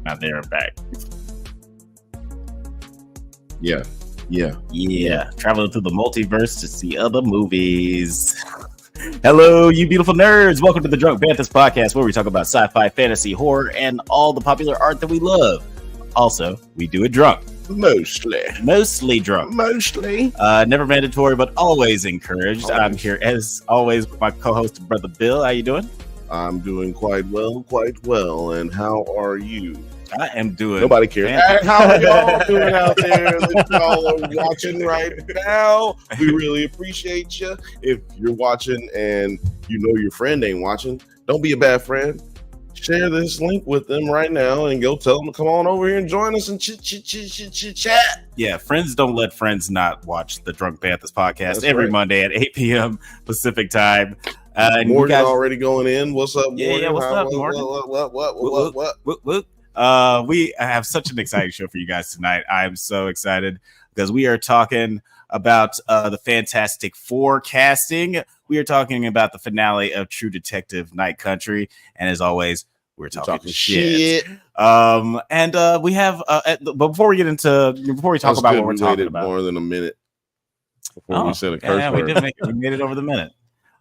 Now they're back. Yeah. Traveling through the multiverse to see other movies. Hello, you beautiful nerds. Welcome to the Drunk Banthas podcast, where we talk about sci-fi, fantasy, horror, and all the popular art that we love. Also, we do it drunk. Mostly drunk. Never mandatory, but always encouraged. I'm here, as always, with my co-host, Brother Bill. How you doing? I'm doing quite well. And how are you? I am doing. Nobody cares. And how are y'all doing out there that y'all are watching right now? We really appreciate you. If you're watching and you know your friend ain't watching, don't be a bad friend. Share this link with them right now and go tell them to come on over here and join us and chat. Yeah, friends don't let friends not watch the Drunk Banthas podcast every Monday at 8 p.m. Pacific time. Morgan already going in. What's up, Morgan? Yeah, what's up, Morgan? What? We have such an exciting show for you guys tonight. I'm so excited because we are talking about the Fantastic Four casting. We are talking about the finale of True Detective Night Country, and as always, we're talking shit. And we have, but before we talk about what we're talking about, more than a minute before we said a curse word. We did make it. We made it over the minute.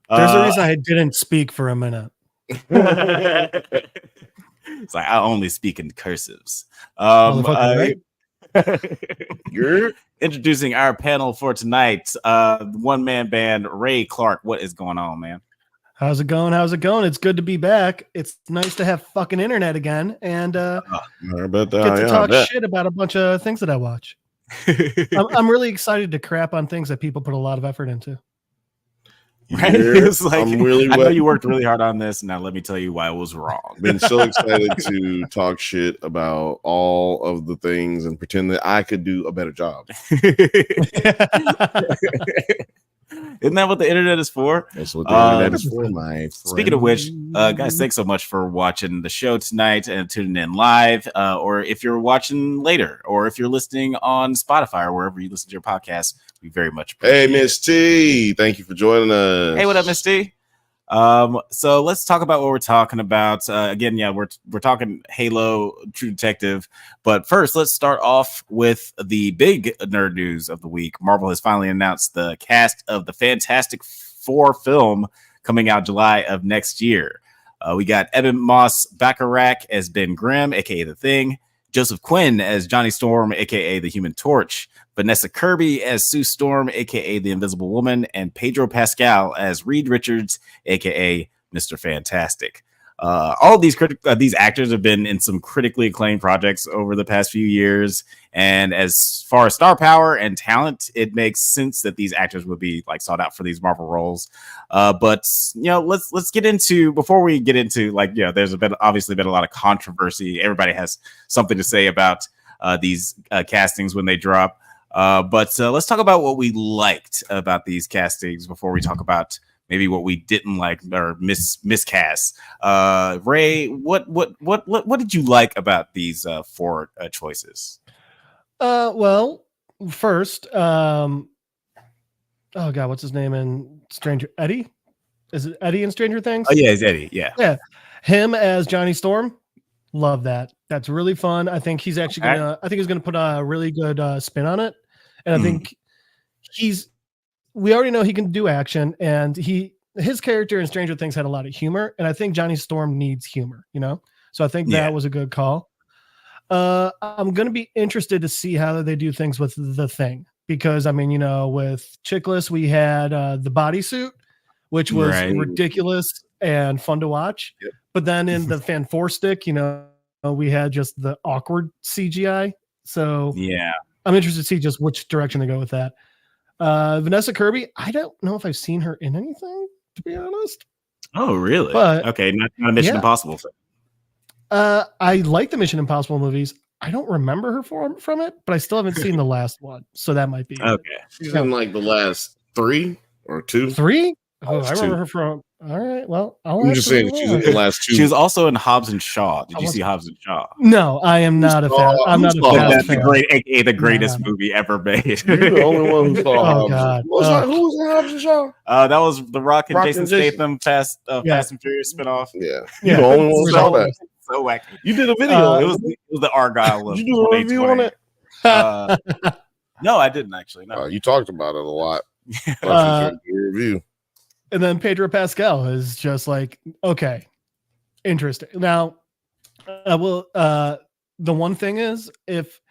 There's a reason I didn't speak for a minute. It's like I only speak in cursives. Right? You're introducing our panel for tonight. One-man band Ray Clark. What is going on, man? How's it going? It's good to be back. It's nice to have fucking internet again and get to talk shit about a bunch of things that I watch. I'm really excited to crap on things that people put a lot of effort into. Right? It's like, I know you worked really hard on this. Now let me tell you why it was wrong. Been so excited to talk shit about all of the things and pretend that I could do a better job. Isn't that what the internet is for? That's what the internet is for, my friend. Speaking of which, guys, thanks so much for watching the show tonight and tuning in live. Or if you're watching later, or if you're listening on Spotify or wherever you listen to your podcast, we very much appreciate it. Hey, Miss T, thank you for joining us. Hey, what up, Miss T? So let's talk about what we're talking about. Again, we're talking Halo, True Detective, but first let's start off with the big nerd news of the week. Marvel has finally announced the cast of the Fantastic Four film coming out July of next year. We got Eben Moss Bacharach as Ben Grimm, aka The Thing, Joseph Quinn as Johnny Storm, aka the Human Torch, Vanessa Kirby as Sue Storm, aka the Invisible Woman, and Pedro Pascal as Reed Richards, aka Mr. Fantastic. All of these actors have been in some critically acclaimed projects over the past few years, and as far as star power and talent, it makes sense that these actors would be like sought out for these Marvel roles. But let's get into, before we get into there's obviously been a lot of controversy. Everybody has something to say about these castings when they drop. But let's talk about what we liked about these castings before we talk about maybe what we didn't like or miscast. Ray, what did you like about these four choices? Well, first, oh god, what's his name in Stranger? Eddie? Is it Eddie in Stranger Things? Oh yeah, it's Eddie. Yeah. Him as Johnny Storm. Love that. That's really fun. I think he's actually gonna put a really good spin on it. And I think we already know he can do action, and his character in Stranger Things had a lot of humor, and I think Johnny Storm needs humor, so I think that was a good call. I'm going to be interested to see how they do things with The Thing, because with Chickless, we had the bodysuit, which was ridiculous and fun to watch. Yep. But then in the Fan 4 stick, we had just the awkward CGI. So yeah, I'm interested to see just which direction they go with that. Vanessa Kirby, I don't know if I've seen her in anything, to be honest. Oh, really? But, okay, not a Mission Impossible thing. I like the Mission Impossible movies. I don't remember her from it, but I still haven't seen the last one, so that might be okay. She's in like the last 3 or 2. 3? Oh, I remember her from. All right, well, I'm just saying she's in the last 2. She was also in Hobbs and Shaw. Did you see Hobbs and Shaw? No, I am not a fan. I'm not a fan. That's the greatest movie ever made. You're the only one who saw Hobbs. God. Who was in Hobbs and Shaw? That was The Rock and Jason Statham Fast and Furious spinoff. Yeah. You're the only one who saw that. so wacky. You did a video. It was the Argyle of Did you do a review on it? No, I didn't actually. No. You talked about it a lot. Review. And then Pedro Pascal is just like, okay, interesting. Now, the one thing is, if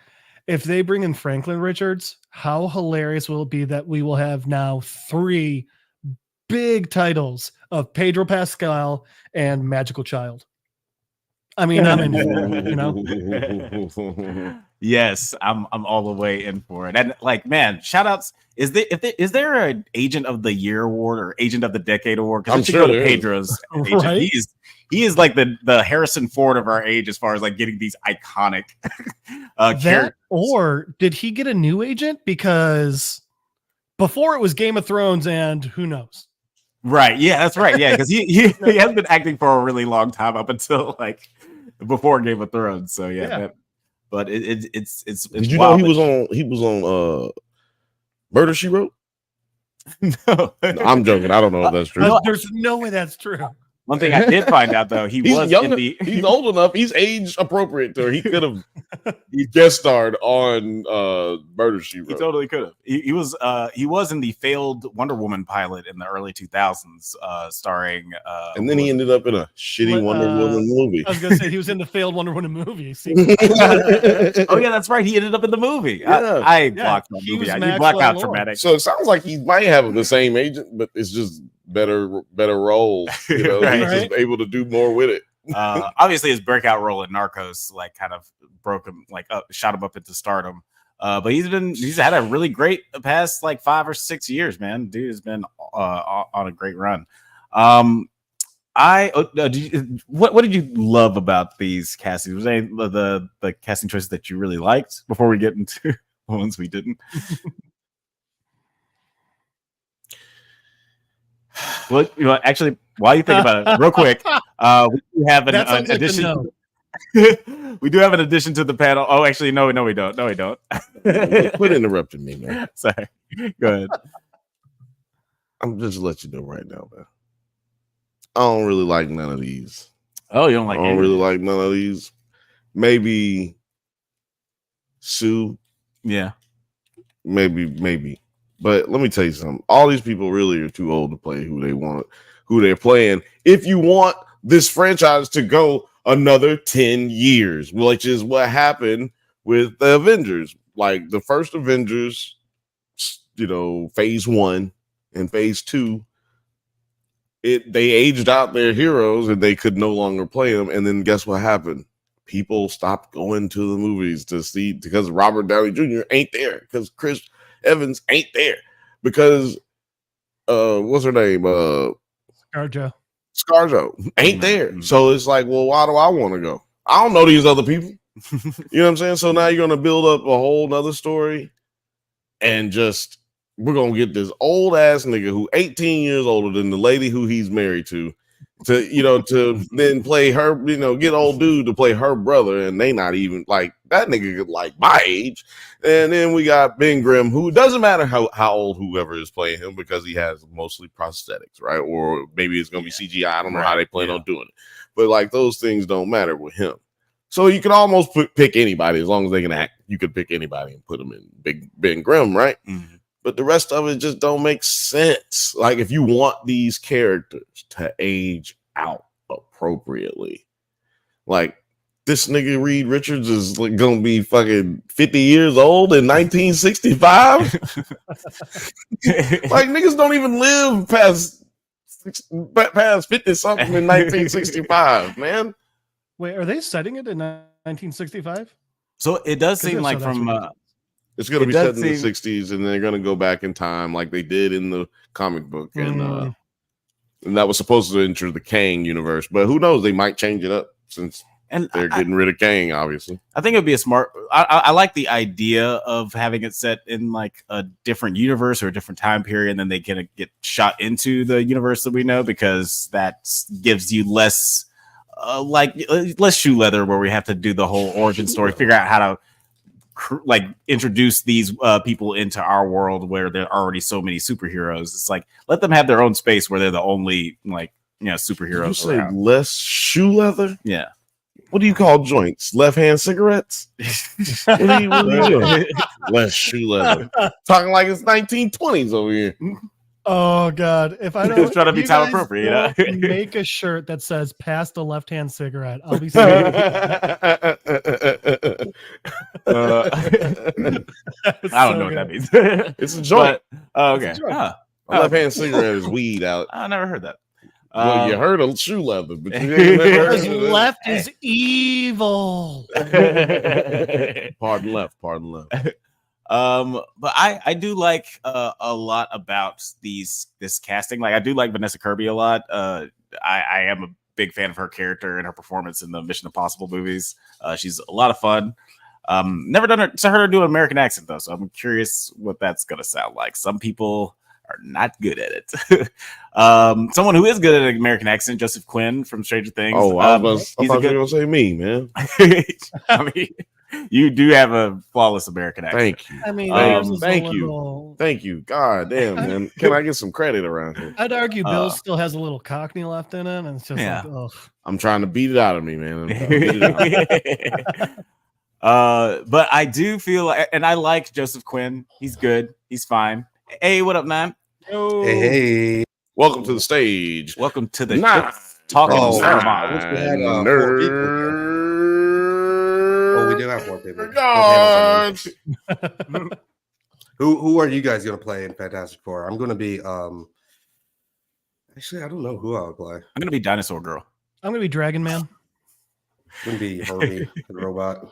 they bring in Franklin Richards, how hilarious will it be that we will have now 3 big titles of Pedro Pascal and Magical Child? I mean, I'm in for it, you know. Yes, I'm all the way in for it. And like, man, shout outs. Is there an Agent of the Year award or Agent of the Decade award? Because I'm sure go to Pedro's agent. Right? He is like the Harrison Ford of our age as far as like getting these iconic characters. Or did he get a new agent? Because before it was Game of Thrones and who knows? Right. Yeah, that's right. Yeah, because he has been acting for a really long time up until like before Game of Thrones. So yeah. But it's Did you know he was on Murder, She Wrote? No. I'm joking. I don't know if that's true. There's no way that's true. One thing I did find out though, he's younger. He's old enough. He's age appropriate to. He could have guest starred on Murder, She Wrote. He totally could have. He was in the failed Wonder Woman pilot in the early 2000s, starring. And then he ended up in a shitty Wonder Woman movie. I was gonna say he was in the failed Wonder Woman movie. Oh yeah, that's right. He ended up in the movie. Yeah. I blocked that movie. You block out traumatic. So it sounds like he might have the same agent, but it's just better roles. You know, Right. he's just able to do more with it. Obviously, his breakout role in Narcos like kind of broke him, like shot him up into stardom. But he's had a really great past like 5 or 6 years, man. Dude has been on a great run. What did you love about these castings? Was there any of the casting choices that you really liked before we get into the ones we didn't? Well, actually, while you think about it, real quick, we do have an addition. We do have an addition to the panel. Oh, actually, no, we don't. No, we don't. Quit interrupting me, man. Sorry. Go ahead. I'm just let you know right now, man. I don't really like none of these. Oh, you don't like? I don't really like none of these. Maybe Sue. Yeah. Maybe. But let me tell you something. All these people really are too old to play who they're playing. If you want this franchise to go another 10 years, which is what happened with the Avengers. Like the first Avengers, phase 1 and phase 2, they aged out their heroes and they could no longer play them. And then guess what happened? People stopped going to the movies to see because Robert Downey Jr. ain't there, because Chris Evans ain't there, because what's her name? ScarJo ain't there. So it's like, well, why do I want to go? I don't know these other people. You know what I'm saying? So now you're gonna build up a whole nother story, and we're gonna get this old ass nigga who 18 years older than the lady who he's married to then play her, get old dude to play her brother, and they not even like that nigga like my age. And then we got Ben Grimm, who doesn't matter how old whoever is playing him, because he has mostly prosthetics, right? Or maybe it's gonna be CGI. I don't know how they plan on doing it, but like those things don't matter with him. So you can almost pick anybody as long as they can act. You could pick anybody and put them in Big Ben Grimm, right? Mm-hmm. But the rest of it just don't make sense. Like if you want these characters to age out appropriately, like this nigga Reed Richards is like gonna be fucking 50 years old in 1965. Like niggas don't even live past 50 something in 1965, man. Wait, are they setting it in 1965? So it does seem like from it's going to be set in the 60s, and they're going to go back in time like they did in the comic book. And that was supposed to enter the Kang universe. But who knows? They might change it up since they're getting rid of Kang, obviously. I think it would be a smart... I like the idea of having it set in like a different universe or a different time period, and then they get shot into the universe that we know, because that gives you less shoe leather, where we have to do the whole origin story, figure out how to introduce these people into our world where there are already so many superheroes. It's like, let them have their own space where they're the only superheroes. You say around. Less shoe leather? Yeah. What do you call joints? Left-hand cigarettes? What are you doing? Less shoe leather. Talking like it's 1920s over here. Oh God! If I Just don't trying to be you time guys appropriate, you know? don't make a shirt that says "Pass the left-hand cigarette," I'll be so I don't know what that means. It's a joint. Okay. It's a joint. A left-hand cigarette is weed out. I never heard that. Well, you heard of shoe leather, but you ain't never heard Because of it. left is evil. Pardon left. But I do like a lot about this casting. Like I do like Vanessa Kirby a lot. I am a big fan of her character and her performance in the Mission Impossible movies. She's a lot of fun. Never done it to her do an American accent though, so I'm curious what that's gonna sound like. Some people are not good at it. Someone who is good at an American accent, Joseph Quinn from Stranger Things. Oh, I thought you were gonna say me, man. I mean, you do have a flawless American accent. Thank you. I mean, Thank you. God damn, man. Can I get some credit around here? I'd argue Bill still has a little Cockney left in it, and it's just like, I'm trying to beat it out of me, man. But I do feel like, and I like Joseph Quinn. He's good. He's fine. Hey, what up, man? Hey. Welcome to the stage. Welcome to the talking nerd. Oh, we do have more people. Who are you guys gonna play in Fantastic Four? I'm gonna be actually I don't know who I'll play. I'm gonna be Dinosaur Girl. I'm gonna be Dragon Man. I'm gonna be Herbie the robot.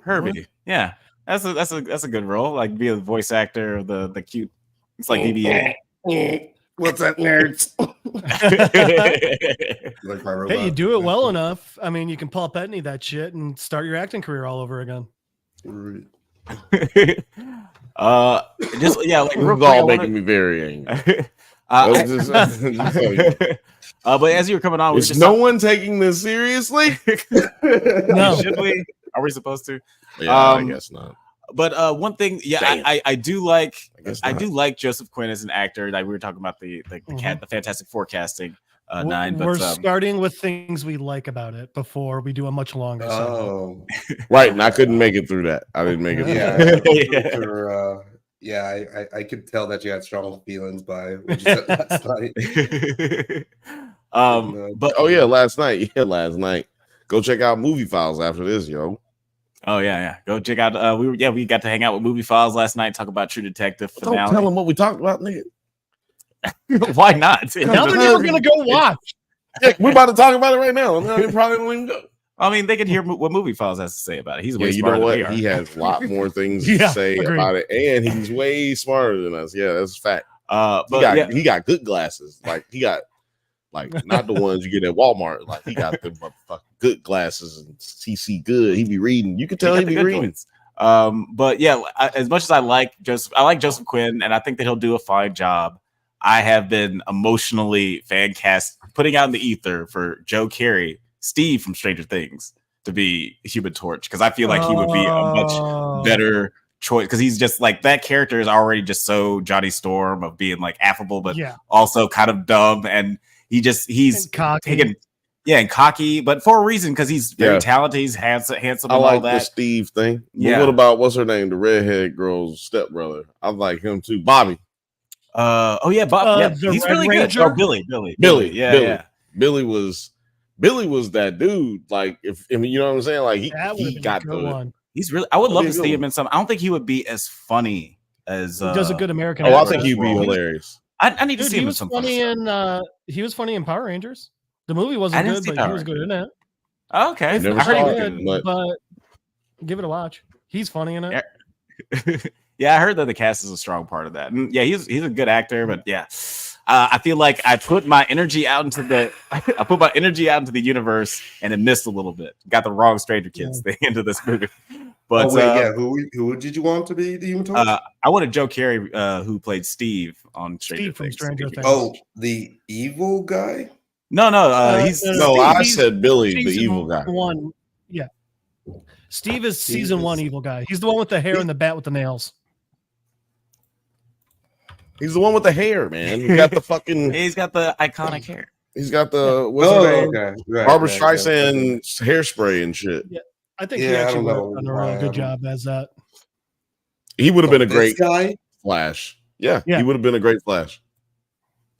Herbie, yeah, that's a good role. Like be a voice actor of the cute. It's like BB-8. What's up, nerds? Like my robot. Hey, you do it well enough. I mean, you can Paul Bettany that shit and start your acting career all over again. Just like it's all making me very angry. But as you were coming on, is no one taking this seriously? No. Should we? Are we supposed to? Yeah, I guess not. But one thing, I do like Joseph Quinn as an actor. Like we were talking about the Fantastic Four casting. We're starting with things we like about it before we do a much longer. Right, and I couldn't make it through that. I didn't make it through. I could tell that you had strong feelings by what you said last night. But last night. Go check out Movie Files after this, yo. Oh yeah. Go check out. We got to hang out with Movie Files last night. Talk about True Detective finale. Don't tell them what we talked about, nigga. Why not? Now they're never gonna go watch. Yeah, we're about to talk about it right now. They probably won't even go. I mean, they can hear what Movie Files has to say about it. He's way you smarter know what? than we are. He has a lot more things to say about it, and he's way smarter than us. Yeah, that's a fact. He got good glasses. Like he got not the ones you get at Walmart. Like he got the motherfucking good glasses and he see good. He be reading. You can tell he be reading. But yeah, as much as I like Joseph Quinn, and I think that he'll do a fine job. I have been emotionally fan cast putting out in the ether for Joe Carey, Steve from Stranger Things, to be Human Torch because I feel like he would be a much better choice because he's just like that character is already just so Johnny Storm of being like affable but also kind of dumb and he's cocky. And cocky, but for a reason because he's very talented, he's handsome. I and like all that. The Steve thing. Yeah. But what about what's her name? The redhead girl's stepbrother. I like him too. Bobby. Bob. He's really good. Or Billy. Yeah. Billy was that dude. Like if you know what I'm saying. Like he got the one. He's really. I would love to see him in some. I don't think he would be as funny as. He does a good American. I think he'd be hilarious. I need to see him in some. He was funny in Power Rangers. The movie wasn't good, but he was good in it. Okay, I heard but give it a watch. He's funny in it. Yeah, I heard that the cast is a strong part of that. And yeah, he's a good actor, but yeah, I feel like I put my energy out into the universe and it missed a little bit. Got the wrong Stranger Kids thing into this movie. But who did you want to be the Human Torch? I wanted Joe Carey, who played Steve on Stranger Things. Oh, the evil guy. No, I said Billy, the evil guy. Yeah. Steve is season 1 evil guy. He's the one with the hair and the bat with the nails. He's the one with the hair, man. He got the fucking. He's got the iconic hair. He's got the what's her name? okay. Right, Barbara right, Streisand hairspray and shit. I think Yeah, he I actually don't would know have done a why really good I'm- job as that. He would have been a great This guy. Flash. Yeah, Yeah. he would have been a great Flash.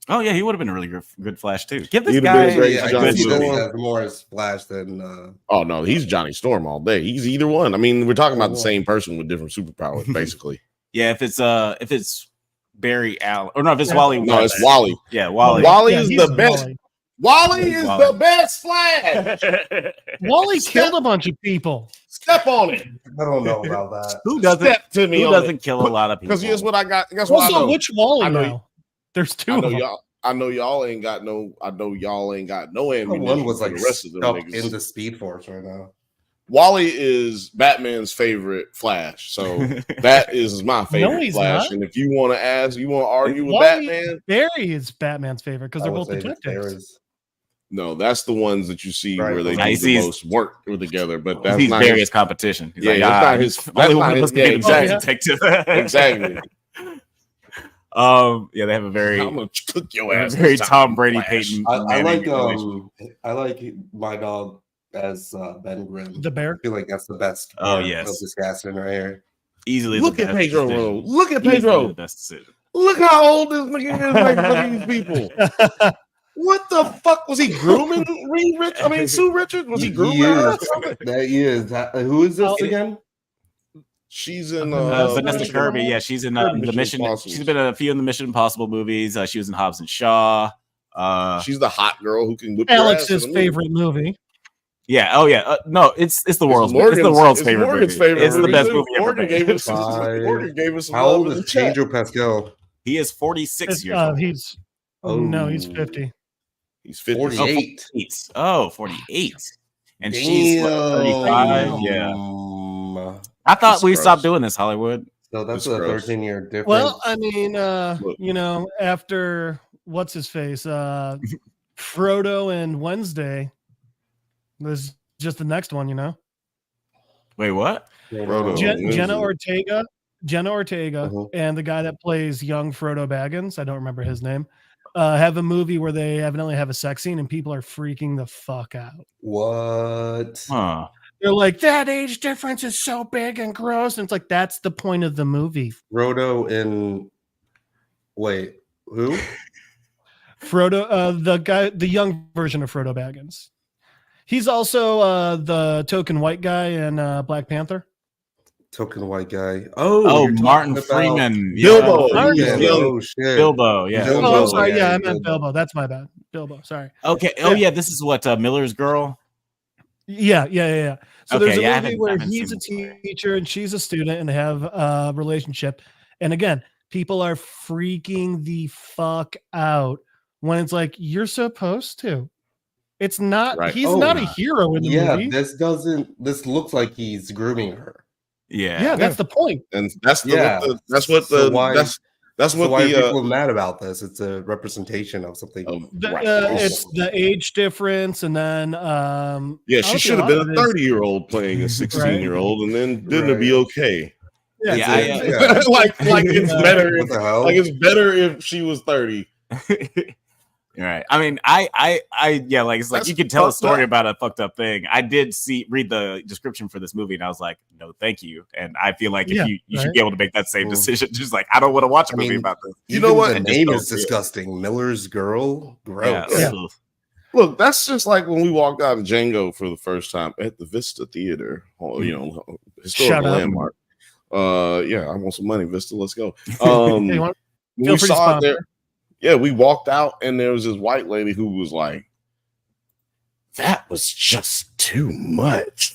Oh yeah, he would have been a really good Flash too. Give this He'd have been guy a great Yeah, I Johnny guess he does Storm. have more Splash than. Oh no, he's Johnny Storm all day. He's either one. I mean, we're talking about the Oh. same person with different superpowers, basically. Yeah, if it's Barry Allen or no, if it's Yeah. Wally. No, it's West. Wally. Yeah, Wally. Wally Yeah, is he's the best. Wally. Wally is Wally. the best Flash. Wally killed a bunch of people. Step on it. I don't know about that. Who doesn't? Step to me. Who on doesn't it. kill a lot of people? Because here's what I got. Guess what I Also, know. which Wally I know now? There's two I of know them. y'all. I know y'all ain't got no. I know y'all ain't got no ammunition. One was for like the rest of them stuck niggas. into Speed Force right now. Wally is Batman's favorite Flash, so that is my favorite he's Flash. not. And if you want to ask, you want to argue with Wally- Batman? Barry is Batman's favorite because I they're would both say that detectives. there is- No, that's the ones that you see Right. where they Nah, do the he's- most work together. But that's He's not Barry's his, competition. He's Yeah, like, that's not his- he's that's only not one of his- us can yeah, be the best exactly. detective. exactly. Yeah, they have a very I'm gonna cook your ass. very this time, Tom Brady Flash. Peyton. I like Manning I like my dog as Ben Grimm. The bear. I feel like that's the best. Oh, part yes. of this casting right here. easily Look the at best Pedro. decision. Rowe. Look at Easily the Pedro. best decision. Look how old this nigga is making for these people. What the fuck was he grooming? Reed Rich? I mean, Sue Richards? Was he grooming her or something? That he is. Who is this Oh, again? She's in Vanessa Mission Kirby, Impossible? yeah, she's in Kirby the Mission Mission. Impossible. She's been in a few in the Mission Impossible movies. She was in Hobbs and Shaw. she's the hot girl who can whip your ass Alex's in a movie. favorite movie. Yeah. Oh yeah. No, it's the world's Morgan's favorite Morgan's movie. favorite It's the movie, best too. movie ever Morgan made. gave us Five. Morgan gave us some How love old in the is chat. Pedro Pascal? He is 46 years old. He's Oh. no, he's 50. He's 50. 48. 48. And she's what, 35. Damn. Yeah. I thought Jesus we Christ. stopped doing this, Hollywood. So that's It's a gross. 13-year difference. Well, I mean, Look. you know, after what's his face, Frodo and Wednesday, this is just the next one, you know. Wait, what? Frodo. Jenna Wednesday. Ortega, Uh-huh. and the guy that plays young Frodo Baggins, I don't remember his name, have a movie where they evidently have a sex scene and people are freaking the fuck out. What? Huh. They're like, that age difference is so big and gross. And it's like, that's the point of the movie. Frodo in. Wait, who? Frodo, the young version of Frodo Baggins. He's also the token white guy in Black Panther. Token white guy. Oh, you're Martin talking about Freeman. Bilbo. Martin Freeman. Young. Oh shit. Bilbo, yeah. Bilbo. Oh, I'm sorry. yeah, Yeah, I Bilbo. meant Bilbo. That's my bad. Bilbo. Sorry. Okay. Oh, yeah. This is what Miller's Girl. Yeah. So Okay, there's a yeah, I movie haven't- where haven't he's a seen this. teacher and she's a student and they have a relationship. And again, people are freaking the fuck out when it's like, you're supposed to. It's not, Right. he's Oh, not a hero in the Yeah, movie. this looks like he's grooming her. Yeah. That's the point. And that's the, Yeah. that's what So the why- that's So what why are the people mad about this? It's a representation of something. right. It's the age difference. And then, yeah, she honestly, should have lot been of a it is- 30-year-old playing a 16-year-old, and then didn't it be Right. okay? Yeah, Yeah, It's I, a- yeah. like it's better What if the hell? like it's better if she was 30. Right. I mean, I yeah, like it's like That's you can tell a fucked story up. about a fucked up thing. I did read the description for this movie, and I was like, no, thank you. And I feel like Yeah, if you should right. be able to make that same Mm. decision. Just like I don't want to watch a I movie mean, about this. You know Even what? The It just name don't is feel- disgusting. Miller's Girl. Gross. Yeah. Look, that's just like when we walked out of Django for the first time at the Vista Theater, you know, historical Shout out. landmark. Yeah, I want some money, Vista. Let's go. Hey, you want- When feel we free to saw it sponsor. there. Yeah, we walked out and there was this white lady who was like, "That was just too much."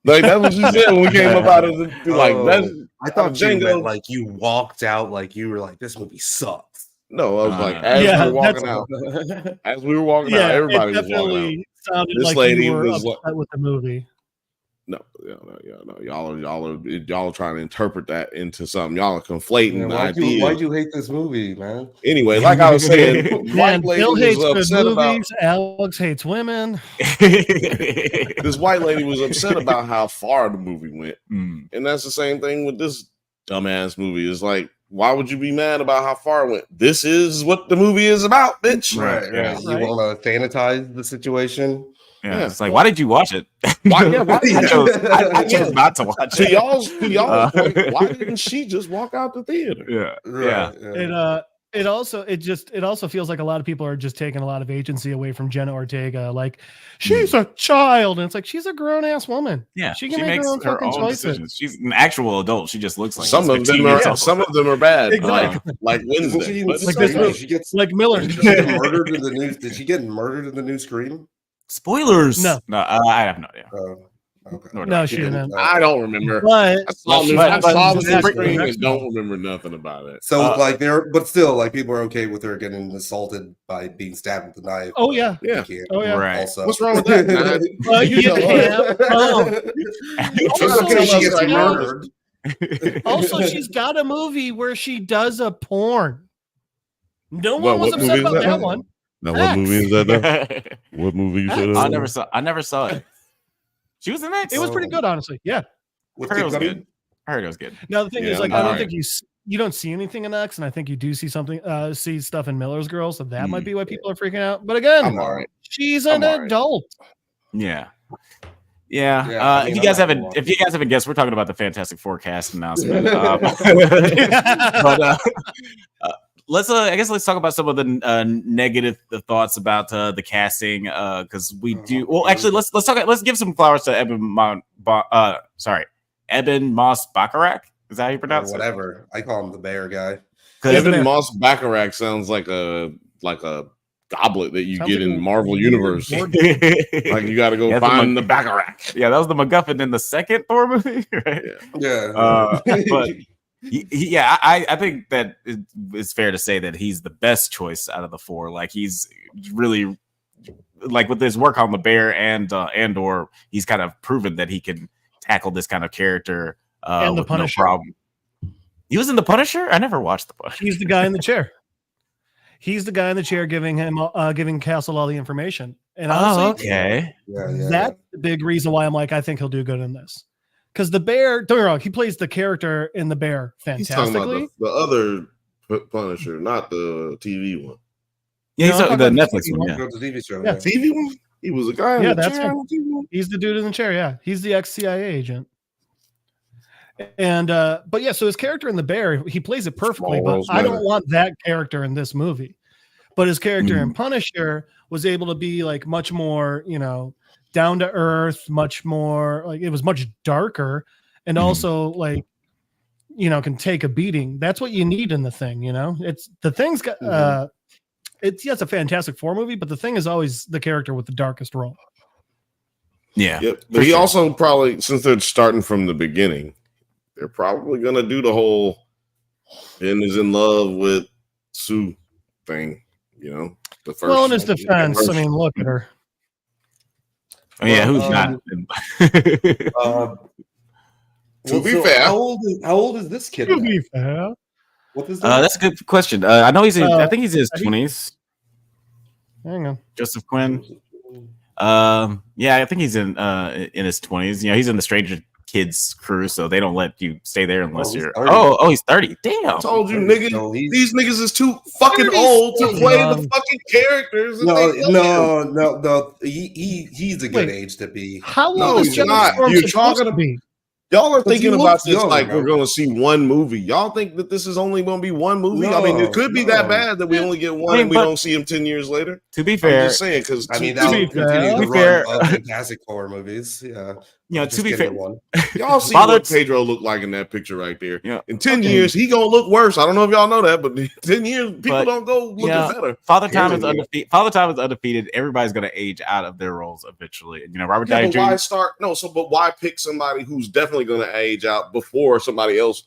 Like that's what she said when we came up out of the like. Oh, That's I thought you Django- meant like you walked out like you were like, this movie sucks. no. I was like, Uh, as Yeah, we were walking that's- out, as we were walking out, Yeah, everybody it was walking out. definitely sounded This like lady you were was like- upset with the movie. No. Y'all are trying to interpret that into something. Y'all are conflating Man, the why'd idea. you hate this movie, man? Anyway, like I was saying, Man, white lady Bill hates was good upset about movies. Alex hates women. this white lady was upset about how far the movie went. Mm. And that's the same thing with this dumbass movie. It's like why would you be mad about how far it went? This is what the movie is about, bitch. Right. Right. You want to sanitize the situation. Yeah, it's like, why did you watch it? Why I chose not to watch To it. y'all's point, why didn't she just walk out the theater? Yeah, yeah. It also feels like a lot of people are just taking a lot of agency away from Jenna Ortega. Like, she's a child, and it's like she's a grown ass woman. Yeah, she can make her own fucking choices. Decisions. She's an actual adult. She just looks like some of them are bad. Exactly. Like Wednesday. Like Miller. Did she get murdered in the news? Did she get murdered in the new Scream? Spoilers. No, I have no idea. Okay. No, she didn't. I don't remember. But I saw the Scream and don't remember nothing about it. So but still, like people are okay with her getting assaulted by being stabbed with a knife. Oh yeah. Oh yeah. Right. Also, What's wrong with that? She gets murdered. Also, she's got a movie where she does a porn. No one was upset about that one. Now, what movie is that? Now? What movie you said? I never saw it. She was in X. It was pretty good, honestly. Yeah, I heard it was good. Now the thing is, like, I don't think you don't see anything in X, and I think you do see stuff in Miller's Girl, so that might be why people are freaking out. But again, she's an adult. Yeah. If you guys haven't guessed, we're talking about the Fantastic Four cast announcement. Let's talk about some of the negative thoughts about the casting, because we do. Well, actually, let's give some flowers to Eben Moss Baccarat. Is that how you pronounce it? Whatever. I call him the bear guy. Eben Moss Baccarat sounds like a goblet that you get in Marvel Universe. Like you got to go find the Baccarat. Yeah, that was the MacGuffin in the second Thor movie, right? Yeah. But. I think that it's fair to say that he's the best choice out of the four. Like, he's really, like, with his work on the Bear and or he's kind of proven that he can tackle this kind of character and the with Punisher. no problem. He was in the Punisher? I never watched the Punisher. He's the guy in the chair. He's the guy in the chair giving Castle all the information. And honestly, that's the big reason why I'm like, I think he'll do good in this. Because the Bear, don't get me wrong, he plays the character in the Bear fantastically. He's talking about the other Punisher, not the TV one. Yeah, he's the Netflix one. The TV show. Yeah, TV one. He was a guy. Yeah, that's him. He's the dude in the chair. Yeah, he's the ex-CIA agent. And but yeah, so his character in the Bear, he plays it perfectly. But I don't want that character in this movie. But his character in Punisher was able to be like much more, down to earth, much more like it was much darker, and also like can take a beating. That's what you need in the Thing. It's the Thing's got it's a Fantastic Four movie, but the Thing is always the character with the darkest role. Yeah, but he also probably, since they're starting from the beginning, they're probably gonna do the whole Ben is in love with Sue thing. The first. Well, in his defense, I mean, look at her. Oh yeah, who's not? To be fair, how old is this kid? To be fair, what is that? That's a good question. I know I think he's in his 20s. Hang on, Joseph Quinn. I think he's in his 20s. He's in the Stranger Kids crew, so they don't let you stay there unless you're. 30. He's 30. Damn. I told you, nigga. So these niggas is too fucking old to play the fucking characters. No. He's a good age to be. How old is not? You're talking to be. Y'all are thinking about this like we're going to see one movie. Y'all think that this is only going to be one movie? I mean, it could be that bad that we only get one and we don't see him 10 years later. To be fair, I'm just saying, because that would continue the run of Fantastic Four movies. Yeah. To be fair, y'all see what Pedro looked like in that picture right there. Yeah. In 10 years, he gonna look worse. I don't know if y'all know that, but in 10 years, people don't go looking better. Father Time is undefeated. Father Time is undefeated. Everybody's gonna age out of their roles eventually. Robert Downey Jr. But why pick somebody who's definitely gonna age out before somebody else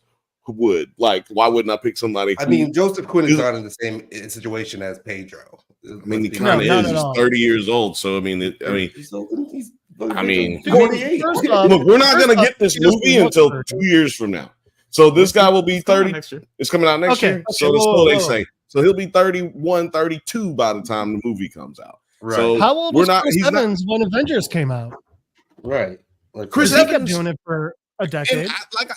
would? Like, why wouldn't I pick somebody? I mean, Joseph Quinn is not in the same situation as Pedro. I mean, he kind of is. He's 30 years old, so I mean, he's 48. Look, we're not going to get this movie until 2 years from now. So this guy will be 30. It's coming out next year. So that's what they say. So he'll be 31, 32 by the time the movie comes out. Right. So how old was Chris Evans when Avengers came out? Right. Like Chris Evans kept doing it for A decade.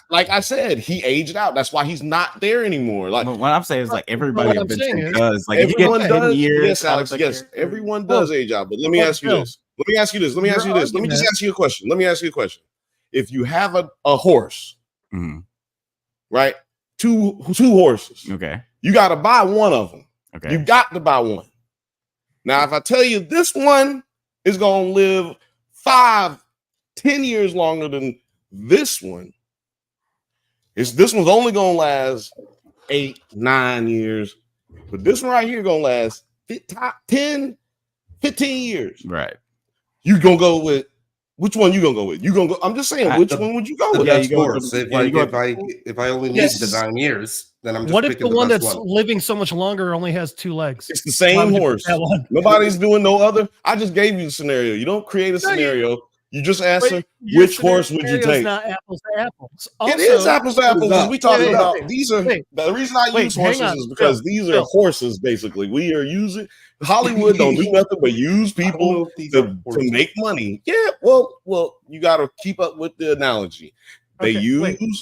Like I said, he aged out. That's why he's not there anymore. Like what I'm saying is like everybody does. Like everyone if you get 10 does. years, Yes, Alex. Yes, everyone does age out. But let me ask you this. Let me ask you this. Let me just ask you a question. Let me ask you a question. If you have a horse, right? Two horses. Okay. You got to buy one of them. Okay. You got to buy one. Now, if I tell you this one is going to live 5-10 years longer than this one, this one's only going to last 8-9 years, but this one right here going to last 10-15 years. Right. You going to go with which one you gonna go with? You gonna go? I'm just saying, which one would you go with? Yeah, you go with, if I only need the 9 years, then I'm just. What if the one that's living so much longer only has 2 legs? It's the same horse. Nobody's doing no other. I just gave you a scenario. You don't create a scenario. You just answer which horse would you take? Not apples to apples. Also, it is apples to apples. We talking about these are the reason I use horses is because these are horses. Basically, we are using Hollywood don't do nothing but use people to make money. Yeah, well, you got to keep up with the analogy. They use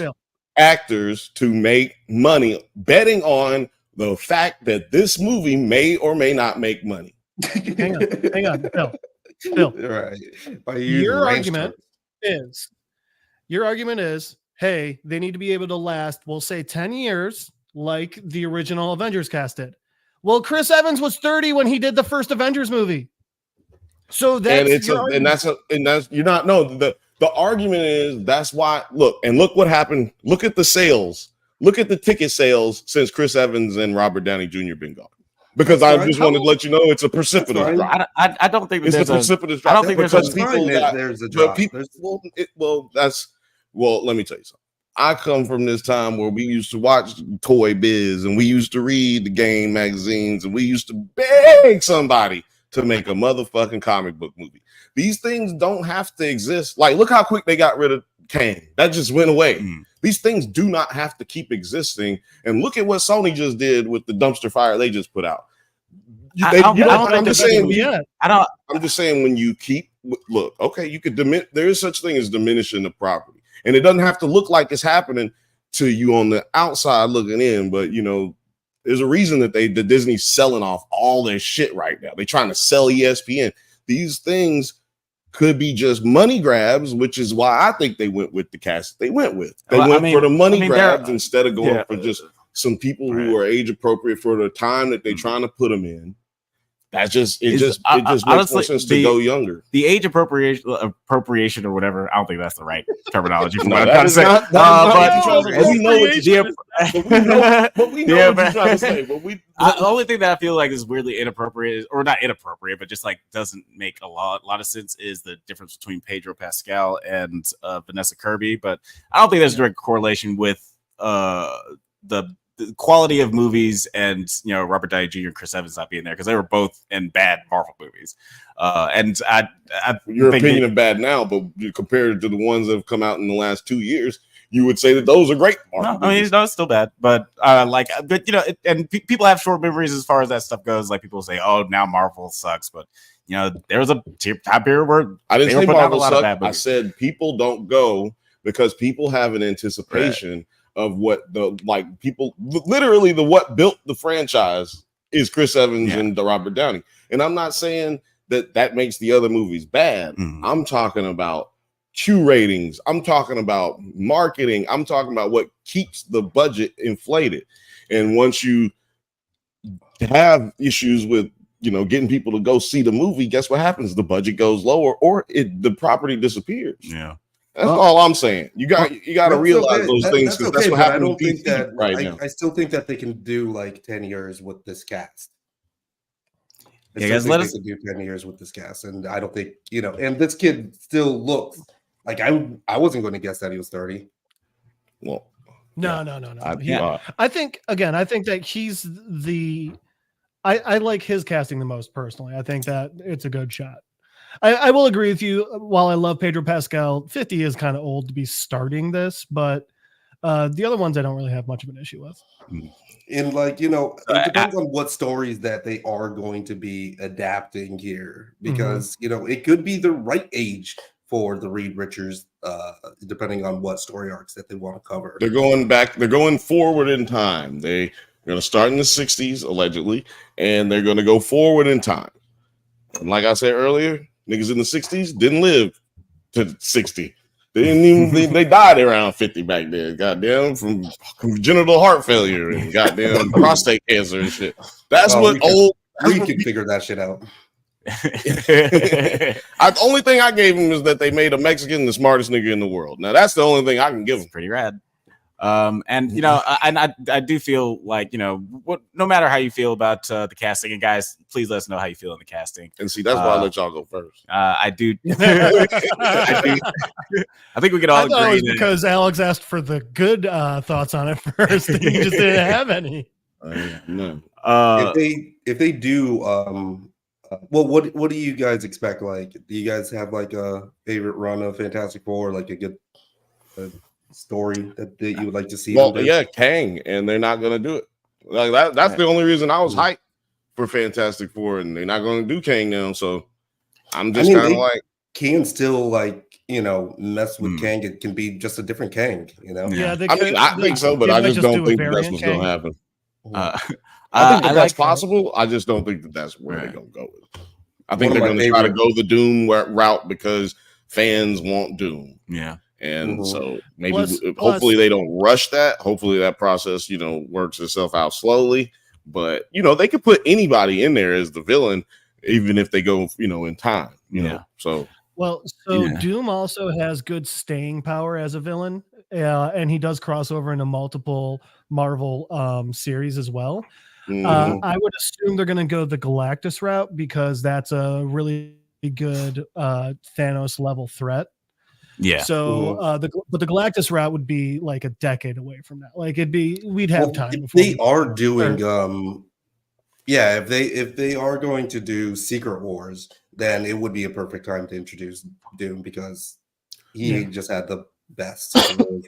actors to make money, betting on the fact that this movie may or may not make money. Hang on, Phil. Right. Your argument is, hey, they need to be able to last, we'll say 10 years, like the original Avengers cast did. Well, Chris Evans was 30 when he did the first Avengers movie. So that's the argument is that's why look what happened. Look at the sales. Look at the ticket sales since Chris Evans and Robert Downey Jr. been gone. Because I just wanted to let you know it's a precipitous drop. I don't think it's a precipitous drop. I don't think there's a drop. Let me tell you something. I come from this time where we used to watch Toy Biz and we used to read the game magazines and we used to beg somebody to make a motherfucking comic book movie. These things don't have to exist. Like, look how quick they got rid of Kang. That just went away. These things do not have to keep existing. And look at what Sony just did with the dumpster fire they just put out. I'm just saying when you keep you could there is such thing as diminishing the property. And it doesn't have to look like it's happening to you on the outside looking in, but there's a reason that the Disney's selling off all their shit right now. They're trying to sell ESPN. These things could be just money grabs, which is why I think they went with the cast they went with. They went for the money grabs instead of going for just some people who are age appropriate for the time that they're trying to put them in. That's just it just makes more sense to go younger. The age appropriation or whatever. I don't think that's the right terminology for what I'm trying to say. But we know what you're trying to say. But the only thing that I feel like is weirdly inappropriate, or not inappropriate, but just like doesn't make a lot of sense, is the difference between Pedro Pascal and Vanessa Kirby. But I don't think there's a direct correlation with the quality of movies and Robert Downey Jr. and Chris Evans not being there because they were both in bad Marvel movies. And I your opinion of bad now, but compared to the ones that have come out in the last 2 years, you would say that those are great Marvel movies. It's still bad, but people have short memories as far as that stuff goes. Like people say, "Oh, now Marvel sucks," but there was a time period where I didn't say Marvel sucked. I said people don't go because people have an anticipation of what what built the franchise is Chris Evans and Robert Downey. And I'm not saying that makes the other movies bad. I'm talking about Q ratings. I'm talking about marketing. I'm talking about what keeps the budget inflated. And once you have issues with getting people to go see the movie, guess what happens? The budget goes lower or the property disappears. Yeah. That's all I'm saying. You got to realize those things because that's what happened. I don't think that now. I still think that they can do like 10 years with this cast. They can do 10 years with this cast, and I don't think And this kid still looks like I wasn't going to guess that he was 30. Well, no. I think that he's I like his casting the most personally. I think that it's a good shot. I will agree with you. While I love Pedro Pascal, 50 is kind of old to be starting this, but the other ones I don't really have much of an issue with. And it depends on what stories that they are going to be adapting here, because it could be the right age for the Reed Richards, depending on what story arcs that they want to cover. They're going back. They're going forward in time. They're going to start in the 60s, allegedly, and they're going to go forward in time. And like I said earlier, niggas in the 60s didn't live to 60. They didn't even. They died around 50 back then. Goddamn, from congenital heart failure and goddamn prostate cancer and shit. That's what old. We can figure that shit out. The only thing I gave him is that they made a Mexican the smartest nigga in the world. Now that's the only thing I can give him. Pretty rad. And you know, I do feel like, you know, no matter how you feel about the casting, and guys, please let us know how you feel in the casting. And see, that's why I let y'all go first. I do. I think we could all agree. Because Alex asked for the good thoughts on it first, and he just didn't have any. No. If they do, well, what do you guys expect? Like, do you guys have like a favorite run of Fantastic Four, like a good story that you would like to see? Well, yeah, Kang, and they're not going to do it. Like that's the only reason I was hyped for Fantastic Four, and they're not going to do Kang now. So I'm just kind of like, can still like, you know, mess with Kang. It can be just a different Kang, you know. Yeah, I think so, but I just don't think that's what's going to happen. I think that's possible. I just don't think that's where they're going to go with it. I think they're going to try to go the Doom route because fans want Doom. Yeah. And so maybe hopefully they don't rush that. Hopefully that process, you know, works itself out slowly. But, you know, they could put anybody in there as the villain, even if they go, you know, in time, you know. So Doom also has good staying power as a villain. And he does cross over into multiple Marvel series as well. I would assume they're going to go the Galactus route because that's a really good Thanos level threat. Yeah. So, but the Galactus route would be like a decade away from that. Like we'd have time. If they are doing, if they are going to do Secret Wars, then it would be a perfect time to introduce Doom because he just had the best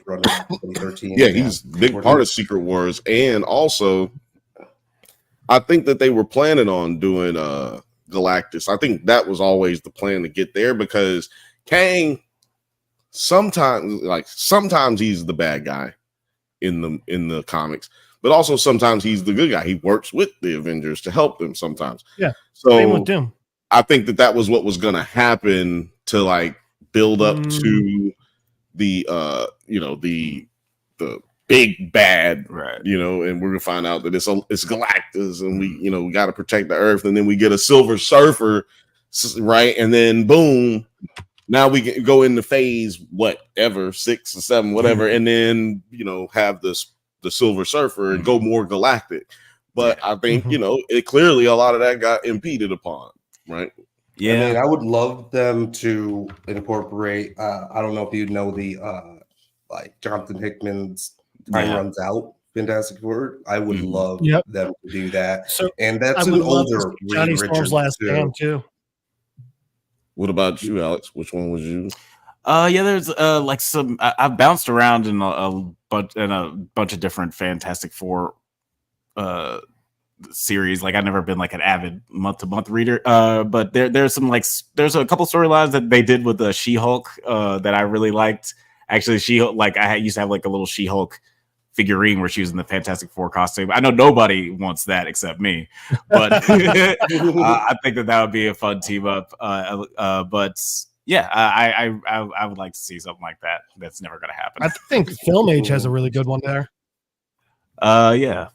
run in 2013. Yeah, he's a big part of Secret Wars, and also I think that they were planning on doing Galactus. I think that was always the plan to get there because Kang. Sometimes he's the bad guy in the comics, but also sometimes he's the good guy. He works with the Avengers to help them sometimes. Yeah. So same with Doom. I think that was what was going to happen to like build up to the the big bad, right? You know, and we're gonna find out that it's Galactus, and we got to protect the Earth, and then we get a Silver Surfer, right? And then boom. Now we can go into phase whatever 6 or 7, whatever, and then have the Silver Surfer and go more galactic. But I think it clearly a lot of that got impeded upon, right? Yeah, I mean, I would love them to incorporate. I don't know if you know the like Jonathan Hickman's Time Runs Out Fantastic Four. I would love them to do that. So, and that's an older Johnny Storm's last stand too. What about you, Alex? Which one was you? There's like some. I've bounced around in a bunch of different Fantastic Four series. Like I've never been like an avid month-to-month reader. But there's a couple storylines that they did with the She-Hulk that I really liked. Actually, She-Hulk, like I used to have like a little She-Hulk figurine where she was in the Fantastic Four costume. I know nobody wants that except me, but I think that would be a fun team up. But yeah, I would like to see something like that. That's never going to happen. I think Film Age has a really good one there.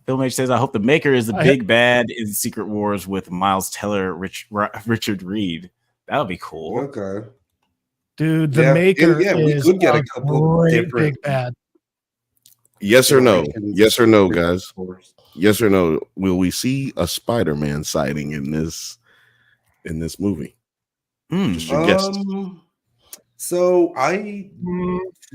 Film Age says, I hope the Maker is the big bad in Secret Wars with Miles Teller, Richard Reed. That would be cool. Okay, dude, the Maker we could get a couple different big bad. Yes or no? Yes or no, guys? Yes or no? Will we see a Spider-Man sighting in this movie? Just your guess. So I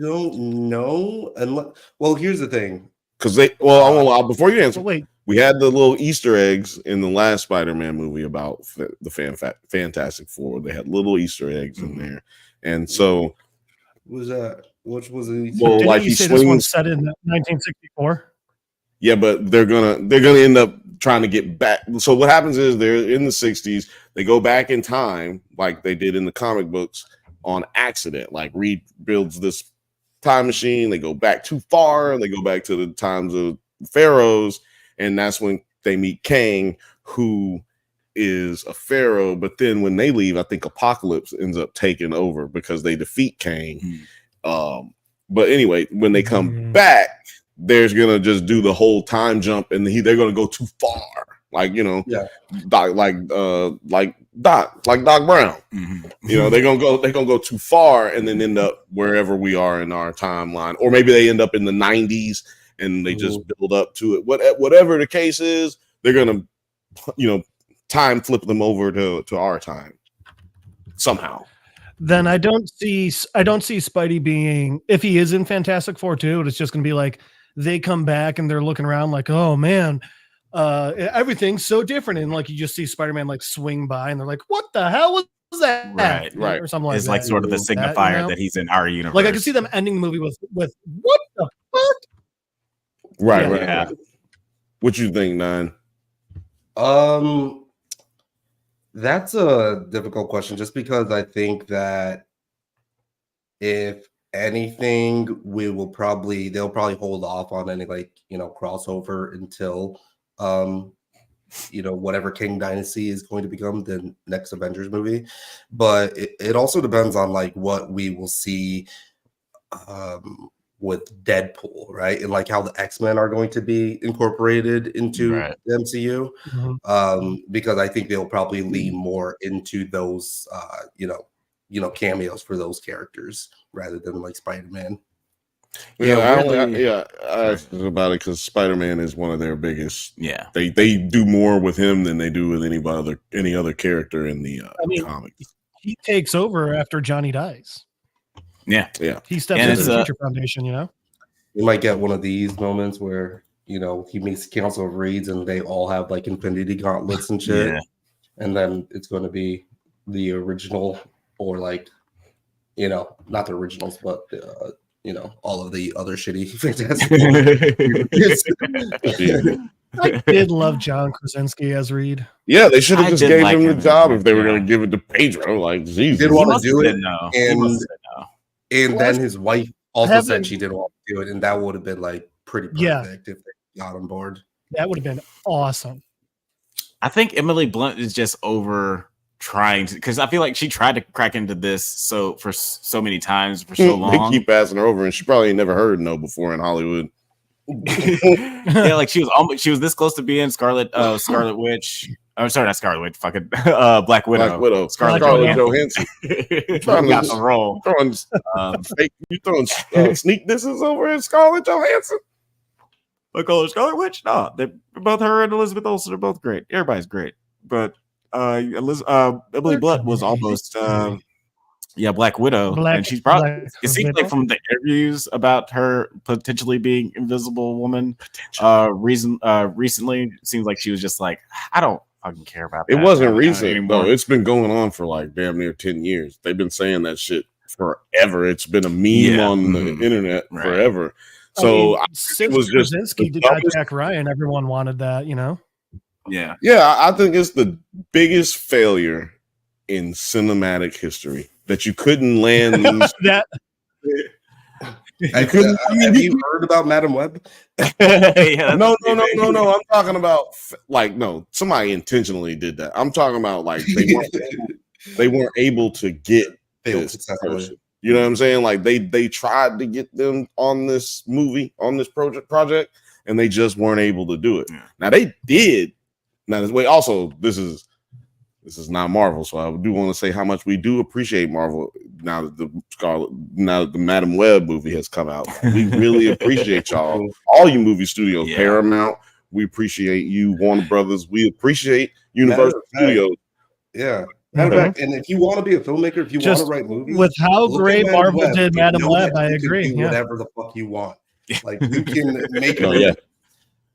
don't know. Well, here's the thing. Because before you answer, we had the little Easter eggs in the last Spider-Man movie about the Fantastic Four. They had little Easter eggs in there, and so was that. Which was it? Well, like you say, this one's set in 1964. Yeah, but they're gonna end up trying to get back. So what happens is they're in the 60s. They go back in time, like they did in the comic books, on accident. Like Reed builds this time machine, they go back too far, and they go back to the times of pharaohs, and that's when they meet Kang, who is a pharaoh. But then when they leave, I think Apocalypse ends up taking over because they defeat Kang. But anyway, when they come back, they're gonna just do the whole time jump, and they're gonna go too far, like Doc Brown. You know, they're gonna go too far, and then end up wherever we are in our timeline, or maybe they end up in the 90s and they just build up to it. Whatever the case is, they're gonna, time flip them over to our time somehow. Then I don't see Spidey being, if he is in Fantastic Four too, it's just gonna be like they come back and they're looking around like, oh man, everything's so different, and like you just see Spider-Man like swing by and they're like, what the hell was that? Right, or something like it's that. like sort of the signifier that he's in our universe. Like I can see them ending the movie with what the fuck? Right. What you think, Nine? That's a difficult question, just because I think that if anything, they'll probably hold off on any crossover until whatever King Dynasty is going to become the next Avengers movie. But it also depends on like what we will see with Deadpool, right? And like how the X-Men are going to be incorporated into the MCU. Because I think they'll probably lean more into those cameos for those characters rather than like Spider-Man. I asked about it because Spider-Man is one of their biggest. Yeah, they do more with him than they do with any other character in the comics. He takes over after Johnny dies. Yeah. He steps into the Future Foundation. We might get one of these moments where he meets Council of Reeds and they all have like Infinity Gauntlets and shit, and then it's going to be the original, or like not the originals, but all of the other shitty Fantastic Four. I did love John Krasinski as Reed. Yeah, they should have just gave him the job if they were going to give it to Pedro. Like, Jesus. He didn't want to do it. And then his wife also said she didn't want to do it, and that would have been like pretty perfect if they got on board. That would have been awesome. I think Emily Blunt is just over trying to, because I feel like she tried to crack into this for so many times for so long. They keep passing her over, and she probably never heard no before in Hollywood. Like she was this close to being Scarlet Witch. I'm sorry, not Scarlet Witch. Fucking Black Widow. Scarlett Johansson. Got the role. You throwing sneak disses over at Scarlett Johansson? I call her Scarlet Witch. No, they're both, her and Elizabeth Olsen are both great. Everybody's great, but Emily Blunt was almost Black Widow, and she's probably. It seems like from the interviews about her potentially being Invisible Woman, recently, it seems like she was just like, I don't fucking care about that. It wasn't recent though. It's been going on for like damn near 10 years. They've been saying that shit forever. It's been a meme on the internet forever. So since Krasinski did Jack Ryan, everyone wanted that, Yeah, I think it's the biggest failure in cinematic history that you couldn't land these. Have you heard about Madam Web? No. I'm talking about somebody intentionally did that. I'm talking about like they weren't able to get this person. You know what I'm saying? Like they tried to get them on this movie, on this project, and they just weren't able to do it. Yeah. Now they did. Now this way, also this is not Marvel, so I do want to say how much we do appreciate Marvel now that the Madam Web movie has come out. We really appreciate y'all, all you movie studios, Paramount. We appreciate you, Warner Brothers. We appreciate Universal Studios. Yeah. Matter of fact, and if you want to be a filmmaker, if you want to write movies, with how great Marvel did Madam Web, I agree. Do whatever the fuck you want. Like you can make it.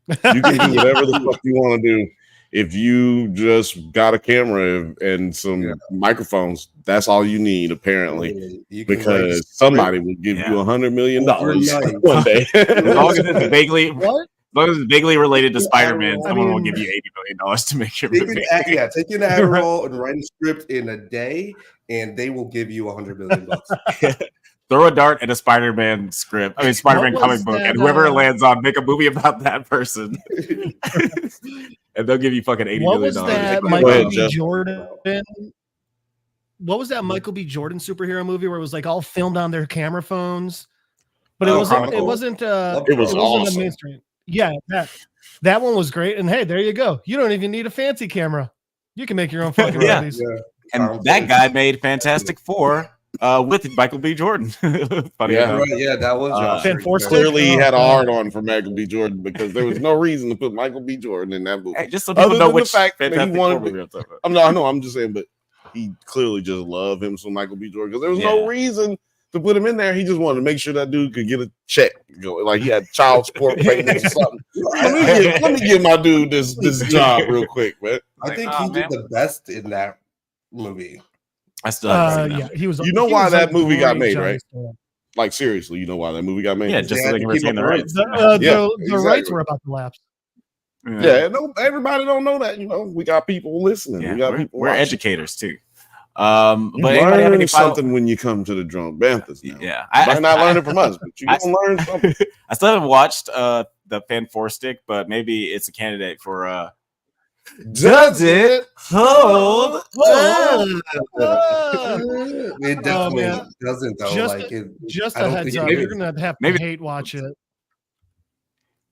You can do whatever the fuck you want to do. If you just got a camera and some microphones, that's all you need, apparently, because somebody will give you $100 million one day. As long as it's vaguely, long as it's vaguely related to Spider-Man, Adderall. someone will give you $80 million to make your Take movie. take an Adderall and write a script in a day, and they will give you $100 million. Throw a dart at a Spider-Man script. I mean, Spider-Man comic book, and whoever it lands on, make a movie about that person, and they'll give you fucking $80 million. What was that Michael B. Jordan? What was that Michael B. Jordan superhero movie where it was like all filmed on their camera phones? But it wasn't. It wasn't. It was awesome. Mainstream. Yeah, that one was great. And hey, there you go. You don't even need a fancy camera. You can make your own fucking movies. Yeah. And that guy made Fantastic Four with Michael B. Jordan. Funny enough. Right, yeah, that was clearly he had a hard on for Michael B. Jordan because there was no reason to put Michael B. Jordan in that movie. Hey, just so people know which the fact that he Fantastic wanted. Four movie I'm talking about. I know. I'm just saying, but he clearly just loved him some Michael B. Jordan because there was no reason to put him in there. He just wanted to make sure that dude could get a check. Like he had child support payments or something. Let me give my dude this job real quick, man. I think he did the best in that movie. I still haven't seen that. He was. You know why that movie got made, right? Like seriously, you know why that movie got made? Yeah, just so they can retain the rights. The rights were about to lapse. Yeah, no, everybody don't know that. You know, we got people listening. Yeah, we're educators too. But anybody have any something when you come to the drunk Banthas now. Yeah, I might not learn it from us, but you can learn something. I still haven't watched the Fan 4 stick, but maybe it's a candidate for Does it hold? It definitely doesn't though. Just a heads up, you're gonna have to hate watch it.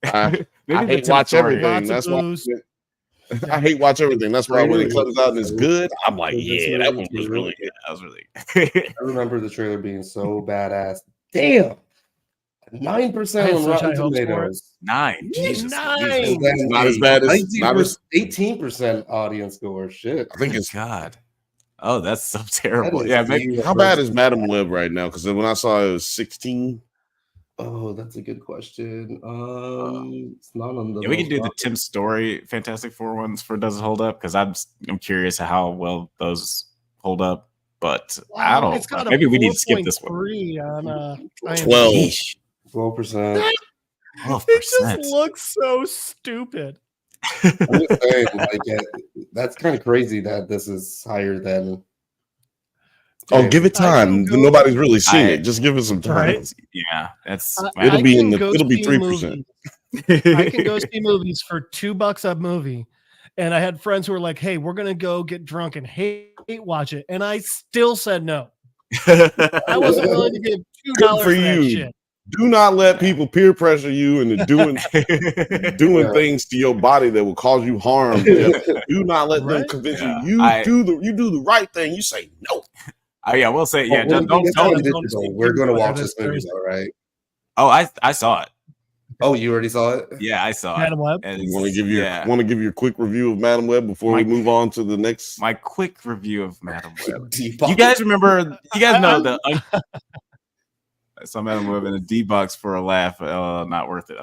I hate watch everything. That's why I hate watch everything. That's why when it comes out and it's good, I'm like, yeah, that one was really good. That was really good. I remember the trailer being so badass. Damn. 9% on Rotten Tomatoes. 9. Jesus. 9. Not as bad as 18% audience score. Shit. I think it's God. Oh, that's so terrible. How bad is Madam Web right now? Because when I saw it was 16. Oh, that's a good question. It's not on the. We can do the Tim Story Fantastic Four ones for Does It Hold Up? Because I'm curious how well those hold up. But I don't know. Maybe we need to skip this one. 12%. 12%. It just looks so stupid. I'm just saying, that's kind of crazy that this is higher than. Oh, give it time. Nobody's really seen it. Just give it some time. Right? Yeah, that's it'll be 3%. I can go see movies for $2 a movie. And I had friends who were like, hey, we're gonna go get drunk and hate watch it. And I still said no. I wasn't willing to give $2 for that shit. Do not let people peer pressure you into doing things to your body that will cause you harm. Do not let them convince you. You do the right thing. You say no. Yeah, we'll say don't. We're going to watch this movie, all right? Oh, I saw it. Oh, you already saw it? Yeah, I saw Madam Web. it. You want to give you a quick review of Madam Web before we move on to the next? My quick review of Madam Web. You guys remember? You guys know the. I saw Madam Web in a D-box for a laugh. Not worth it.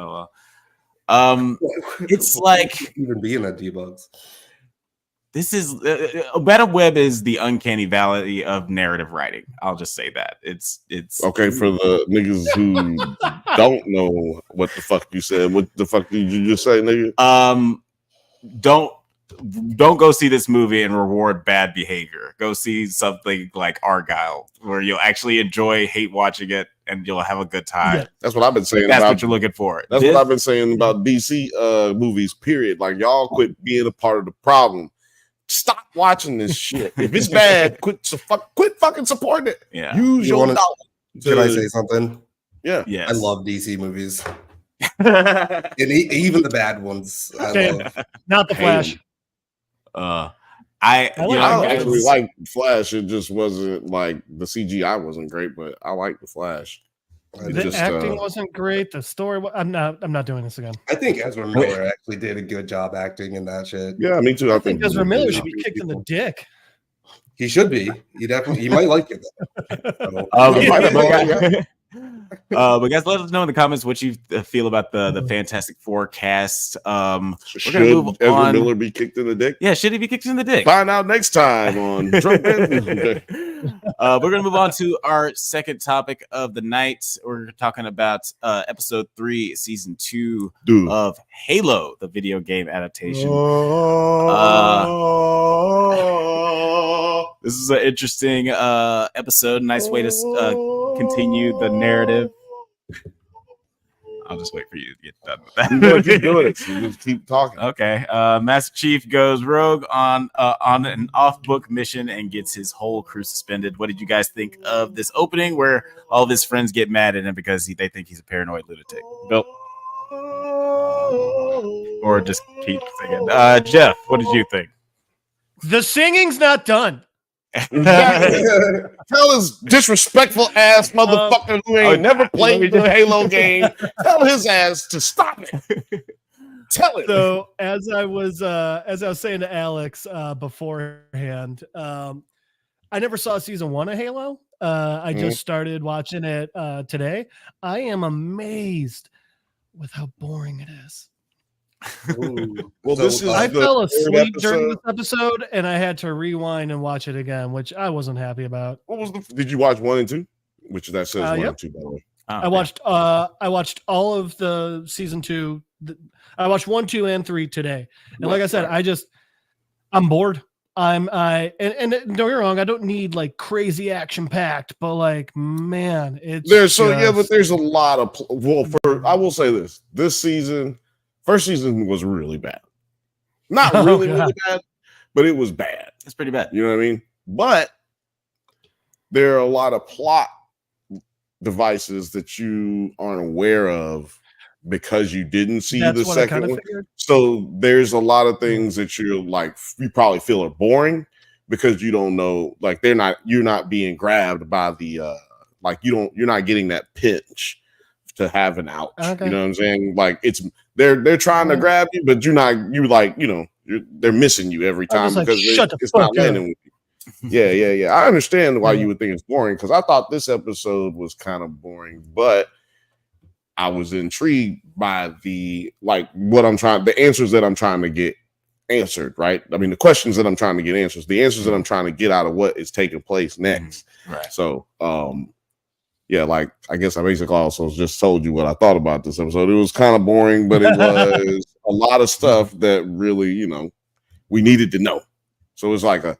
It's like even being a D-box. This is Madam Web is the uncanny valley of narrative writing. I'll just say that it's okay for the niggas who don't know what the fuck you said. What the fuck did you just say, nigga? Don't go see this movie and reward bad behavior. Go see something like Argyle, where you'll actually hate watching it, and you'll have a good time. Yeah. That's what I've been saying. That's what you're looking for. That's what I've been saying about DC movies. Period. Like y'all quit being a part of the problem. Stop watching this shit. If it's bad, quit fucking supporting it. Yeah. Use your dollar. Can I say something? Yeah. Yes. I love DC movies. And even the bad ones. Not the Flash. I actually like Flash. It just wasn't like the CGI wasn't great, but I like the Flash. The acting wasn't great. The story. I'm not doing this again. I think Ezra Miller actually did a good job acting in that shit. Yeah, me too. I think Ezra Miller should be kicked in the dick. He should be. He might like it. But guys, let us know in the comments what you feel about the Fantastic Four cast. Should Ezra Miller be kicked in the dick? Yeah, should he be kicked in the dick? Find out next time on Drunk Banthas. We're going to move on to our second topic of the night. We're talking about episode 3, season 2 of Halo, the video game adaptation. This is an interesting episode. Nice way to continue the narrative. I'll just wait for you to get done with that. You keep doing it. So you just keep talking. Okay. Master Chief goes rogue on an off-book mission and gets his whole crew suspended. What did you guys think of this opening where all of his friends get mad at him because they think he's a paranoid lunatic? Bill? Or just keep singing. Jeff, what did you think? The singing's not done. Tell his disrespectful ass motherfucker who ain't never played the Halo game. Tell his ass to stop it. Tell it. So as I was saying to Alex beforehand, I never saw season 1 of Halo. I just started watching it today. I am amazed with how boring it is. Well, I fell asleep during this episode, and I had to rewind and watch it again, which I wasn't happy about. What was did you watch 1 and 2? Which that says 1 and 2, by the way. I watched all of the season 2. I watched 1, 2, and 3 today. And like I said, I'm bored. And don't get me wrong, I don't need like crazy action packed, but like, man, it's but there's a lot of I will say this season. First season was really bad. Not really bad, but it was bad. It's pretty bad. You know what I mean? But there are a lot of plot devices that you aren't aware of because you didn't see the second one. So there's a lot of things that you probably feel are boring because you don't know, like you're not being grabbed by the you're not getting that pinch to have an ouch. Okay. You know what I'm saying? Like they're trying to grab you, but they're missing you every time because it's not landing with you. Yeah. I understand why you would think it's boring because I thought this episode was kind of boring, but I was intrigued by the answers that I'm trying to get answered, right? I mean, the questions that I'm trying to get answers, the answers that I'm trying to get out of what is taking place next. Right. So, I guess I basically also just told you what I thought about this episode. It was kind of boring, but it was a lot of stuff that really, we needed to know. So it's like a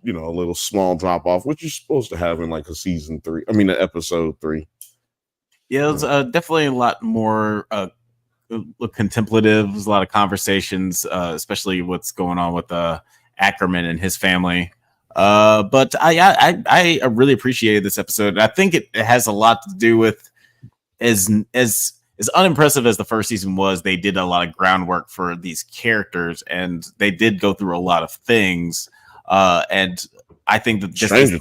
little small drop off, which you're supposed to have in like an episode 3. Yeah, it was definitely a lot more contemplative. There's a lot of conversations, especially what's going on with Ackerman and his family. But I really appreciated this episode. I think it has a lot to do with as unimpressive as the first season was. They did a lot of groundwork for these characters, and they did go through a lot of things. And I think that Stranger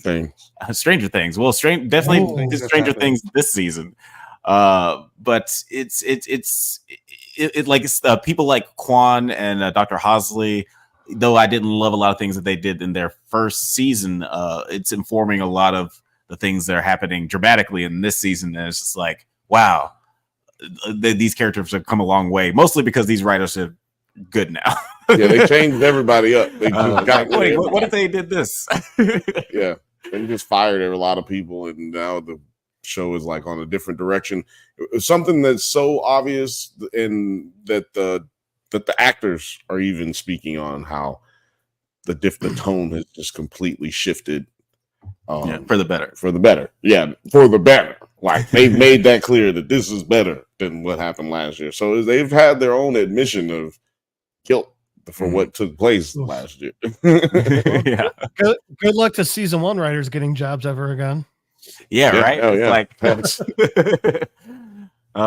Things. Well, definitely Stranger Things this season. But it's people like Quan and Dr. Hosley. Though I didn't love a lot of things that they did in their first season, it's informing a lot of the things that are happening dramatically in this season. And it's just like, wow, these characters have come a long way, mostly because these writers are good now. Yeah, they changed everybody up. They what if they did this? Yeah, they just fired a lot of people, and now the show is like on a different direction. Something that's so obvious in that the actors are even speaking on how the tone has just completely shifted for the better. Yeah, for the better. Like they've made that clear that this is better than what happened last year. So they've had their own admission of guilt for what took place last year. Yeah. Good luck to season 1 writers getting jobs ever again. Yeah, right. Oh, yeah.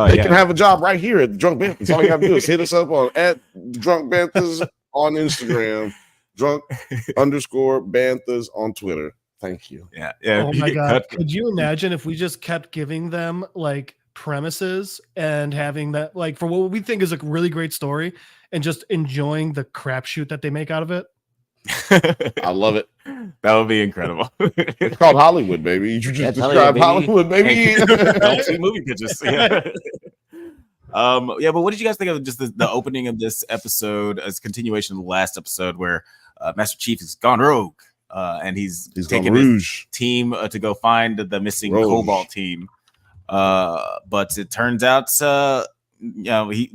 They can have a job right here at Drunk Banthas. All you have to do is hit us up on @Drunk Banthas on Instagram, drunk_Banthas on Twitter. Thank you. Yeah. Oh my God. Could you imagine if we just kept giving them like premises and having that like for what we think is a really great story and just enjoying the crapshoot that they make out of it? I love it. That would be incredible. It's called Hollywood, baby. You just described Hollywood, baby. Don't see movie pitches. Yeah. But what did you guys think of just the opening of this episode as continuation of the last episode where Master Chief has gone rogue and he's taking his Rouge team to go find the missing Rouge. Cobalt team. But it turns out, everybody's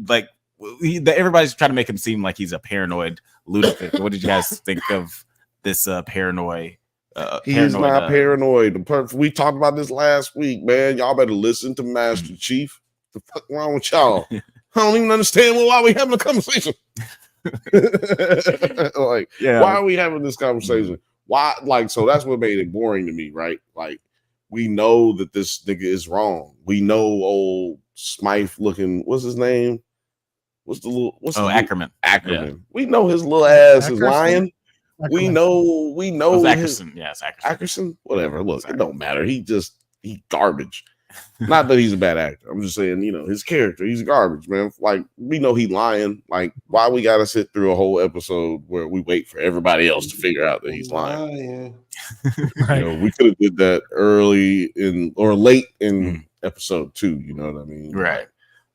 trying to make him seem like he's a paranoid lunatic. What did you guys think of this paranoid? He's not paranoid. We talked about this last week, man. Y'all better listen to Master Chief. The fuck wrong with y'all? I don't even understand why we having a conversation. Why are we having this conversation? Why? So that's what made it boring to me, right? Like, we know that this nigga is wrong. We know old Smythe looking. What's his name? Ackerman. Ackerman. Yeah. We know his little ass is lying. Ackerman. We know Ackerson. Yes, Ackerson. Whatever. Look, it don't matter. He garbage. Not that he's a bad actor. I'm just saying, his character, he's garbage, man. Like, we know he lying. Like, why we gotta sit through a whole episode where we wait for everybody else to figure out that he's lying? Right. We could have did that early or late in episode 2. You know what I mean? Right.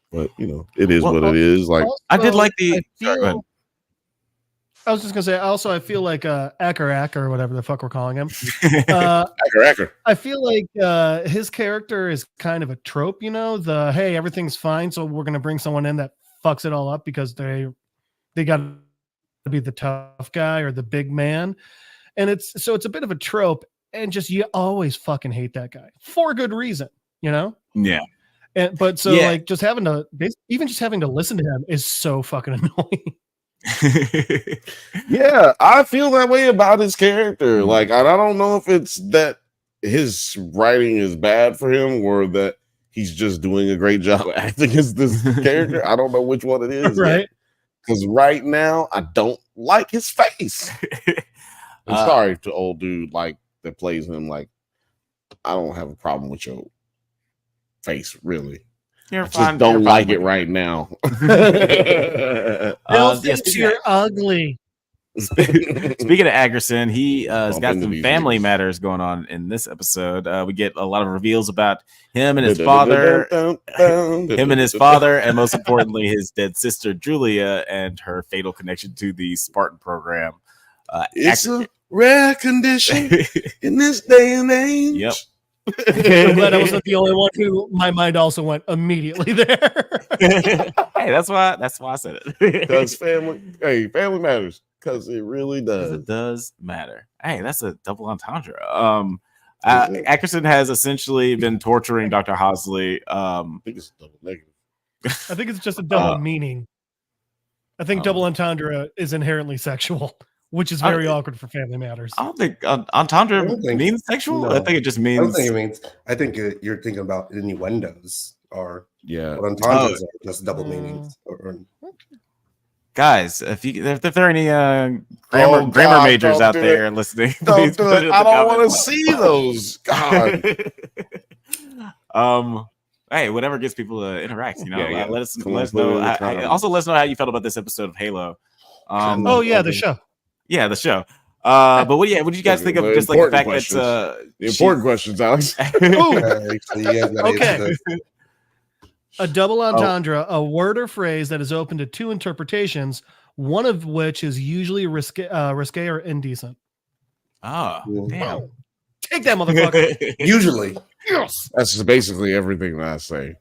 But it is what it is. Like, also, I did like the. I was just gonna say. Also, I feel like Acker or whatever the fuck we're calling him. Acker. I feel like his character is kind of a trope. The hey, everything's fine, so we're gonna bring someone in that fucks it all up because they got to be the tough guy or the big man, and it's a bit of a trope, and just you always fucking hate that guy for good reason. Yeah. But just having to listen to him is so fucking annoying. Yeah, I feel that way about his character. Like, I don't know if it's that his writing is bad for him or that he's just doing a great job acting as this character. I don't know which one it is. Right. Because right now, I don't like his face. I'm sorry to old dude that plays him. Like, I don't have a problem with your face, really. I just don't like it right now. You're ugly. Speaking of Aggerson, he has got some family matters going on in this episode. We get a lot of reveals about him and his father, and most importantly, his dead sister Julia and her fatal connection to the Spartan program. It's a rare condition in this day and age. Yep. I'm glad I wasn't the only one who my mind also went immediately there. Hey, that's why I said it. Because family matters. Because it really does. It does matter. Hey, that's a double entendre. Ackerson has essentially been torturing Dr. Hosley. I think it's a double negative. I think it's just a double meaning. I think double entendre is inherently sexual, which is very awkward for family matters. I don't think entendre means sexual. No. I think it just means. I don't think it means. I think you're thinking about innuendos or entendres are just double meanings. Guys, if there are any grammar majors out there listening, please do it. I don't want to see those. God. Hey, whatever gets people to interact, let us know. Also, let us know how you felt about this episode of Halo. The show. Yeah, the show. But what did you guys think of just like the fact that the important questions, Alex? Okay. A double entendre, a word or phrase that is open to two interpretations, one of which is usually risque or indecent. Oh, damn. Take that, motherfucker. Usually. Yes. That's basically everything that I say.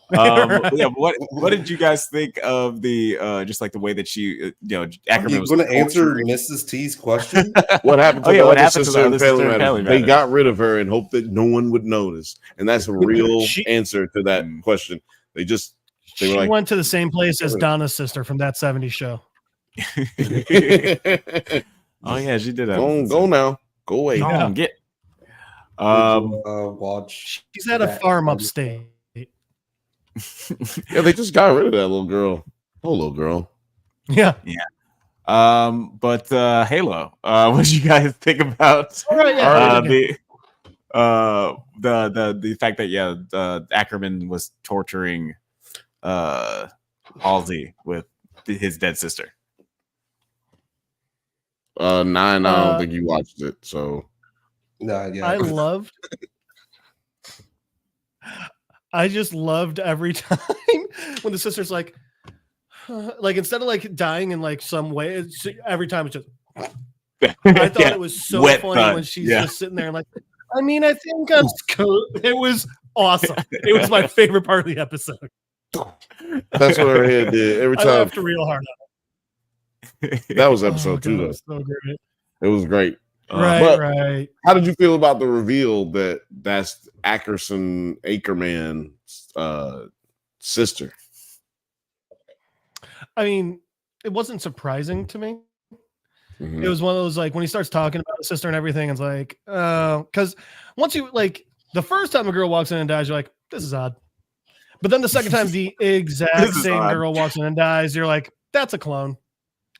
What did you guys think of the just like the way that she Ackerman was going to answer Mrs. T's question? What happened to what happened to the family They got rid of her and hoped that no one would notice, and that's a real answer to that question. She went to the same place as Donna's sister from that 70s show. Oh yeah, she did that. Go now, go away. Get watch. She's at a farm upstate. Yeah, they just got rid of that little girl. Oh, little girl. Yeah. But Halo. What did you guys think about the fact that Ackerman was torturing Halsey with his dead sister? I don't think you watched it, so I just loved every time when the sister's like instead of like dying in like some way, every time it's just I thought it was so funny when she's just sitting there and like, I mean, I think I'm cool. It was awesome. It was my favorite part of the episode. That's what her head did every time. I laughed real hard on it. That was episode 2, though. It was so great. It was great. Right. How did you feel about the reveal that that's Ackerman's sister? I mean, it wasn't surprising to me. Mm-hmm. It was one of those, like, when he starts talking about his sister and everything, it's like, because once you, like, the first time a girl walks in and dies, you're like, this is odd. But then the second time the exact same girl walks in and dies, you're like, that's a clone.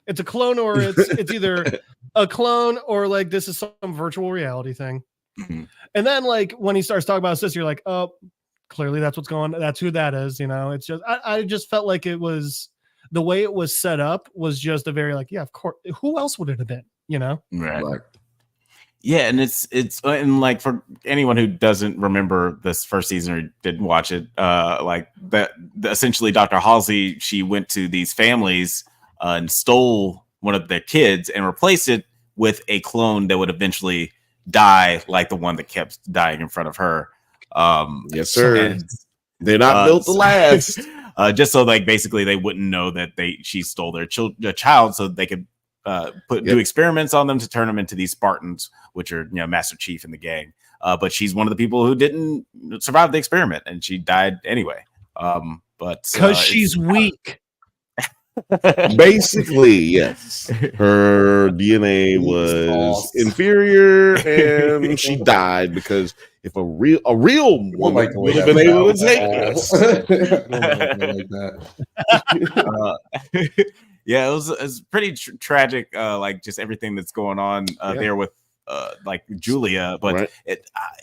It's a clone, or it's either a clone or like this is some virtual reality thing. Mm-hmm. And then, like, when he starts talking about his sister, you're like, oh, clearly that's what's going on. That's who that is. You know, it's just, I just felt like it was, the way it was set up was just a very, like, yeah, of course. Who else would it have been? You know? Right. Yeah. And it's, and like for anyone who doesn't remember this first season or didn't watch it, like that, essentially Dr. Halsey, she went to these families and stole one of their kids and replaced it with a clone that would eventually die, like the one that kept dying in front of her. Yes, sir. They're not built to last. Just so, like, basically they wouldn't know that she stole their child, so they could do experiments on them to turn them into these Spartans, which are, you know, Master Chief in the gang. But she's one of the people who didn't survive the experiment, and she died anyway. But because she's weak. Basically, yes. Her DNA was inferior, and she died because if a real woman would have been able to take this. Yeah, it was pretty tragic. Like just everything that's going on there with like Julia, but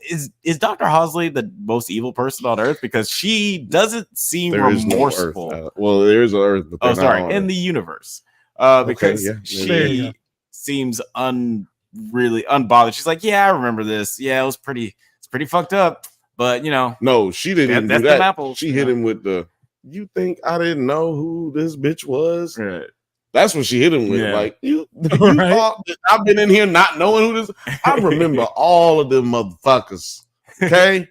is Dr. Hosley the most evil person on Earth? Because she doesn't seem remorseful. No well, there is an Earth. Oh, sorry, in the universe, because she seems really unbothered. She's like, yeah, I remember this. Yeah, it's pretty fucked up. But you know, no, she didn't do that. Apples, she hit him with the. You think I didn't know who this bitch was? Right. That's what she hit him with. Yeah. Like, you thought that I've been in here not knowing who this is? I remember all of them motherfuckers. Okay?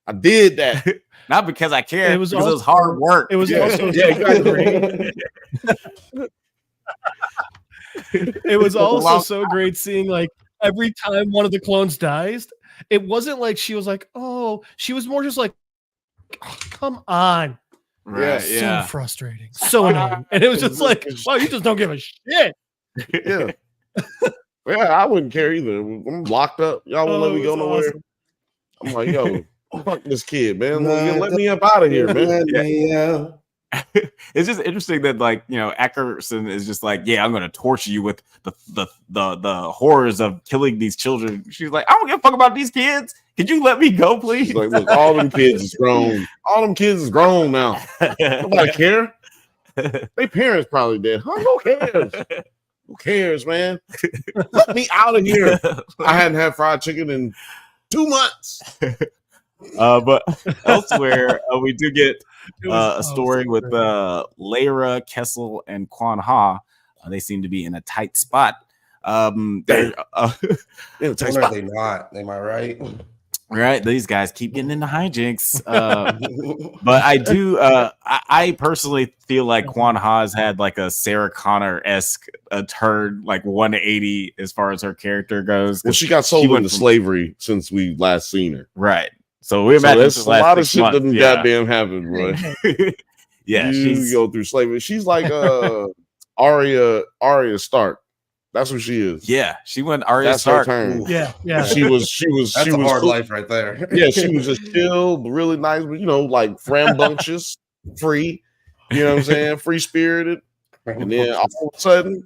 I did that. Not because I cared. It was hard work. It was also great. It was also so great seeing, like, every time one of the clones dies, it wasn't like she was like, oh, she was more just like, oh, come on. Right, so frustrating, so annoying, and it was just like, wow, you just don't give a shit. Yeah, I wouldn't care either. I'm locked up. Y'all won't let me go nowhere. Awesome. I'm like, yo, fuck this kid, man. Let me up out of here, man. Yeah. It's just interesting that, like, you know, Ackerson is just like, yeah, I'm gonna torture you with the horrors of killing these children. She's like, I don't give a fuck about these kids. Could you let me go, please? She's like, look, all them kids is grown. All them kids is grown now. Nobody care. Their parents probably dead. Who cares? Who cares, man? Let me out of here. I hadn't had fried chicken in 2 months. But elsewhere, we do get a story with Layra, Kessel, and Quan Ha. They seem to be in a tight spot. They're in a tight spot. Are they not? Am I right? Right, these guys keep getting into hijinks. But I do. I personally feel like Quan Ha's had like a Sarah Connor-esque turn, like 180 as far as her character goes. Well, she got sold into slavery since we last seen her. Right. So we imagine a lot of shit doesn't goddamn happen, bro. Yeah, you go through slavery. She's like Arya Stark. That's what she is. Yeah, she went Arya Stark. Yeah. She was. That's a hard life right there. Yeah, she was just chill, really nice, but you know, like rambunctious, free. You know what I'm saying? Free spirited. And then all of a sudden,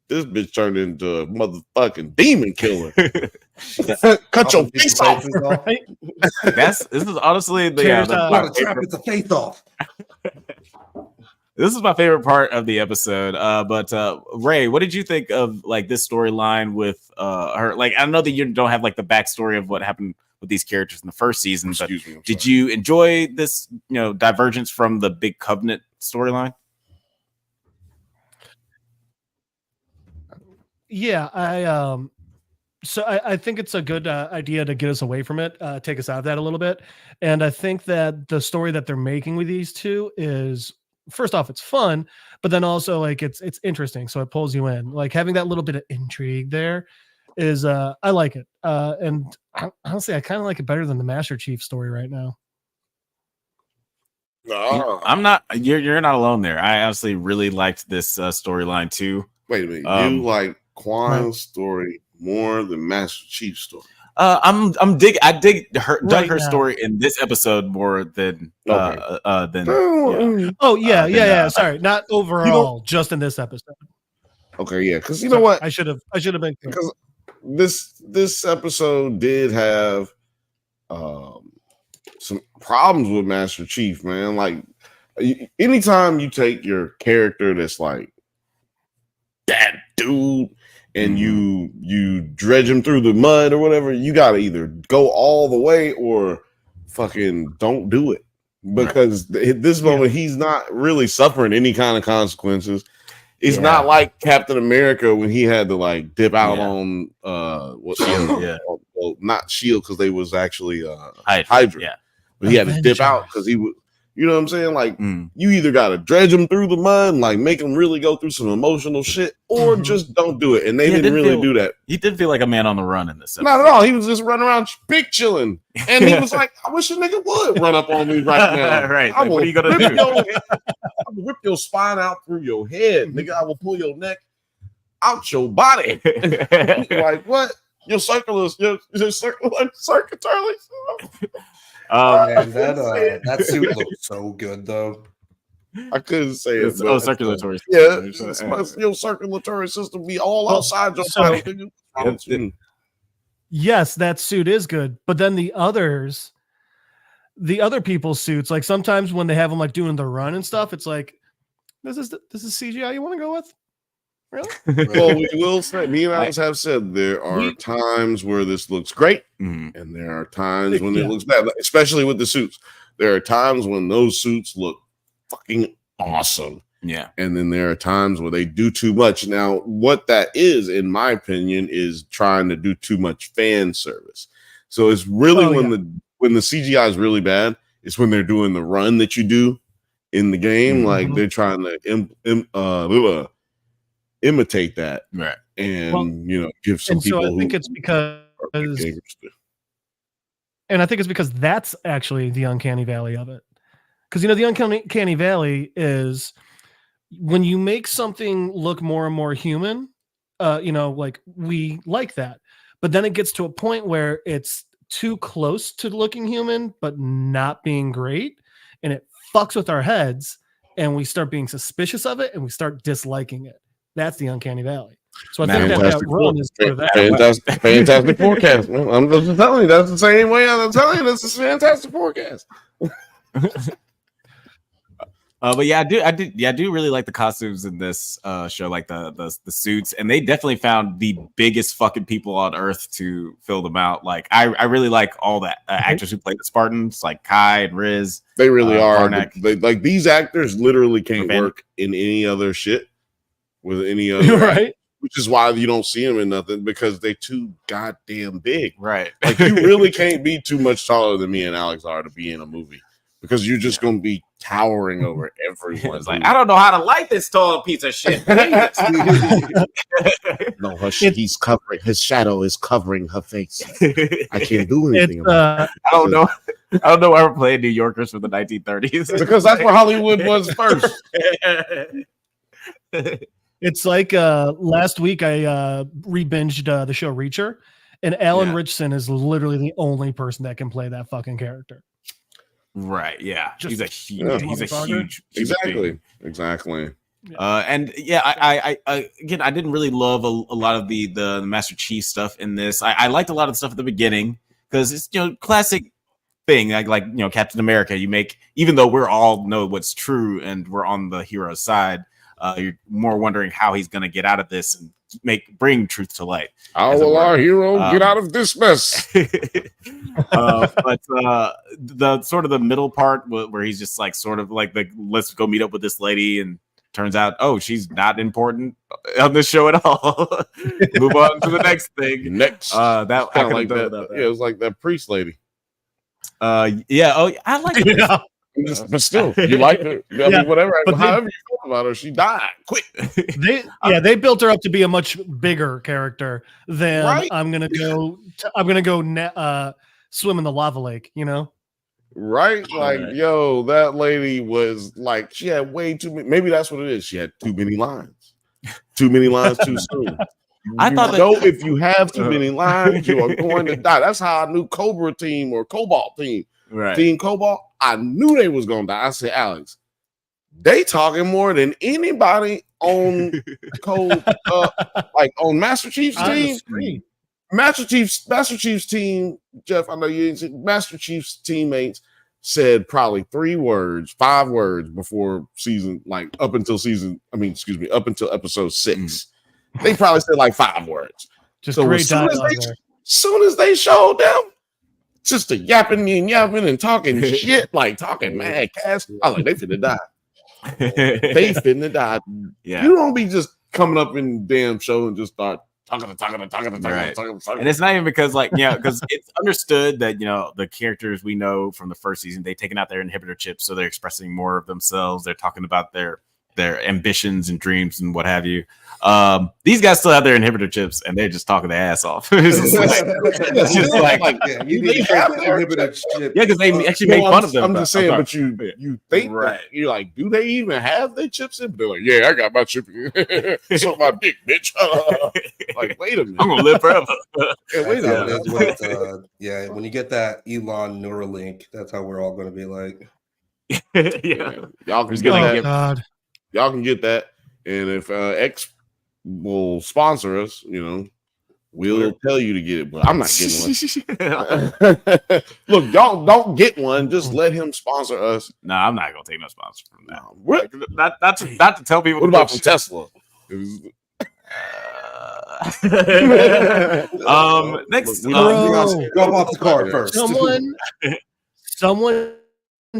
this bitch turned into a motherfucking demon killer. Cut your face off. This is honestly it's a face off. This is my favorite part of the episode. But Ray, what did you think of like this storyline with her? Like, I know that you don't have like the backstory of what happened with these characters in the first season, but did you enjoy this, you know, divergence from the Big Covenant storyline? Yeah, I think it's a good idea to get us away from it, take us out of that a little bit. And I think that the story that they're making with these two is, first off, it's fun, but then also like it's interesting, so it pulls you in. Like having that little bit of intrigue there is I like it. And honestly, I kind of like it better than the Master Chief story right now. No, I'm not. You're not alone there. I honestly really liked this storyline too. wait a minute. You like Quan's story more than Master Chief's story? I dig her Right her now. story in this episode more than Okay. than Oh yeah, then, sorry, not overall, just in this episode. Okay, yeah, because you know what? I should have been clear. Because this episode did have some problems with Master Chief, man. Like anytime you take your character that's like that dude and you dredge him through the mud or whatever, you gotta either go all the way or fucking don't do it. Because at this moment he's not really suffering any kind of consequences. It's not like Captain America when he had to like dip out on Shield, well, not Shield because they was actually Hydra. Yeah. But he had to dip out because he would, you know what I'm saying? Like you either gotta dredge him through the mud and like make him really go through some emotional shit, or just don't do it. And they didn't really do that. He did feel like a man on the run in this episode. Not at all. He was just running around big chilling. And he was like, I wish a nigga would run up on me right now. Right. Like, what are you gonna do? I will rip your spine out through your head, nigga. I will pull your neck out your body. Like what? Your circular circularly. Man, that suit looks so good though. I couldn't say it. Circulatory. Yeah, your circulatory system be all outside your body. Yes, that suit is good, but then the other people's suits, like sometimes when they have them like doing the run and stuff, it's like this is CGI you want to go with? Really? Well, we will say, me and Alex have said there are times where this looks great, and there are times when it looks bad, especially with the suits. There are times when those suits look fucking awesome. Yeah. And then there are times where they do too much. Now, what that is, in my opinion, is trying to do too much fan service. So it's really when the CGI is really bad, it's when they're doing the run that you do in the game. Like they're trying to imitate that, right? And give some people. So I think it's because, and I think it's because that's actually the uncanny valley of it. Because the uncanny valley is when you make something look more and more human. Like we like that, but then it gets to a point where it's too close to looking human, but not being great, and it fucks with our heads, and we start being suspicious of it, and we start disliking it. That's the uncanny valley. So I think that run is part of that. Fantastic forecast. I'm just telling you, that's the same way I'm telling you. This is fantastic forecast. But I do really like the costumes in this show, like the suits, and they definitely found the biggest fucking people on Earth to fill them out. Like I really like all the actors who played the Spartans, like Kai and Riz. They really are. Like these actors literally can't work in any other shit with any other, right? Which is why you don't see them in nothing, because they too goddamn big, right? Like you really can't be too much taller than me and Alex are to be in a movie, because you're just gonna be towering over everyone. It's like, I don't know how to like this tall piece of shit. No, he's covering, his shadow is covering her face. I can't do anything about it. I don't know. I don't know why we're playing New Yorkers from the 1930s. Because that's where Hollywood was first. It's like last week I re-binged the show Reacher, and Alan Richson is literally the only person that can play that fucking character. Right, yeah. He's a huge exactly. And I again, I didn't really love a lot of the Master Chief stuff in this. I liked a lot of the stuff at the beginning because it's classic thing, like Captain America. You make, even though we're all know what's true and we're on the hero's side, you're more wondering how he's going to get out of this and bring truth to light. How will our hero get out of this mess? But the sort of the middle part where he's just like sort of like let's go meet up with this lady and turns out, oh, she's not important on this show at all. Move on to the next thing. Next, that I could like have done that. without that. Yeah, it was like that priest lady. Yeah. Oh, I like it. Yeah. But still, you like her. I mean, whatever. but However you felt about her, she died quick. They built her up to be a much bigger character than Right. I'm gonna go swim in the lava lake. You know, Right? Like, yo, that lady was like, she had way too many. Maybe that's what it is. She had too many lines. Too many lines too soon. I thought if you have too many lines, you are going to die. That's how I knew Cobra team or Cobalt team. Right. Team Cobalt, I knew they was gonna die. I said, Alex, they talking more than anybody on like on Master Chief's team. Master Chief's team, Jeff. I know you didn't see Master Chief's teammates said probably 5 words before season, like up until episode 6. They probably said like 5 words. Just so great dialogue there. Soon as they showed them, just a yapping and talking shit, like talking mad cast. I was like, they finna die. They finna die. Yeah. You don't be just coming up in the damn show and just start talking. And it's not even because because it's understood that, the characters we know from the first season, they've taken out their inhibitor chips, so they're expressing more of themselves. They're talking about their ambitions and dreams and what have you. These guys still have their inhibitor chips and they're just talking their ass off. It's just like you need to have inhibitor chip. Yeah, because they actually make fun of them. I'm just saying, but you think that you're like, do they even have their chips in? They're like, yeah, I got my chip in. So my dick, bitch. Like, wait a minute, I'm gonna live forever. Wait a minute. When you get that Elon Neuralink, that's how we're all gonna be like. Y'all can get that, and if X will sponsor us, we'll tell you to get it. But I'm not getting one. Look, y'all don't get one. Just let him sponsor us. No, I'm not gonna take no sponsor from that. Not to tell people. What about from Tesla? Next, go off the card first. Someone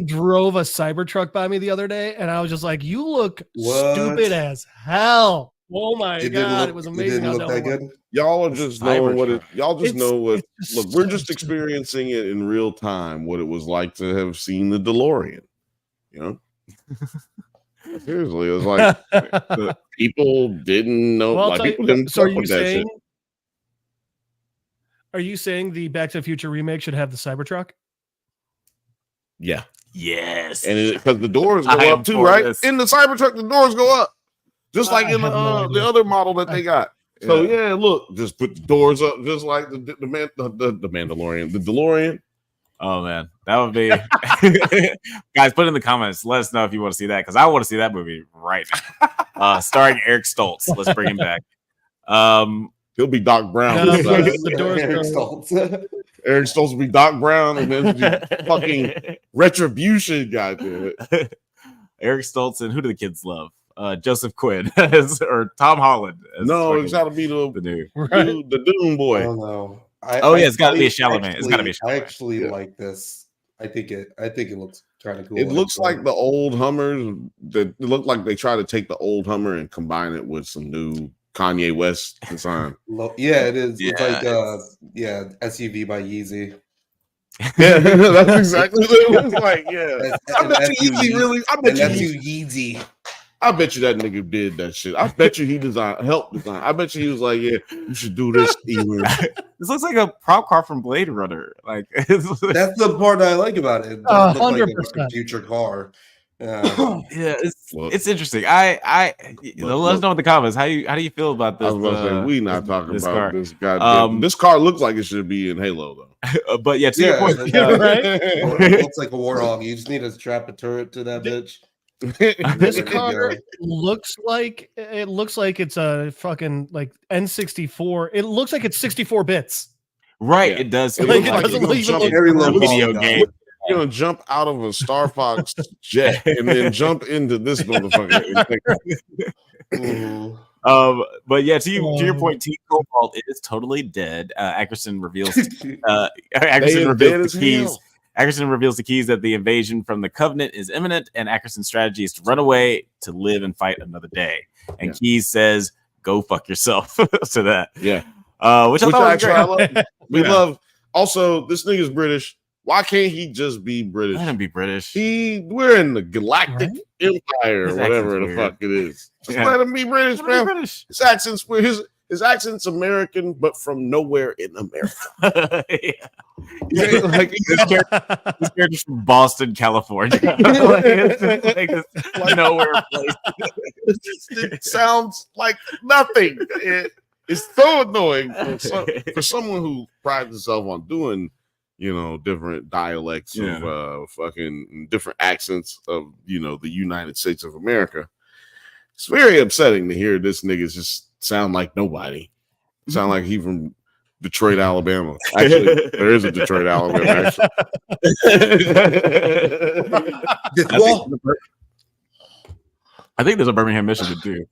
drove a Cybertruck by me the other day, and I was just like, "You look stupid as hell." Oh my god, it was amazing. It didn't look that good. Y'all are just knowing what it. Y'all just know what. Look, we're just experiencing it in real time. What it was like to have seen the DeLorean. Seriously, it was like people didn't know. Well, like people didn't. So are you saying the Back to the Future remake should have the Cybertruck? Yeah. Yes. And because the doors go up too, right? In the Cybertruck, the doors go up. Just like in the other model that they got. So look, just put the doors up, just like the Mandalorian, the DeLorean. Oh man, that would be guys. Put in the comments. Let us know if you want to see that, because I want to see that movie right now. Starring Eric Stoltz. Let's bring him back. He'll be Doc Brown. The doors Eric Stoltz. Eric Stoltz will be Doc Brown, and then the fucking Retribution guy do it. Eric Stoltz, and who do the kids love? Joseph Quinn or Tom Holland. No, it's got to be the Doom boy. Oh no! It's got to be a Chalamet. It's got to be a Chalamet. I actually like this. I think it looks kind of cool. It looks like the old Hummers. That look like they try to take the old Hummer and combine it with some new Kanye West design. Yeah, it is. Yeah, it's like SUV by Yeezy. Yeah, that's exactly what it looks like. Yeah, I bet you Yeezy Yeezy. I bet you that nigga did that shit. I bet you he helped design. I bet you he was like, yeah, you should do this. This looks like a prop car from Blade Runner. Like that's the part I like about it. 100%. Like a future car. It's interesting. Let us know in the comments how do you feel about this? I was going to say we not talking about this goddamn. This car looks like it should be in Halo though. But to your point, right? It looks like a Warthog. You just need to strap a turret to that bitch. This car looks like it's a fucking like N64. It looks like it's 64 bits. Right, it does. It doesn't even look very low video game. You're gonna jump out of a Star Fox jet and then jump into this motherfucker. But to your point, Team Cobalt is totally dead. Ackerson reveals the keys. Ackerson reveals to Keys that the invasion from the Covenant is imminent, and Ackerson's strategy is to run away to live and fight another day. And Keys says, "Go fuck yourself." To that, which I thought was great. I love. We love. Also, this nigga's British. Why can't he just be British? Let him be British. We're in the Galactic Empire, or whatever the fuck it is. Just let him be British, man. His accent's weird. His accent's American, but from nowhere in America. Like his character's from Boston, California. Like nowhere place. It sounds like nothing. It's so annoying for someone who prides himself on doing, different dialects of fucking different accents of, the United States of America. It's very upsetting to hear this nigga just sound like nobody. Sound like he from Detroit, Alabama. Actually, there is a Detroit, Alabama. Actually. I think there's a Birmingham, Michigan too.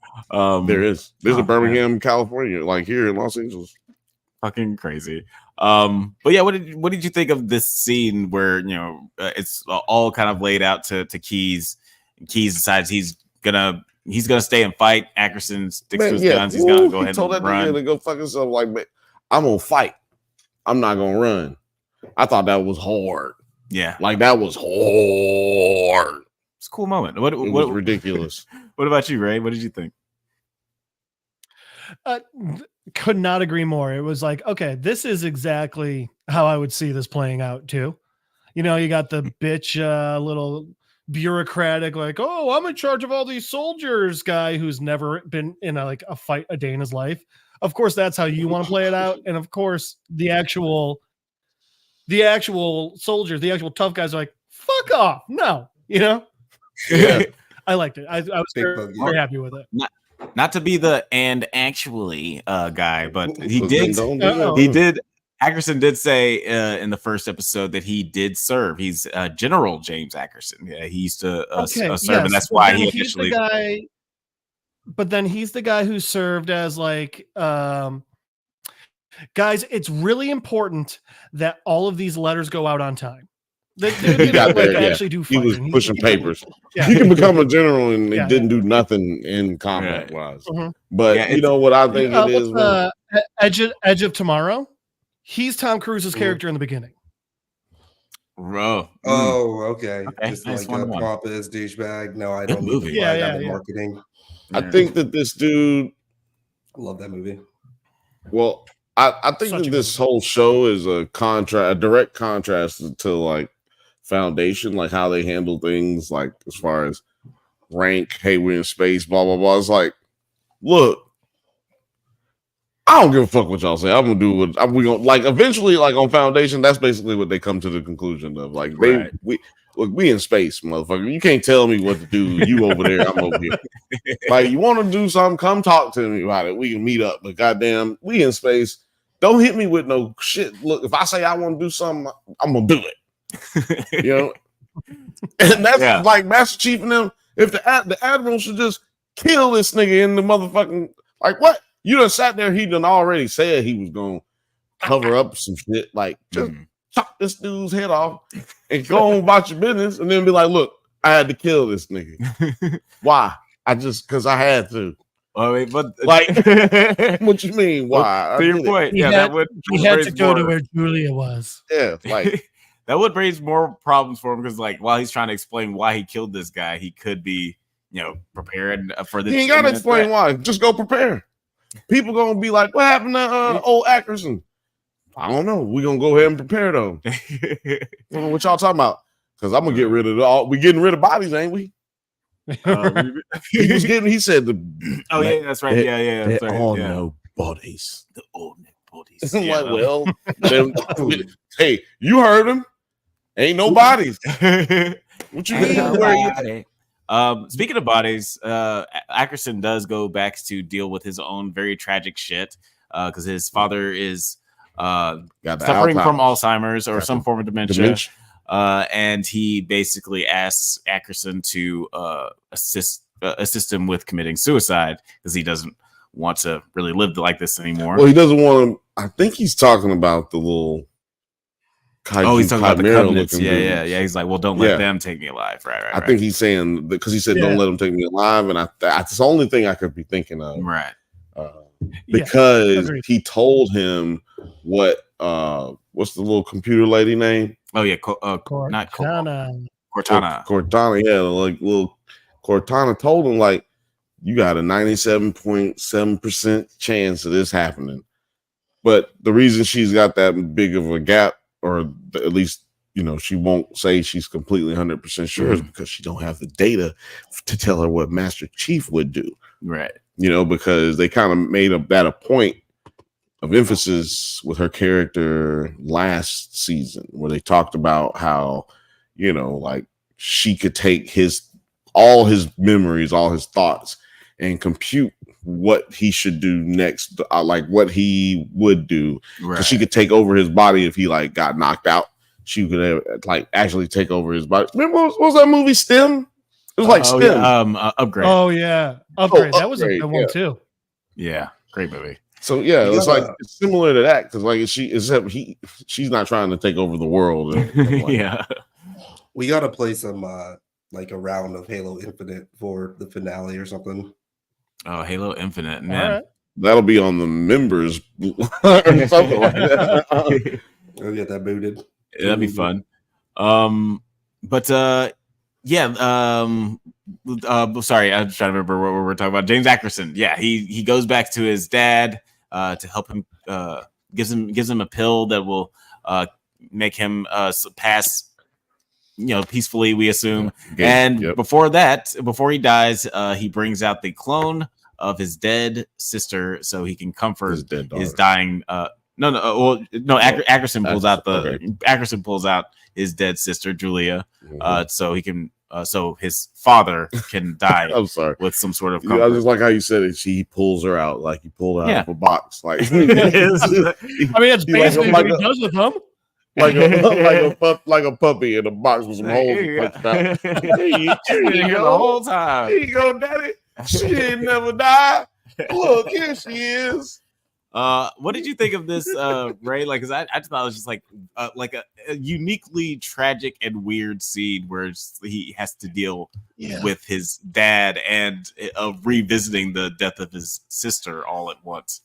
There is. There's a Birmingham, California, like here in Los Angeles. Fucking crazy. But yeah, what did you think of this scene where it's all kind of laid out to Keys? Keys decides he's gonna stay and fight. Ackerson sticks to his guns. He's gonna go ahead and run. To go fuck himself. Like, man, I'm gonna fight. I'm not gonna run. I thought that was hard. Yeah, like that was hard. It's a cool moment. It was ridiculous. What about you, Ray? What did you think? Could not agree more. It was like, okay, this is exactly how I would see this playing out too. You got the bitch, little bureaucratic, like, oh, I'm in charge of all these soldiers guy who's never been in a fight a day in his life. Of course, that's how you want to play it out. And of course, the actual soldiers, the actual tough guys are like, fuck off. No, Yeah. I liked it. I was very happy with it. Not to be the and actually guy, but he did. Ackerson did say in the first episode that he did serve. He's General James Ackerson. Yeah, he used to serve, and that's why he initially. But then he's the guy who served as guys. It's really important that all of these letters go out on time. Actually do he was pushing papers. You can become a general and it didn't do nothing in combat wise. Mm-hmm. But you know what I think it is? Edge of Tomorrow. He's Tom Cruise's character in the beginning. Bro. Oh, okay. Just like a pompous douchebag. No, I don't need to buy that in marketing. I think that this dude. I love that movie. Well, I think that this whole show is a direct contrast to like Foundation, like how they handle things, like as far as rank. Hey, we're in space, blah blah blah. It's like, look, I don't give a fuck what y'all say. I'm gonna do what we gonna like. Eventually, like on Foundation, that's basically what they come to the conclusion of. Like we in space, motherfucker. You can't tell me what to do. You over there, I'm over here. Like you want to do something, come talk to me about it. We can meet up. But goddamn, we in space. Don't hit me with no shit. Look, if I say I want to do something, I'm gonna do it. And that's like Master Chief and them. If the admiral should just kill this nigga in the motherfucking like what? You done sat there. He done already said he was gonna cover up some shit. Like just chop this dude's head off and go on about your business, and then be like, "Look, I had to kill this nigga. Why? Because I had to." I mean, but like, what you mean? Why? To your point, he had to go to where Julia was. Yeah, like that would raise more problems for him because, like, while he's trying to explain why he killed this guy, he could be, prepared for this. He ain't gotta explain why. Just go prepare. People gonna be like, "What happened to old Ackerson?" I don't know. We're gonna go ahead and prepare though. What y'all talking about? Because I'm gonna get rid of all. We getting rid of bodies, ain't we? He said that's right. That's right. All no bodies. The old bodies. Like, well, hey, you heard him. Ain't no bodies. What you mean? Speaking of bodies, Ackerson does go back to deal with his own very tragic shit because his father is suffering from Alzheimer's or some form of dementia. And he basically asks Ackerson to assist him with committing suicide because he doesn't want to really live like this anymore. Well, he doesn't want to. I think he's talking about the little Oh, he's talking about the covenants. Yeah. dudes. He's like, well, don't let them take me alive. Right. I think he's saying because he said, "Don't let them take me alive," and that's the only thing I could be thinking of. Right. Because he told him what what's the little computer lady name? Oh yeah, not Cortana. Cortana, yeah, like little Cortana told him like you got a 97.7% chance of this happening. But the reason she's got that big of a gap, or at least she won't say she's completely 100% sure, is because she don't have the data to tell her what Master Chief would do. Right. Because they kind of made that a point of emphasis with her character last season, where they talked about how, like she could take all his memories, all his thoughts, and compute what he should do next, like what he would do. Because she could take over his body if he like got knocked out. She could like actually take over his body. Remember what was that movie STEM? It was like STEM. Yeah. Upgrade. Oh yeah, Upgrade. That was a good one too. Yeah, great movie. So yeah, it's like it's similar to that because like she's not trying to take over the world. Yeah, we gotta play some like a round of Halo Infinite for the finale or something. Oh, Halo Infinite, man. Right. That'll be on the members or something like that. I'll get that booted. That'd be fun. Sorry, I'm trying to remember what we're talking about. James Ackerson. Yeah, he goes back to his dad to help him. Gives him a pill that will make him pass. Peacefully, we assume. Before he dies, he brings out the clone of his dead sister so he can comfort his dying. Ackerson pulls out Ackerson pulls out his dead sister Julia, so he can. So his father can die. I'm sorry. With some sort of comfort. I just like how you said it. He pulls her out like he pulled her out of a box. Like I mean, it's basically what he does with them. Like a puppy in a box with some holes. The whole time. Here you go, daddy. She ain't never die. Look, here she is. What did you think of this, Ray? Like, because I just thought it was just like a uniquely tragic and weird scene where he has to deal with his dad and revisiting the death of his sister all at once.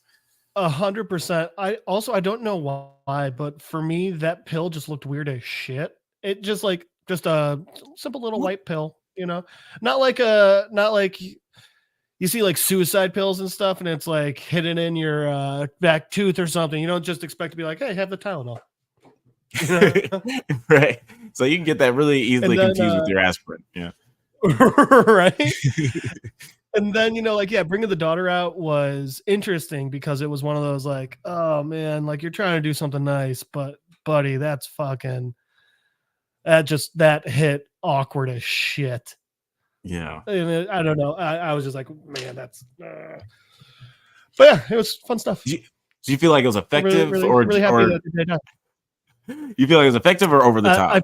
100%. I don't know why, but for me, that pill just looked weird as shit. It just a simple little white pill, not like you see like suicide pills and stuff, and it's like hidden in your back tooth or something. You don't just expect to be like, hey, have the Tylenol. Right. So you can get that really easily confused with your aspirin. Yeah. Right. And then, bringing the daughter out was interesting because it was one of those like, oh man, like you're trying to do something nice, but buddy, that hit awkward as shit. Yeah. And I don't know. I was just like, man, that's. But yeah, it was fun stuff. Do you feel like it was effective, really happy that they did. You feel like it was effective or over the top?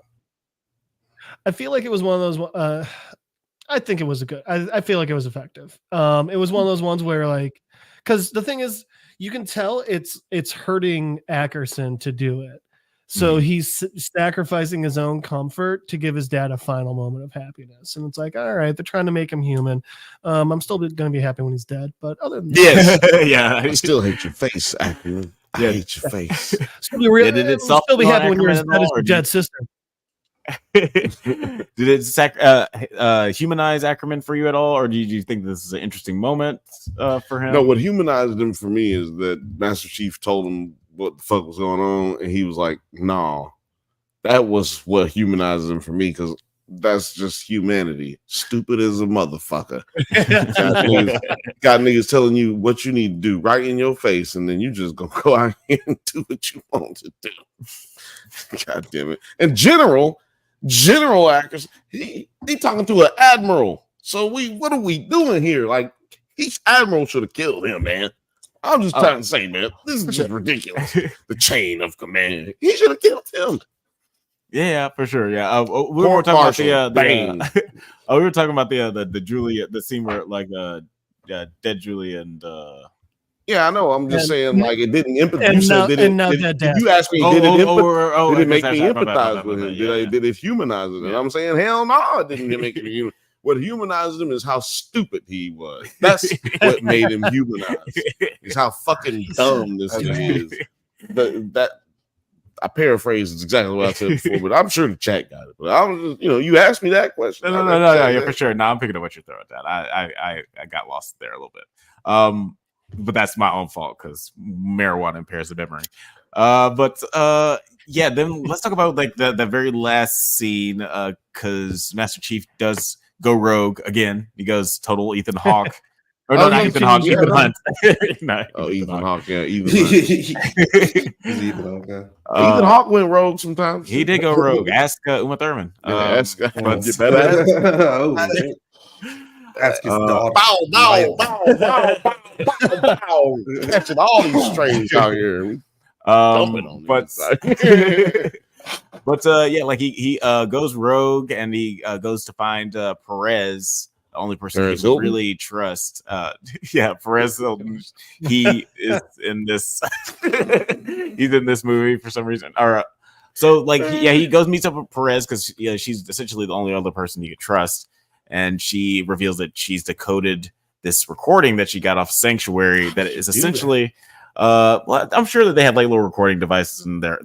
I feel like it was one of those. I think it was I feel like it was effective. It was one of those ones where like, because the thing is, you can tell it's hurting Ackerson to do it. So he's sacrificing his own comfort to give his dad a final moment of happiness. And it's like, all right, they're trying to make him human. I'm still going to be happy when he's dead. But other than that, yeah, I still hate your face, Ackerman. I hate your face. Still be happy when you're as dead as your dead sister. Did it humanize Ackerman for you at all, or do you think this is an interesting moment for him? No, what humanized him for me is that Master Chief told him what the fuck was going on, and he was like, "No." That was what humanized him for me, because that's just humanity. Stupid as a motherfucker. Got niggas telling you what you need to do right in your face, and then you just gonna go out here and do what you want to do. God damn it! And General actors, he talking to an admiral. So what are we doing here? Like, each admiral should have killed him, man. I'm just trying to say, man, this is just ridiculous. The chain of command. He should have killed him. Yeah, for sure. Yeah, we were talking about we were talking about the Julia, the scene where like dead Julia and Yeah, I know. I'm just saying, like, it didn't empathize. You said, did it? You asked me, did it make me empathize with him? Did it humanize it? And I'm saying, hell no, it didn't make me human. What humanized him is how stupid he was. That's what made him humanized. Is how fucking dumb this thing is. That I paraphrased exactly what I said before, but I'm sure the chat got it. But I was just, you asked me that question. No, yeah, for sure. No, I'm picking up what you're throwing at. I got lost there a little bit. But that's my own fault because marijuana impairs the memory. Yeah, then let's talk about like the very last scene, because Master Chief does go rogue again. He goes total Ethan Hawke. Or no, not Ethan Hawke, Ethan Hunt. Ethan Hawke, yeah, Ethan Hawke. Ethan Hawke went rogue sometimes. He did go rogue. Ask Uma Thurman. Ask get that Ask his dog. Bow. Catching all these strays out here. Yeah, like he goes rogue and he goes to find Perez, the only person he would really trust. Yeah, Perez Hilton. He is in this. He's in this movie for some reason. So like he goes meets up with Perez because she's essentially the only other person you could trust, and she reveals that she's decoded this recording that she got off Sanctuary that is essentially. Well, I'm sure that they had like little recording devices in their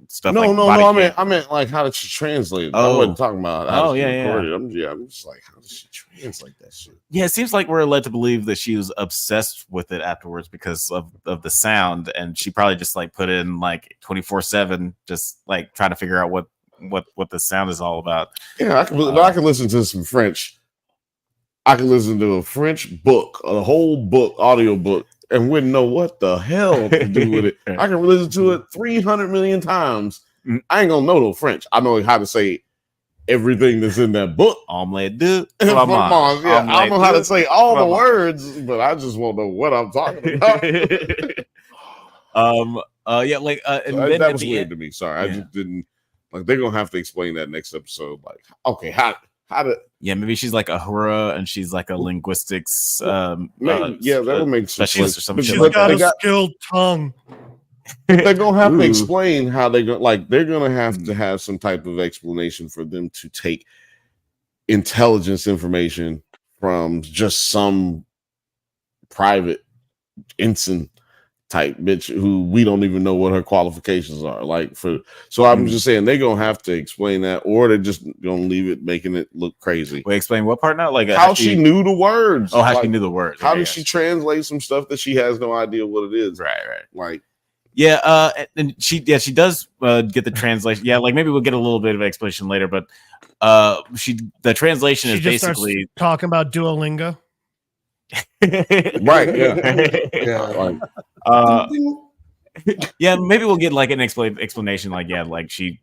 stuff. No. I meant like how did she translate it? I wasn't talking about. How I'm just like, how did she translate that shit? Yeah, it seems like we're led to believe that she was obsessed with it afterwards because of the sound, and she probably just like put in like 24/7, just like trying to figure out what the sound is all about. Yeah, I can listen to some French. I can listen to a French book, a whole book, audio book, and wouldn't know what the hell to do with it. I can listen to it 300 million times. I ain't gonna know no French. I know how to say everything that's in that book. Omelette de I don't know how to say all the words, but I just won't know what I'm talking about. That was weird to me. Sorry, I just didn't like. They're gonna have to explain that next episode. Like, okay, how to? Yeah, maybe she's like a Hura and she's like a linguistics. That would make specialist or something. She's got a skilled tongue. They're gonna have to explain how they're gonna have to have some type of explanation for them to take intelligence information from just some private ensign type bitch who we don't even know what her qualifications are. So I'm just saying they're gonna have to explain that, or they're just gonna leave it making it look crazy. Wait, explain what part now? Like how she knew the words. Oh, how she knew the words. How did she translate some stuff that she has no idea what it is? Right. Like, and she does get the translation. Yeah, like maybe we'll get a little bit of explanation later, but the translation is basically talking about Duolingo. Right. Yeah. Yeah, maybe we'll get like an explanation. Like, yeah, like she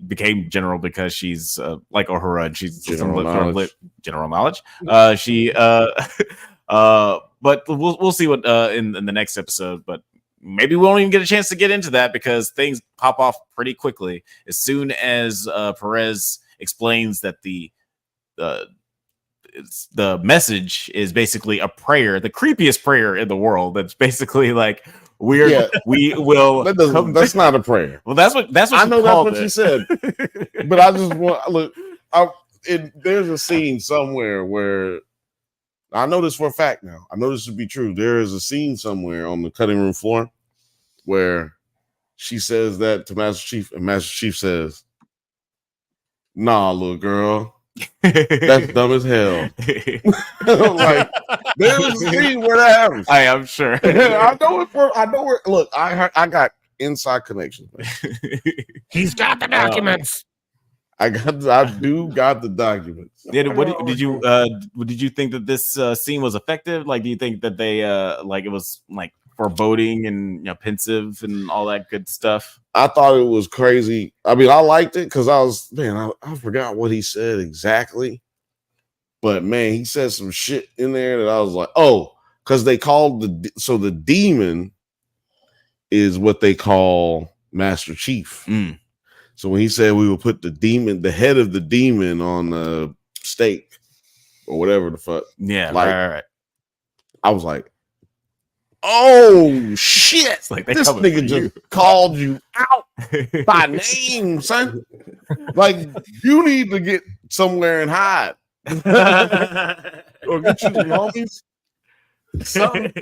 became general because she's like Uhura, and she's general knowledge. But we'll see what in the next episode. But maybe we won't even get a chance to get into that because things pop off pretty quickly as soon as Perez explains that the message is basically a prayer, the creepiest prayer in the world. That's basically like we will. That's not a prayer. Well, that's what I know. That's what she said. But I just want look. There's a scene somewhere where I know this for a fact now. I know this to be true. There is a scene somewhere on the cutting room floor where she says that to Master Chief, and Master Chief says, "Nah, little girl. That's dumb as hell." Like, there's a scene where that happens. I am sure. I know it. Look, I got inside connections. He's got the documents. I got the documents. Did you think that this scene was effective? Like, do you think that they like it was like foreboding and pensive and all that good stuff? I thought it was crazy. I mean, I liked it because I forgot what he said exactly. But man, he said some shit in there that I was like, oh, because they called the demon is what they call Master Chief. So when he said we will put the head of the demon on the stake or whatever the fuck. Yeah, like, right. I was like, oh shit! It's like they This coming for nigga you. just called you out by name, son. Like you need to get somewhere and hide, or get you some homies. Son,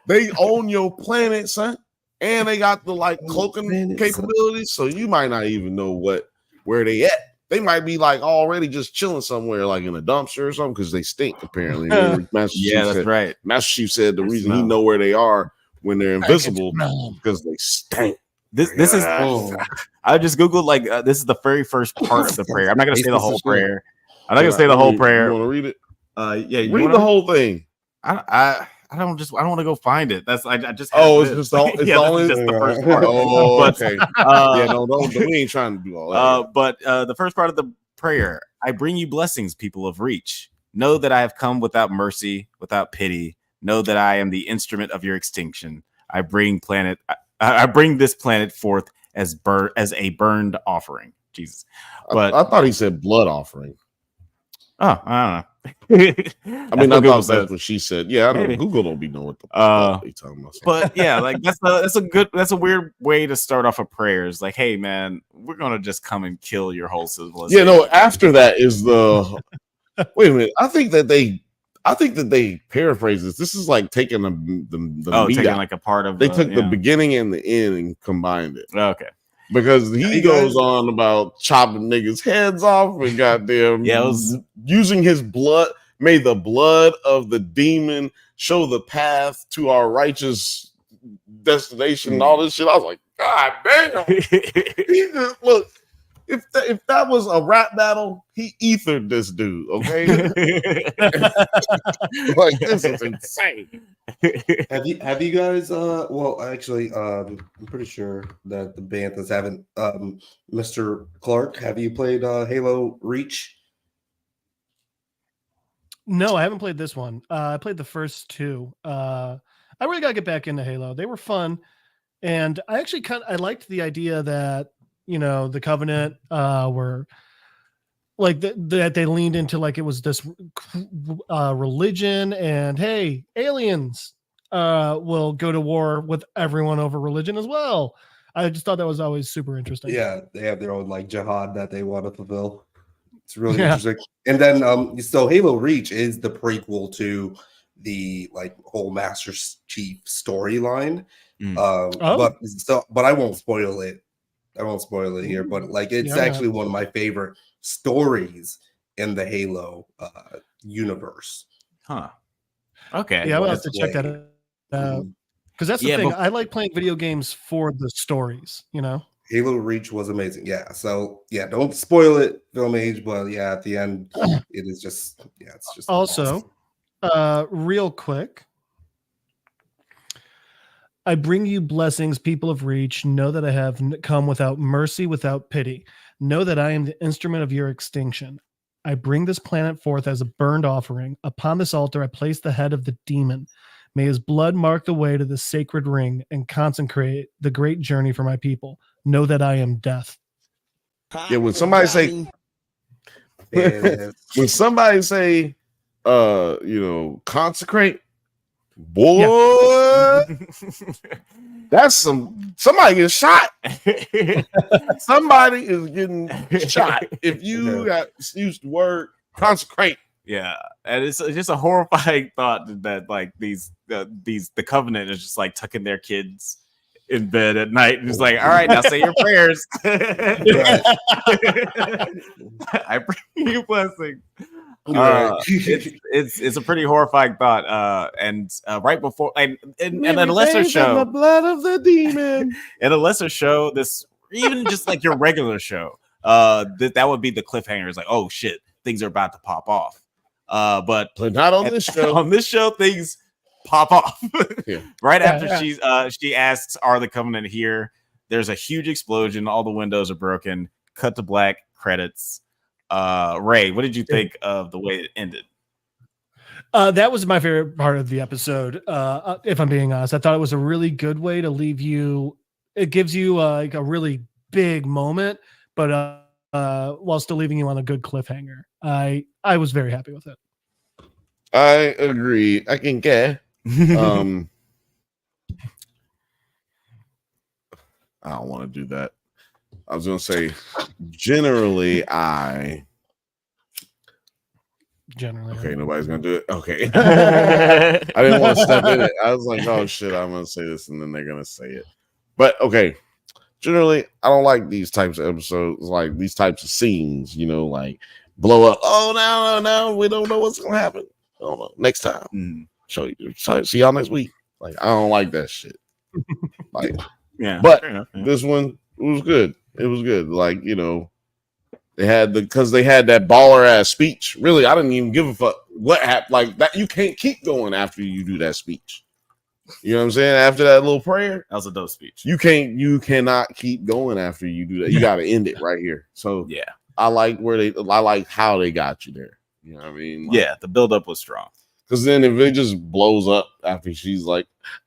they own your planet, son, and they got the like cloaking capabilities, so you might not even know where they at. They might be like already just chilling somewhere, like in a dumpster or something, because they stink. Apparently, That's right. Master Chief said the reason he know where they are when they're invisible because they stink. This is. I just googled like this is the very first part of the prayer. I'm not gonna say the whole prayer. I'm not gonna say the whole prayer. You want to read it? Yeah, read the whole thing. I don't want to go find it. That's I just. It's just all. It's only just the first part. Okay. Yeah, no, we ain't trying to do all that. But the first part of the prayer: I bring you blessings, people of Reach. Know that I have come without mercy, without pity. Know that I am the instrument of your extinction. I bring this planet forth as a burned offering. Jesus, but I thought he said blood offering. Oh, I don't know. I mean, I thought that's what she said. Yeah, I don't. Google don't be knowing what the fuck they talking about. But yeah, like that's a weird way to start off a prayer. It's like, hey man, we're gonna just come and kill your whole civilization. Yeah, no. After that is the. Wait a minute. I think that they paraphrase this. This is like taking the taking out. Like a part of. They took the beginning and the end and combined it. Okay. Because he goes on about chopping niggas' heads off and goddamn using his blood. May the blood of the demon show the path to our righteous destination and all this shit. I was like, God damn. He just, look, if that was a rap battle, he ethered this dude, okay? Like, this is insane. Have you guys well actually I'm pretty sure that the Banthas haven't Mr. Clark, have you played Halo Reach? No, I haven't played this one. I played the first two. I really gotta get back into Halo. They were fun, and I actually I liked the idea that the Covenant were like that they leaned into like it was this religion, and hey, aliens will go to war with everyone over religion as well. I just thought that was always super interesting. Yeah, they have their own like jihad that they want to fulfill. It's really interesting. And then so Halo Reach is the prequel to the like whole Master Chief storyline. But I won't spoil it. I won't spoil it here, but like it's actually one of my favorite stories in the Halo universe. Huh. Okay. Yeah, I'll have to check that out. Because that's the thing. I like playing video games for the stories, Halo Reach was amazing. Yeah. So yeah, don't spoil it, Film Age, but yeah, at the end, it is just it's just also awesome. Real quick. I bring you blessings, people of Reach. Know that I have come without mercy, without pity. Know that I am the instrument of your extinction. I bring this planet forth as a burned offering. Upon this altar, I place the head of the demon. May his blood mark the way to the sacred ring and consecrate the great journey for my people. Know that I am death. Yeah, when somebody say, consecrate, boy, that's somebody gets shot. Somebody is getting shot if you got used the word consecrate. Yeah, and it's just a horrifying thought that like the Covenant is just like tucking their kids in bed at night and just like, all right, now say your prayers. I bring you blessings. It's a pretty horrifying thought. And right before and in a lesser show, the blood of the demon. In a lesser show, this even just like your regular show, that would be the cliffhanger. Is like, oh shit, things are about to pop off. But not on this show. On this show, things pop off. Right after she asks, "Are the Covenant here?" There's a huge explosion. All the windows are broken. Cut to black. Credits. Ray, what did you think of the way it ended? That was my favorite part of the episode. If I'm being honest, I thought it was a really good way to leave you. It gives you like a really big moment, but while still leaving you on a good cliffhanger. I was very happy with it. I agree. I can get. I don't want to do that. I was gonna say generally okay, nobody's gonna do it. Okay. I didn't want to step in it. I was like, oh shit, I'm gonna say this, and then they're gonna say it. But okay. Generally, I don't like these types of episodes, like these types of scenes, like blow up. Oh, no, we don't know what's gonna happen. I don't know. Next time. Show you. See y'all next week. Like, I don't like that shit. Like, yeah. But this one, it was good. It was good. Like, they had that baller ass speech. Really, I didn't even give a fuck what happened. Like that, you can't keep going after you do that speech. You know what I'm saying? After that little prayer, that was a dope speech. You cannot keep going after you do that. You got to end it right here. So yeah, I like how they got you there. You know what I mean? Like, yeah, the build up was strong. Because then if it just blows up after she's like,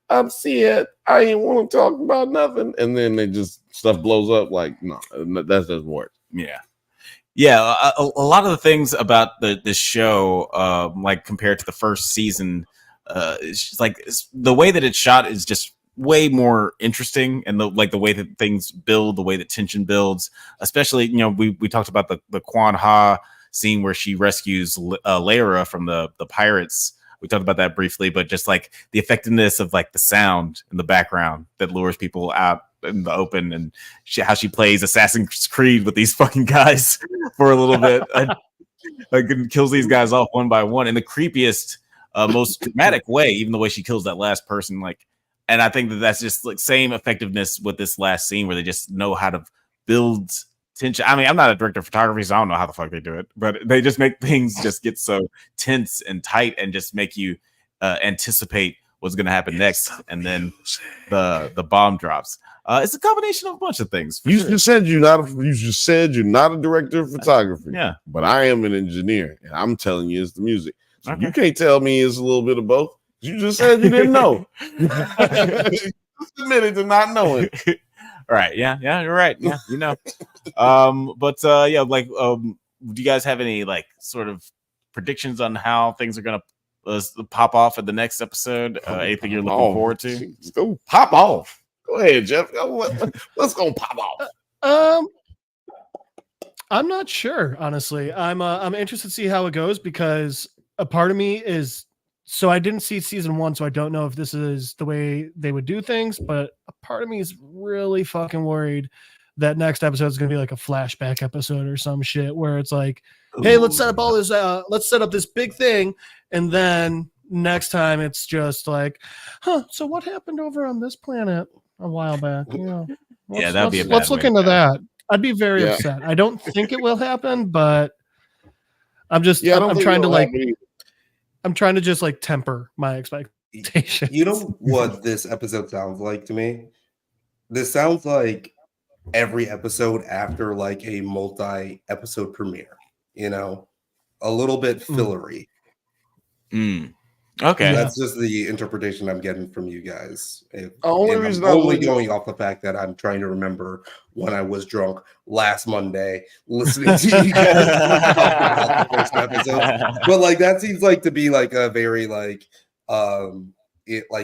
I'm scared, I ain't want to talk about nothing, and then stuff blows up. Like, no, that doesn't work. Yeah, a lot of the things about the show, like compared to the first season. It's just like the way that it's shot is just way more interesting, and the way that things build, the way that tension builds, especially we talked about the Quan Ha scene where she rescues Layra from the pirates. We talked about that briefly, but just like the effectiveness of like the sound in the background that lures people out in the open, and how she plays Assassin's Creed with these fucking guys for a little bit, and kills these guys off one by one in the creepiest, most dramatic way, even the way she kills that last person. Like, and I think that's just like same effectiveness with this last scene where they just know how to build tension. I mean, I'm not a director of photography, so I don't know how the fuck they do it, but they just make things just get so tense and tight and just make you anticipate what's going to happen next. And then the bomb drops. It's a combination of a bunch of things. Just said you're not a director of photography. Yeah, but I am an engineer, and I'm telling you it's the music. So you can't tell me it's a little bit of both. You just said you didn't know. Just admitted to not knowing. All right. Yeah, you're right. Yeah, but do you guys have any like sort of predictions on how things are gonna pop off in the next episode? Anything you're looking forward to? Go pop off. Go ahead, Jeff. What's gonna pop off? I'm not sure, honestly. I'm interested to see how it goes, because a part of me is, so I didn't see season 1, so I don't know if this is the way they would do things, but a part of me is really fucking worried that next episode is going to be like a flashback episode or some shit where it's like, hey, let's set up all this, let's set up this big thing, and then next time it's just like, so what happened over on this planet a while back? That'd be a bad let's look into that. I'd be very upset. I don't think it will happen, but I'm just I'm trying to just like temper my expectations. You know what this episode sounds like to me? This sounds like every episode after like a multi-episode premiere, a little bit fillery. Okay, that's just the interpretation I'm getting from you guys. Only going off the fact that I'm trying to remember when I was drunk last Monday listening to you guys about the first episode. But like that seems like to be like a very like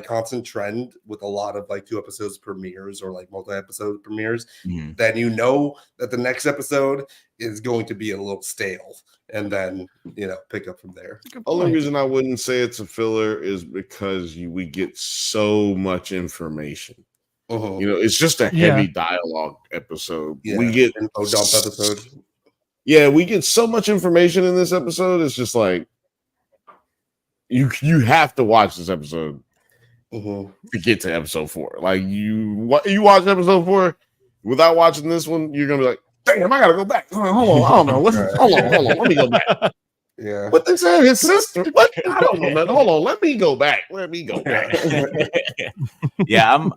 constant trend with a lot of like 2 episodes premieres or like multi-episode premieres. Then that the next episode is going to be a little stale, and then pick up from there. Only reason I wouldn't say it's a filler is because we get so much information. It's just a heavy dialogue episode. We get info dump episode. Yeah, we get so much information in this episode. It's just like you have to watch this episode to get to episode 4. Like you watch episode 4 without watching this one, you're gonna be like, damn, I gotta go back. Hold on, I don't know. Hold on, let me go back. Yeah. What they said, his sister. What? I don't know. Hold on, let me go back. Yeah,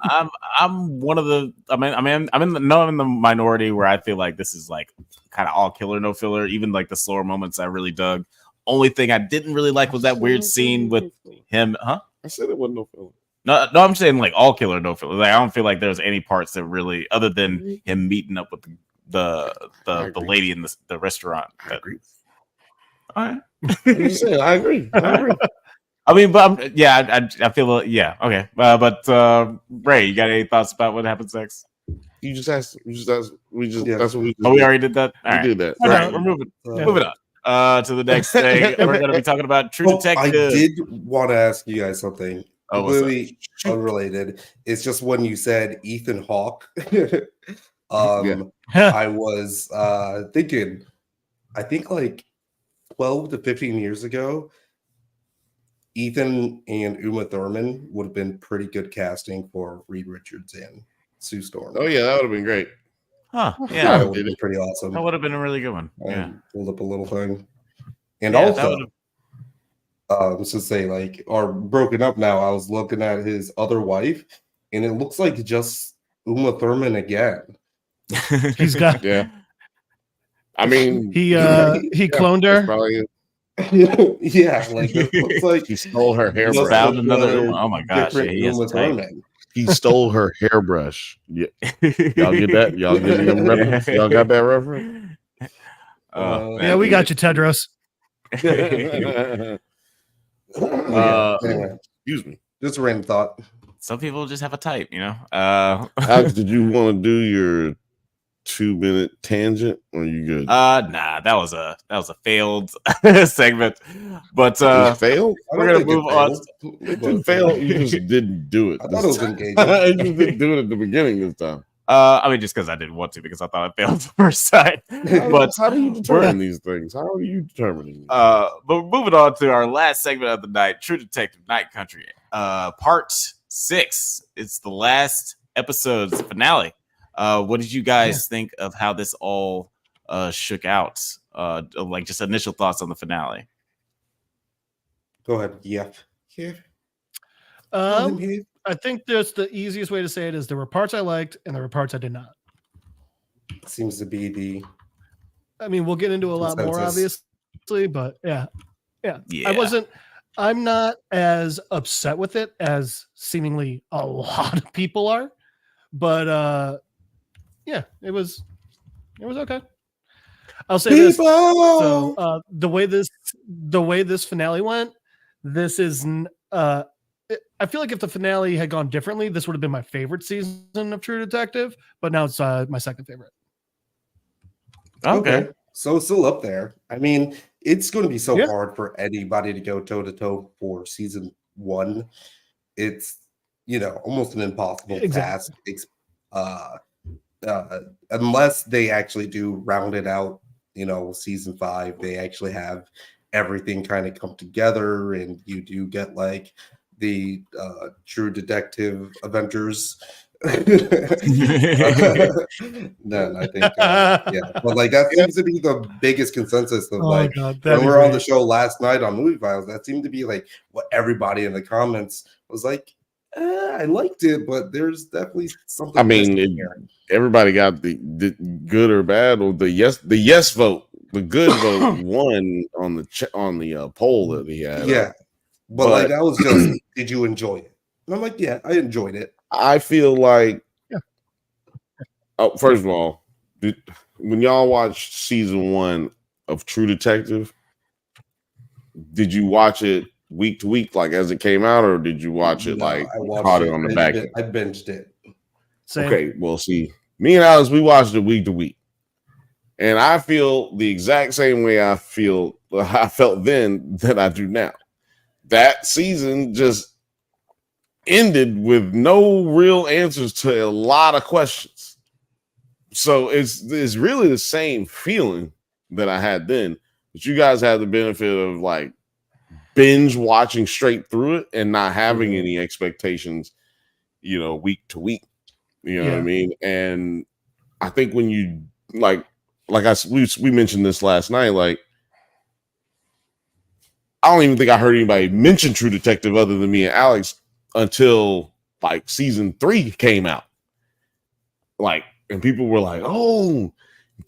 I'm one of the. I'm in the minority where I feel like this is like kind of all killer, no filler. Even like the slower moments I really dug. Only thing I didn't really like was that weird scene with him. Huh? I said it wasn't no filler. No, I'm saying like all killer, no filler. Like I don't feel like there's any parts that really, other than him meeting up with the lady in the restaurant. I agree. All right. I agree. I mean, but I feel okay. But Ray, you got any thoughts about what happens next? You just asked. That's what we just. Oh, we already did that. We did that. All right, we're moving on to the next thing. We're going to be talking about True Detective. I did want to ask you guys something completely unrelated. It's just when you said Ethan Hawke, I was thinking, I think like 12 to 15 years ago, Ethan and Uma Thurman would have been pretty good casting for Reed Richards and Sue Storm. Oh yeah, that would have been great. Huh? Yeah, that would have been pretty awesome. That would have been a really good one. Yeah, pulled up a little thing, and also, since they like are broken up now, I was looking at his other wife, and it looks like just Uma Thurman again. He's got I mean, he cloned her. Probably, yeah, like it looks like he stole her hairbrush. Found another. Oh my gosh, he stole her hairbrush. Yeah. Y'all get that? Y'all get the reference? Y'all got that reference? Yeah, we got you, Tedros. Anyway, excuse me. Just a random thought. Some people just have a type, you know. Alex, did you want to do your 2-minute tangent, or are you good? Nah, that was a failed segment. But failed. We're gonna move on. It didn't fail. You just didn't do it. I thought it was engaging. You didn't do it at the beginning this time. I mean, just because I didn't want to, because I thought I failed the first time. But how do you determine these things? How are you determining? But moving on to our last segment of the night, True Detective Night Country, part 6. It's the last episode's finale. What did you guys think of how this all shook out? Like just initial thoughts on the finale. Go ahead. Yep. I think that's the easiest way to say it is there were parts I liked and there were parts I did not. Seems to be the. I mean, we'll get into a lot more, obviously, but yeah. I'm not as upset with it as seemingly a lot of people are, but yeah, it was okay. I'll say this. So the way this finale went, this is I feel like if the finale had gone differently, this would have been my favorite season of True Detective, but now it's my second favorite. Okay. So still up there. I mean, it's going to be so hard for anybody to go toe to toe for season 1. It's almost an impossible task. Unless they actually do round it out, season 5, they actually have everything kind of come together, and you do get like the True Detective Avengers. Then I think, but like that seems to be the biggest consensus of when we're on the show last night on Movie Files. That seemed to be like what everybody in the comments was like. I liked it, but there's definitely something. I mean, everybody got the good or bad, or the yes vote. The good vote won on the poll that he had. Yeah, but like that was just. Did you enjoy it? And I'm like, yeah, I enjoyed it. I feel like. First of all, when y'all watched season 1 of True Detective, did you watch it week to week, like as it came out, or did you watch it like caught it on the back? I binged it. Same. Okay, well, see, me and Alex, we watched it week to week, and I feel the exact same way I felt then that I do now. That season just ended with no real answers to a lot of questions, so it's really the same feeling that I had then. But you guys had the benefit of like binge watching straight through it and not having any expectations, week to week. You know what I mean? And I think when you we mentioned this last night, like I don't even think I heard anybody mention True Detective other than me and Alex until like season 3 came out. Like, and people were like, "Oh,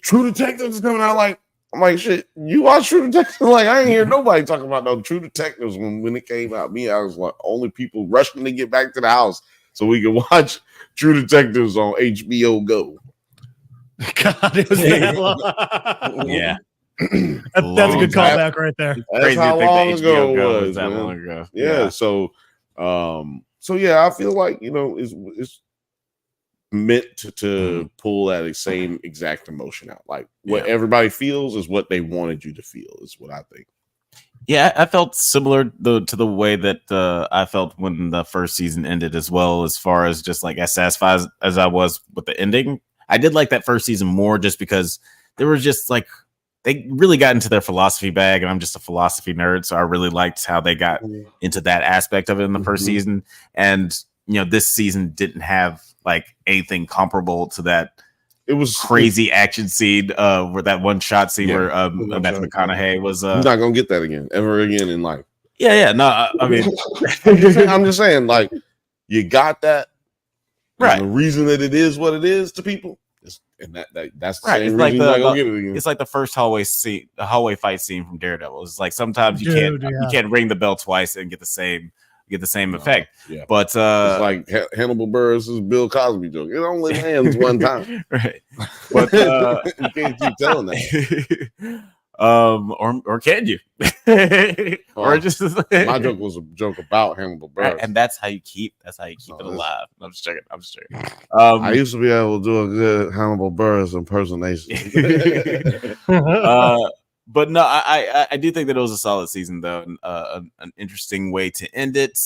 True Detective is coming out!" Like, I'm like, shit, you watch True Detective? Like, I ain't hear nobody talking about no True Detectives when it came out. I was like, only people rushing to get back to the house so we could watch True Detectives on HBO Go. God, it was that long. Yeah. That's a good callback right there. That's how long ago it was. That long ago. Yeah. So yeah, I feel like, it's meant to pull that same exact emotion out. Like what everybody feels is what they wanted you to feel, is what I think. Yeah, I felt similar to the way that I felt when the first season ended as well, as far as just like as satisfied as I was with the ending. I did like that first season more just because there was just like, they really got into their philosophy bag, and I'm just a philosophy nerd, so I really liked how they got into that aspect of it in the first season. And, you know, this season didn't have like anything comparable to that. It was crazy action scene where that one shot scene where Matthew McConaughey was. You're not gonna get that again, ever again in life. Yeah. No, I mean, I'm just saying, like, you got that, right? The reason that it is what it is to people, and that's the right. same It's reason like you're not gonna get it again. It's like the first hallway fight scene from Daredevil. It's like sometimes you can't ring the bell twice and get the same effect. Yeah. But it's like Hannibal Buress' Bill Cosby joke. It only lands one time. Right. But you can't keep telling that. Or can you? Or just my joke was a joke about Hannibal Buress. And that's how you keep it alive. I'm just checking. I used to be able to do a good Hannibal Buress impersonation. But no, I do think that it was a solid season, though, and an interesting way to end it.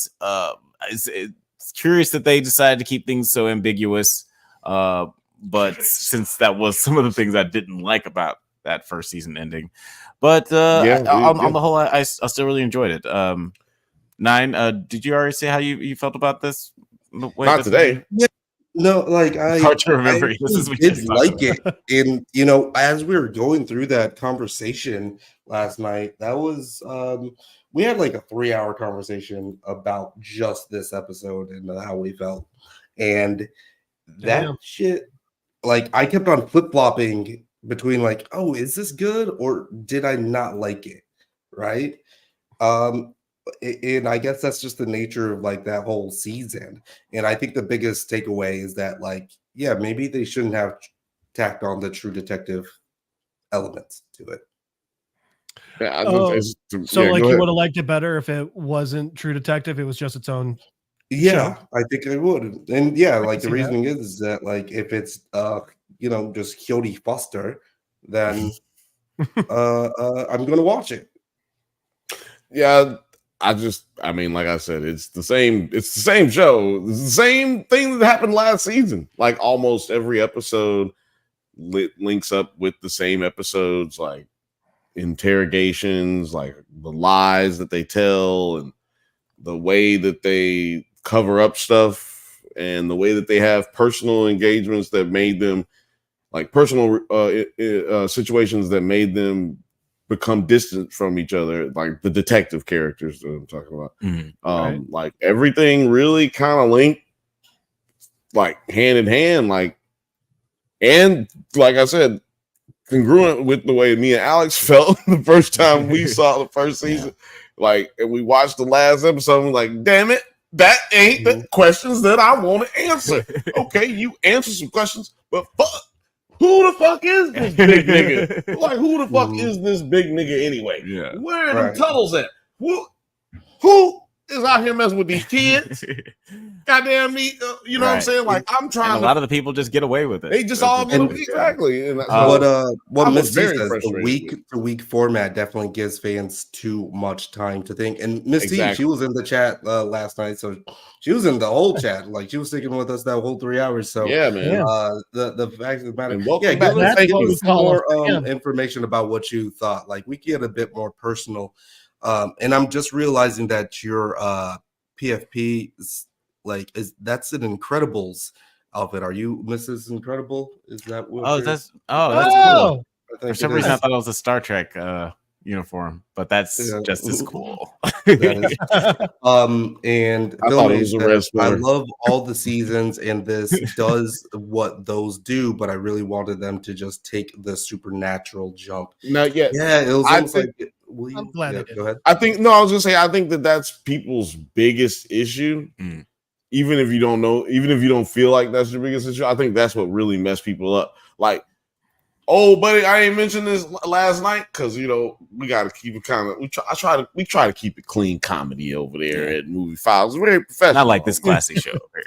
It's curious that they decided to keep things so ambiguous, but since that was some of the things I didn't like about that first season ending, but on the whole, I still really enjoyed it. Nine, did you already say how you felt about this? Not today. No, like hard to remember. I did like it, and you know, as we were going through that conversation last night, that was we had like a 3-hour conversation about just this episode and how we felt, and that shit. Like, I kept on flip flopping between like, oh, is this good or did I not like it, right? And I guess that's just the nature of like that whole season. And I think the biggest takeaway is that, like, yeah, maybe they shouldn't have tacked on the True Detective elements to it. Yeah, you would have liked it better if it wasn't True Detective, it was just its own show? I think I would. And like the reasoning is that like if it's just Jodie Foster, then I'm gonna watch it. Yeah. I mean, like I said, it's the same show. It's the same thing that happened last season. Like almost every episode links up with the same episodes, like interrogations, like the lies that they tell and the way that they cover up stuff and the way that they have personal engagements that made them like personal situations that made them become distant from each other, like the detective characters that I'm talking about. Like everything really kind of linked, like hand in hand, like, and like I said, congruent with the way me and Alex felt the first time we saw the first season. Like, and we watched the last episode, and we're like, damn it, that ain't the questions that I want to answer. Okay, you answer some questions, but fuck. Who the fuck is this big nigga? Like, who the fuck is this big nigga anyway? Yeah. Where are the tunnels at? Who is out here messing with these kids? Goddamn me, you know what I'm saying? Like, I'm trying. And a lot of the people just get away with it. They just all get away. Exactly. And what Misty says, the week format definitely gives fans too much time to think. And Misty, she was in the chat last night, so she was in the whole chat. Like, she was sticking with us that whole 3 hours. So yeah, man. The fact of the matter, give us more information about what you thought. Like, we get a bit more personal. And I'm just realizing that your PFP that's an Incredibles outfit. Are you Mrs. Incredible? Is that what? That's cool. For some reason, I thought it was a Star Trek uniform, but that's just as cool. And I love all the seasons, and this does what those do, but I really wanted them to just take the supernatural jump. Not yet. Yeah, it was almost I'm glad go ahead. I was gonna say, I think that's people's biggest issue. Even if you don't know, even if you don't feel like that's your biggest issue, I think that's what really messed people up. Like, oh, buddy, I ain't mentioned this last night because we got to keep it kind of. We try to keep it clean comedy over there at Movie Files. Very professional. Not like this classy show over here.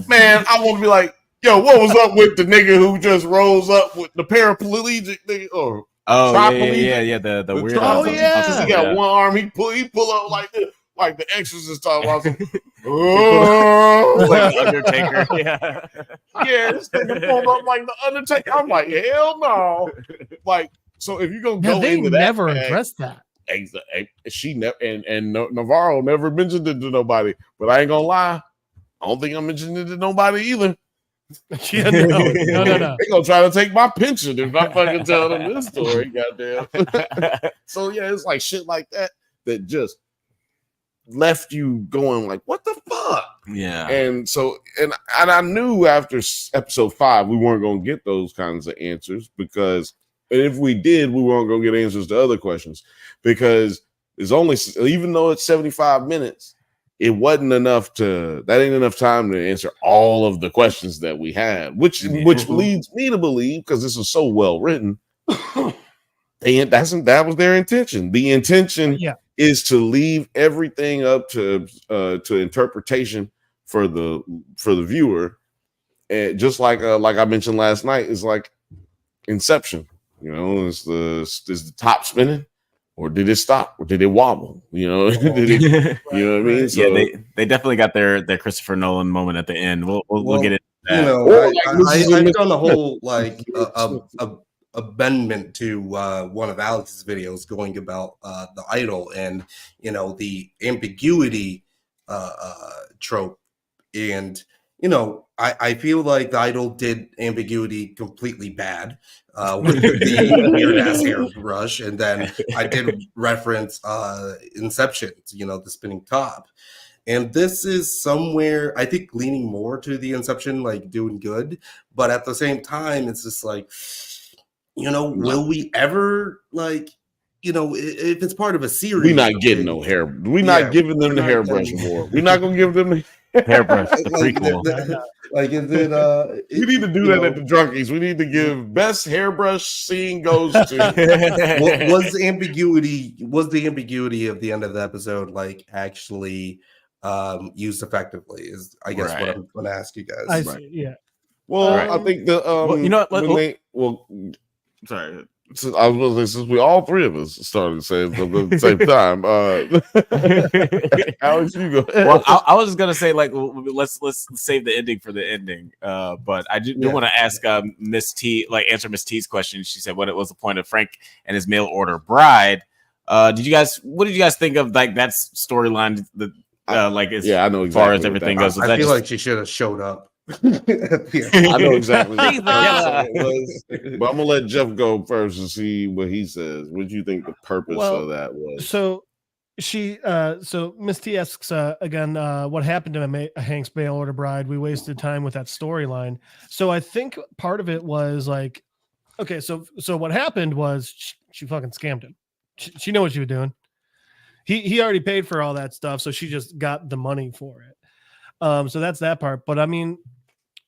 Man, I want to be like, Yo, what was up with the nigga who just rose up with the paraplegic nigga? Or yeah. The weird. Oh, yeah. Because he got one arm, he pull up like this, like the Exorcist talking about some. Like the Undertaker. Yeah, this nigga pulled up like the Undertaker. I'm like, hell no. Like, so if you're gonna go they into that, never addressed that. She never and Navarro never mentioned it to nobody. But I ain't gonna lie, I don't think I'm mentioning it to nobody either. Yeah, no. They gonna try to take my pension if I fucking tell them this story. Goddamn. So yeah, it's like shit like that just left you going like, what the fuck? Yeah. And so and I knew after episode 5 we weren't gonna get those kinds of answers because if we did, we weren't gonna get answers to other questions because it's only, even though it's 75 minutes, it wasn't enough that ain't enough time to answer all of the questions that we had, which leads me to believe, because this is so well written, that was their intention. The intention is to leave everything up to interpretation for the viewer, and just like I mentioned last night, is like Inception. You know, is the top spinning? Or did it stop? Or did it wobble? You know, you know what I mean? So, yeah, they definitely got their Christopher Nolan moment at the end. We'll get into that. You know, I've done a whole like amendment to one of Alex's videos going about the idol and the ambiguity trope, and I feel like the idol did ambiguity completely bad with the weird ass hairbrush, and then I did reference Inception, the spinning top, and this is somewhere I think leaning more to the Inception, like doing good, but at the same time it's just like, will we ever if it's part of a series, we're not getting no hair. We're not giving them the hairbrush more. We're not gonna give them the hairbrush prequel. Is it? We need to do that at the Drunkies. We need to give best hairbrush scene goes to. Was the ambiguity of the end of the episode actually used effectively? Is I guess what I'm going to ask you guys. Yeah. Well, I think the sorry. I was going to say, since we all three of us started saying something at the same time. Alex, you go. Well, I was just gonna say, let's save the ending for the ending. But I do want to ask Miss T, answer Miss T's question. She said, "What was the point of Frank and his mail order bride?" What did you guys think of that storyline? I know exactly as far as everything goes. I feel like she should have showed up. I know exactly. But I'm gonna let Jeff go first and see what he says. What do you think the purpose of that was? So Miss T asks again, what happened to Hank's mail order bride? We wasted time with that storyline. So I think part of it was okay, so what happened was she fucking scammed him. She knew what she was doing. He already paid for all that stuff, so she just got the money for it. So that's that part. But I mean,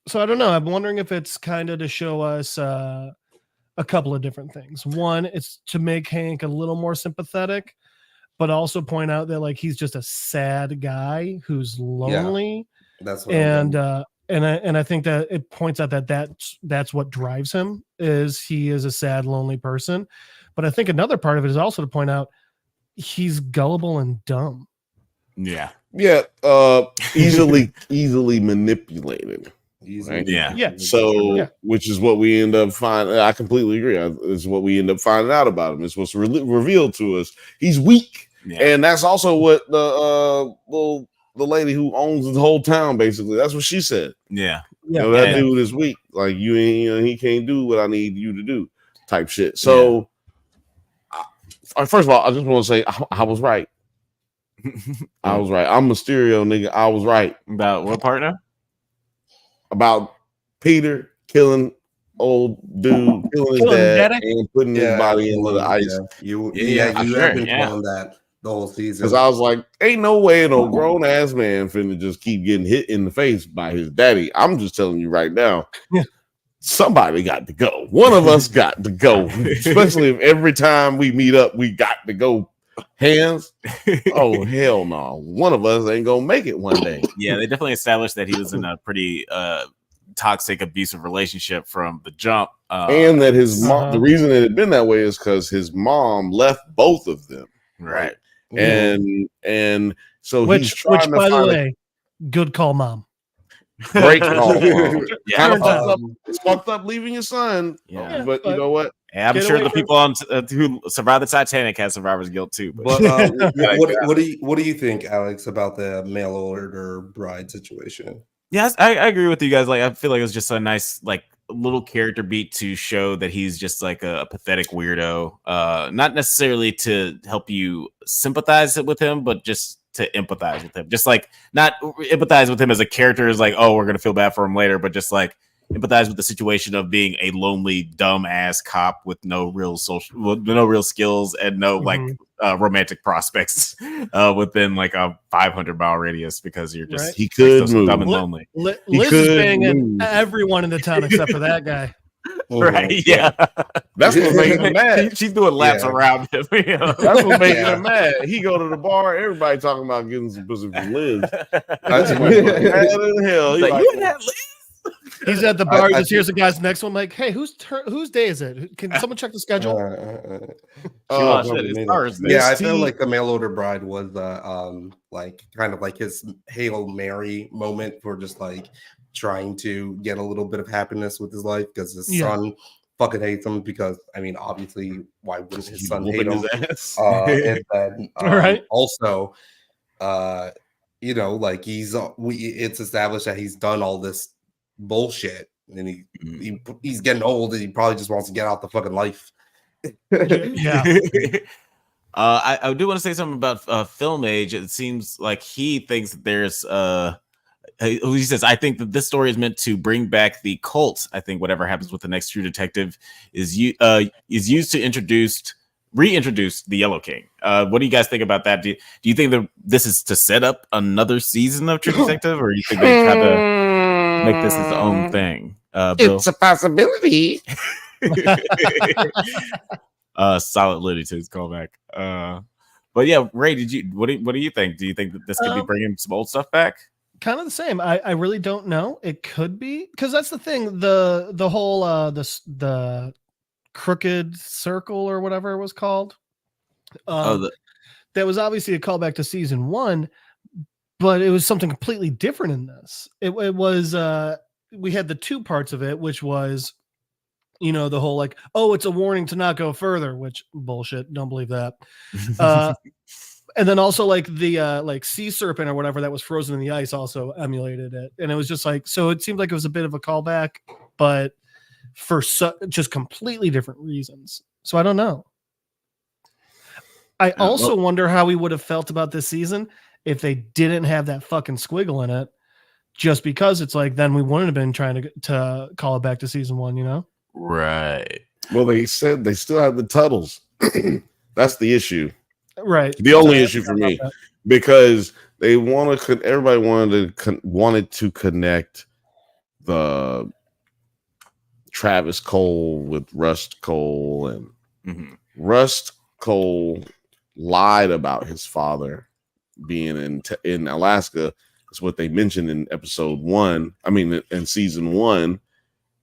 so I don't know. I'm wondering if it's kind of to show us a couple of different things. One, it's to make Hank a little more sympathetic, but also point out that he's just a sad guy who's lonely. Yeah, that's what and I think that it points out that's what drives him, is he is a sad, lonely person. But I think another part of it is also to point out he's gullible and dumb. Yeah. Yeah, easily manipulated. Right? Yeah. So, which is what we end up finding. I completely agree. It's what we end up finding out about him. It's what's revealed to us. He's weak, and that's also what the lady who owns the whole town, basically, that's what she said. Yeah, that dude is weak. Like you ain't, he can't do what I need you to do, type shit. So, first of all, I just want to say I was right. I was right. I'm Mysterio, nigga. I was right. About what partner? About Peter killing old dude, killing his dad, and putting his body into the ice. You have been calling that the whole season. Because I was like, ain't no way no grown ass man finna just keep getting hit in the face by his daddy. I'm just telling you right now. Somebody got to go. One of us got to go. Especially if every time we meet up, we got to go. Hands? Oh hell no! One of us ain't gonna make it one day. Yeah, they definitely established that he was in a pretty toxic, abusive relationship from the jump. And that his mom, the reason it had been that way is because his mom left both of them. Right. And so which, he's trying to by the find way, good call, mom. Great call. Yeah. It's fucked up leaving your son. Yeah. But you know what? Yeah, I'm sure the people on who survived the Titanic had survivor's guilt too. But what do you think, Alex, about the mail order bride situation? Yes, I agree with you guys. Like, I feel like it was just a nice, like, little character beat to show that he's just like a pathetic weirdo. Not necessarily to help you sympathize with him, but just to empathize with him. Just like not empathize with him as a character is like, oh, we're gonna feel bad for him later, but just like empathize with the situation of being a lonely, dumb ass cop with no real skills and no like romantic prospects within like a 500-mile radius because you're just he could move. Dumb and lonely. Liz is banging everyone in the town except for that guy. Right? Yeah, that's what makes him mad. She's doing laps around him. You know? That's what makes him mad. He go to the bar, everybody talking about getting some pussy from Liz. That's mad in hell. Like, you in that Liz? He's at the bar. He just hears the guy's next one. Like, hey, whose day is it? Can someone check the schedule? Yeah, I feel like the mail order bride was like kind of like his Hail Mary moment for just like trying to get a little bit of happiness with his life because his son fucking hates him. Because I mean, obviously, why wouldn't his son hate him? And then also, you know, like it's established that he's done all this bullshit and he's getting old and he probably just wants to get out the fucking life. I do want to say something about Film Age. It seems like he thinks that there's he says, I think that this story is meant to bring back the cult. I think whatever happens with the next True Detective is used to reintroduce the Yellow King. What do you guys think about that? Do you think that this is to set up another season of True Detective, or do you think they try to make this its own thing? Bill? It's a possibility. Solid Liddy Tunes callback. But yeah, Ray, what do you think? Do you think that this could be bringing some old stuff back? Kind of the same. I really don't know. It could be, because that's the thing. The whole the crooked circle or whatever it was called. That was obviously a callback to season 1, but it was something completely different in this. It was we had the 2 parts of it, which was, you know, the whole like, oh, it's a warning to not go further, which bullshit. Don't believe that. And then also like the like sea serpent or whatever that was frozen in the ice also emulated it. And it was just like, so it seemed like it was a bit of a callback, but for just completely different reasons. So I don't know. I also wonder how we would have felt about this season if they didn't have that fucking squiggle in it, just because it's like, then we wouldn't have been trying to call it back to season 1, you know? Right. Well, they said they still have the Tuttles. That's the issue. Right. The only issue for me, because they everybody wanted to connect the Travis Cole with Rust Cole, and Rust Cole lied about his father being in Alaska. That's what they mentioned in episode 1. I mean, in season 1,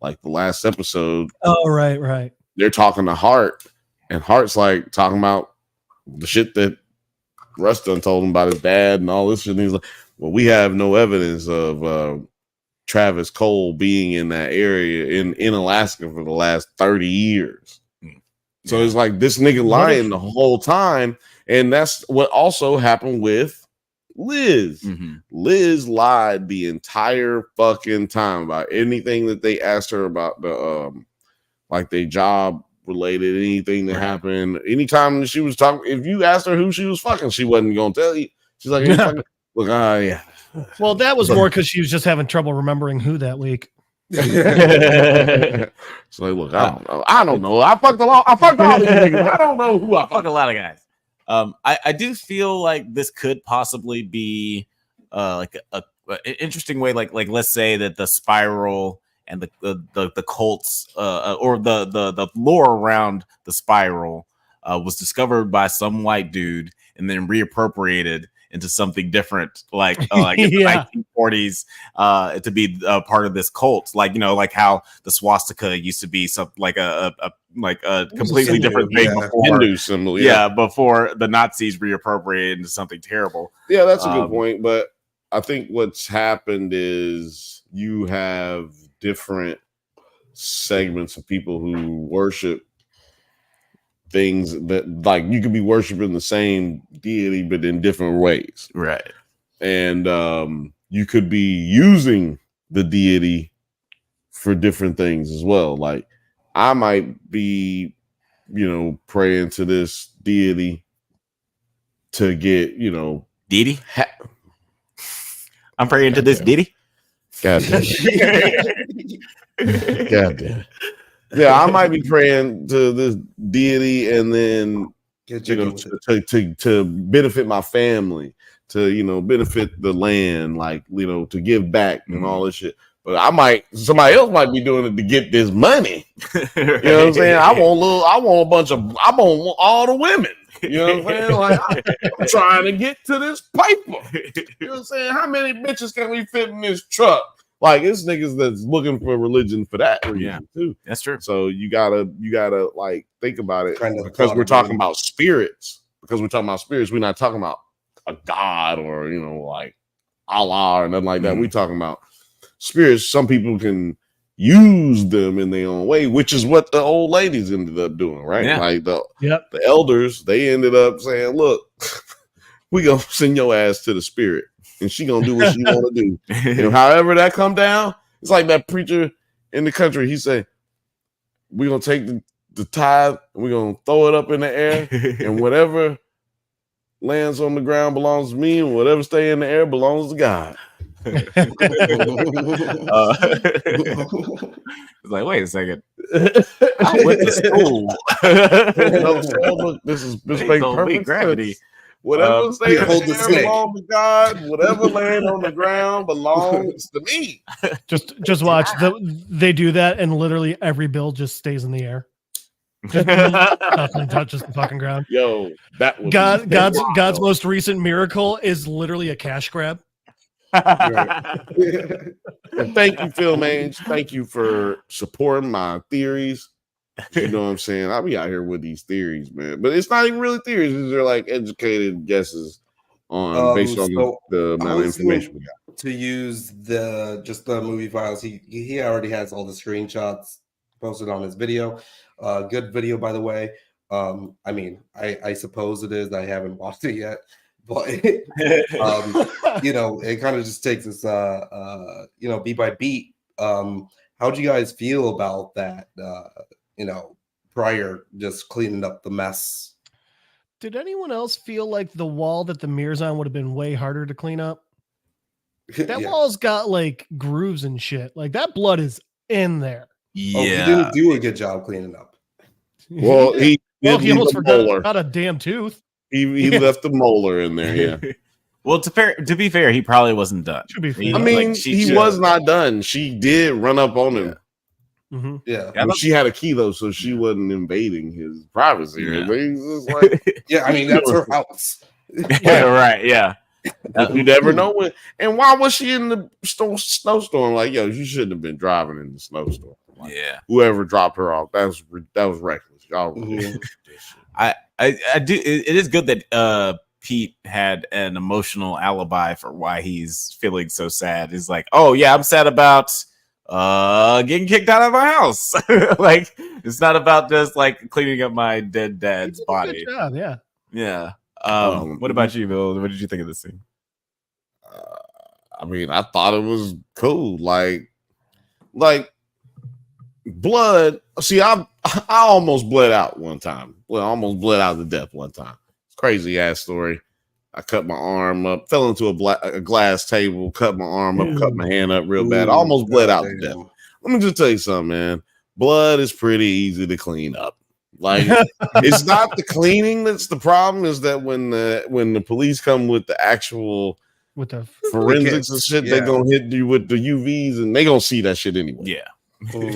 like the last episode. Oh, right. They're talking to Hart, and Hart's like talking about the shit that Russ done told him about his dad and all this shit. And he's like, well, we have no evidence of Travis Cole being in that area in Alaska for the last 30 years. So it's like this nigga lying the whole time. And that's what also happened with Liz. Liz lied the entire fucking time about anything that they asked her about, the like their job related, anything that happened. Anytime she was talking, if you asked her who she was fucking, she wasn't gonna tell you. She's like, look, yeah. Well, that was more because she was just having trouble remembering who that week. So like, look, I don't know. I fucked all these niggas. I don't know who I fuck a lot of guys. I do feel like this could possibly be like an interesting way. Like let's say that the spiral and the cults or the lore around the spiral was discovered by some white dude and then reappropriated into something different, like in the 1940s, to be a part of this cult, like like how the swastika used to be something like a completely different thing before Hindu symbol, before the Nazis reappropriated into something terrible. Yeah, that's a good point. But I think what's happened is you have different segments of people who worship things that, like, you could be worshiping the same deity but in different ways, right? And you could be using the deity for different things as well. Like, I might be praying to this deity to get deity. I'm praying to this deity. God damn it. God damn it. Yeah, I might be praying to this deity, and then to benefit my family, to benefit the land, like to give back and all this shit. But somebody else might be doing it to get this money. You know what I'm saying? I want all the women. You know what I'm saying? Like, I'm trying to get to this paper. You know what I'm saying? How many bitches can we fit in this truck? Like, it's niggas that's looking for religion for that reason too. That's true. So you gotta like think about it, because we're talking about spirits. Because we're talking about spirits, we're not talking about a god or like Allah or nothing like that. We're talking about spirits. Some people can use them in their own way, which is what the old ladies ended up doing, right? Yeah. Like the elders, they ended up saying, "Look, we gonna send your ass to the spirit, and she gonna do what she want to do." And however that come down, it's like that preacher in the country. He said, "We're gonna take the tithe and we're gonna throw it up in the air, and whatever lands on the ground belongs to me, and whatever stay in the air belongs to God." It's like, wait a second. I went to school. Look, this is perfect gravity. Whatever stays in the air belongs to God. Whatever land on the ground belongs to me. Just watch. They do that, and literally every bill just stays in the air. Nothing touches the fucking ground. Yo, that was God's most recent miracle is literally a cash grab. And thank you, Phil Mange. Thank you for supporting my theories. You know what I'm saying? I'll be out here with these theories, man. But it's not even really theories. These are like educated guesses based on the amount of information we got. To use the movie files. He already has all the screenshots posted on his video. Good video, by the way. I mean, I suppose it is. I haven't watched it yet. But it kind of just takes us beat by beat. How'd you guys feel about that? Prior, just cleaning up the mess. Did anyone else feel like the wall that the mirror's on would have been way harder to clean up? That wall's got like grooves and shit. Like, that blood is in there. Yeah, he didn't do a good job cleaning up. Well, he almost forgot a damn tooth. He left the molar in there, yeah. Well, to be fair, he probably wasn't done. He was not done. She did run up on him. Mm-hmm. Yeah. She had a key though, so she wasn't invading his privacy. Yeah. But he's just like, that's her house. Yeah, right. Yeah. You never know when. And why was she in the snowstorm? Like, yo, you shouldn't have been driving in the snowstorm. Like, whoever dropped her off, that was reckless. Y'all. I do. It is good that Pete had an emotional alibi for why he's feeling so sad. He's like, oh yeah, I'm sad about getting kicked out of my house. Like, it's not about just like cleaning up my dead dad's body. Good job, yeah. What about you, Bill? What did you think of this scene? I mean, I thought it was cool. Like blood. See, I almost bled out one time. Well, I almost bled out to death one time. It's crazy ass story. I cut my arm up, fell into a glass table, cut my arm up, cut my hand up real bad. I almost bled out to death. Let me just tell you something, man. Blood is pretty easy to clean up. Like, it's not the cleaning that's the problem. Is that when the police come with the actual forensics and shit, they're gonna hit you with the UVs and they gonna see that shit anyway. Yeah.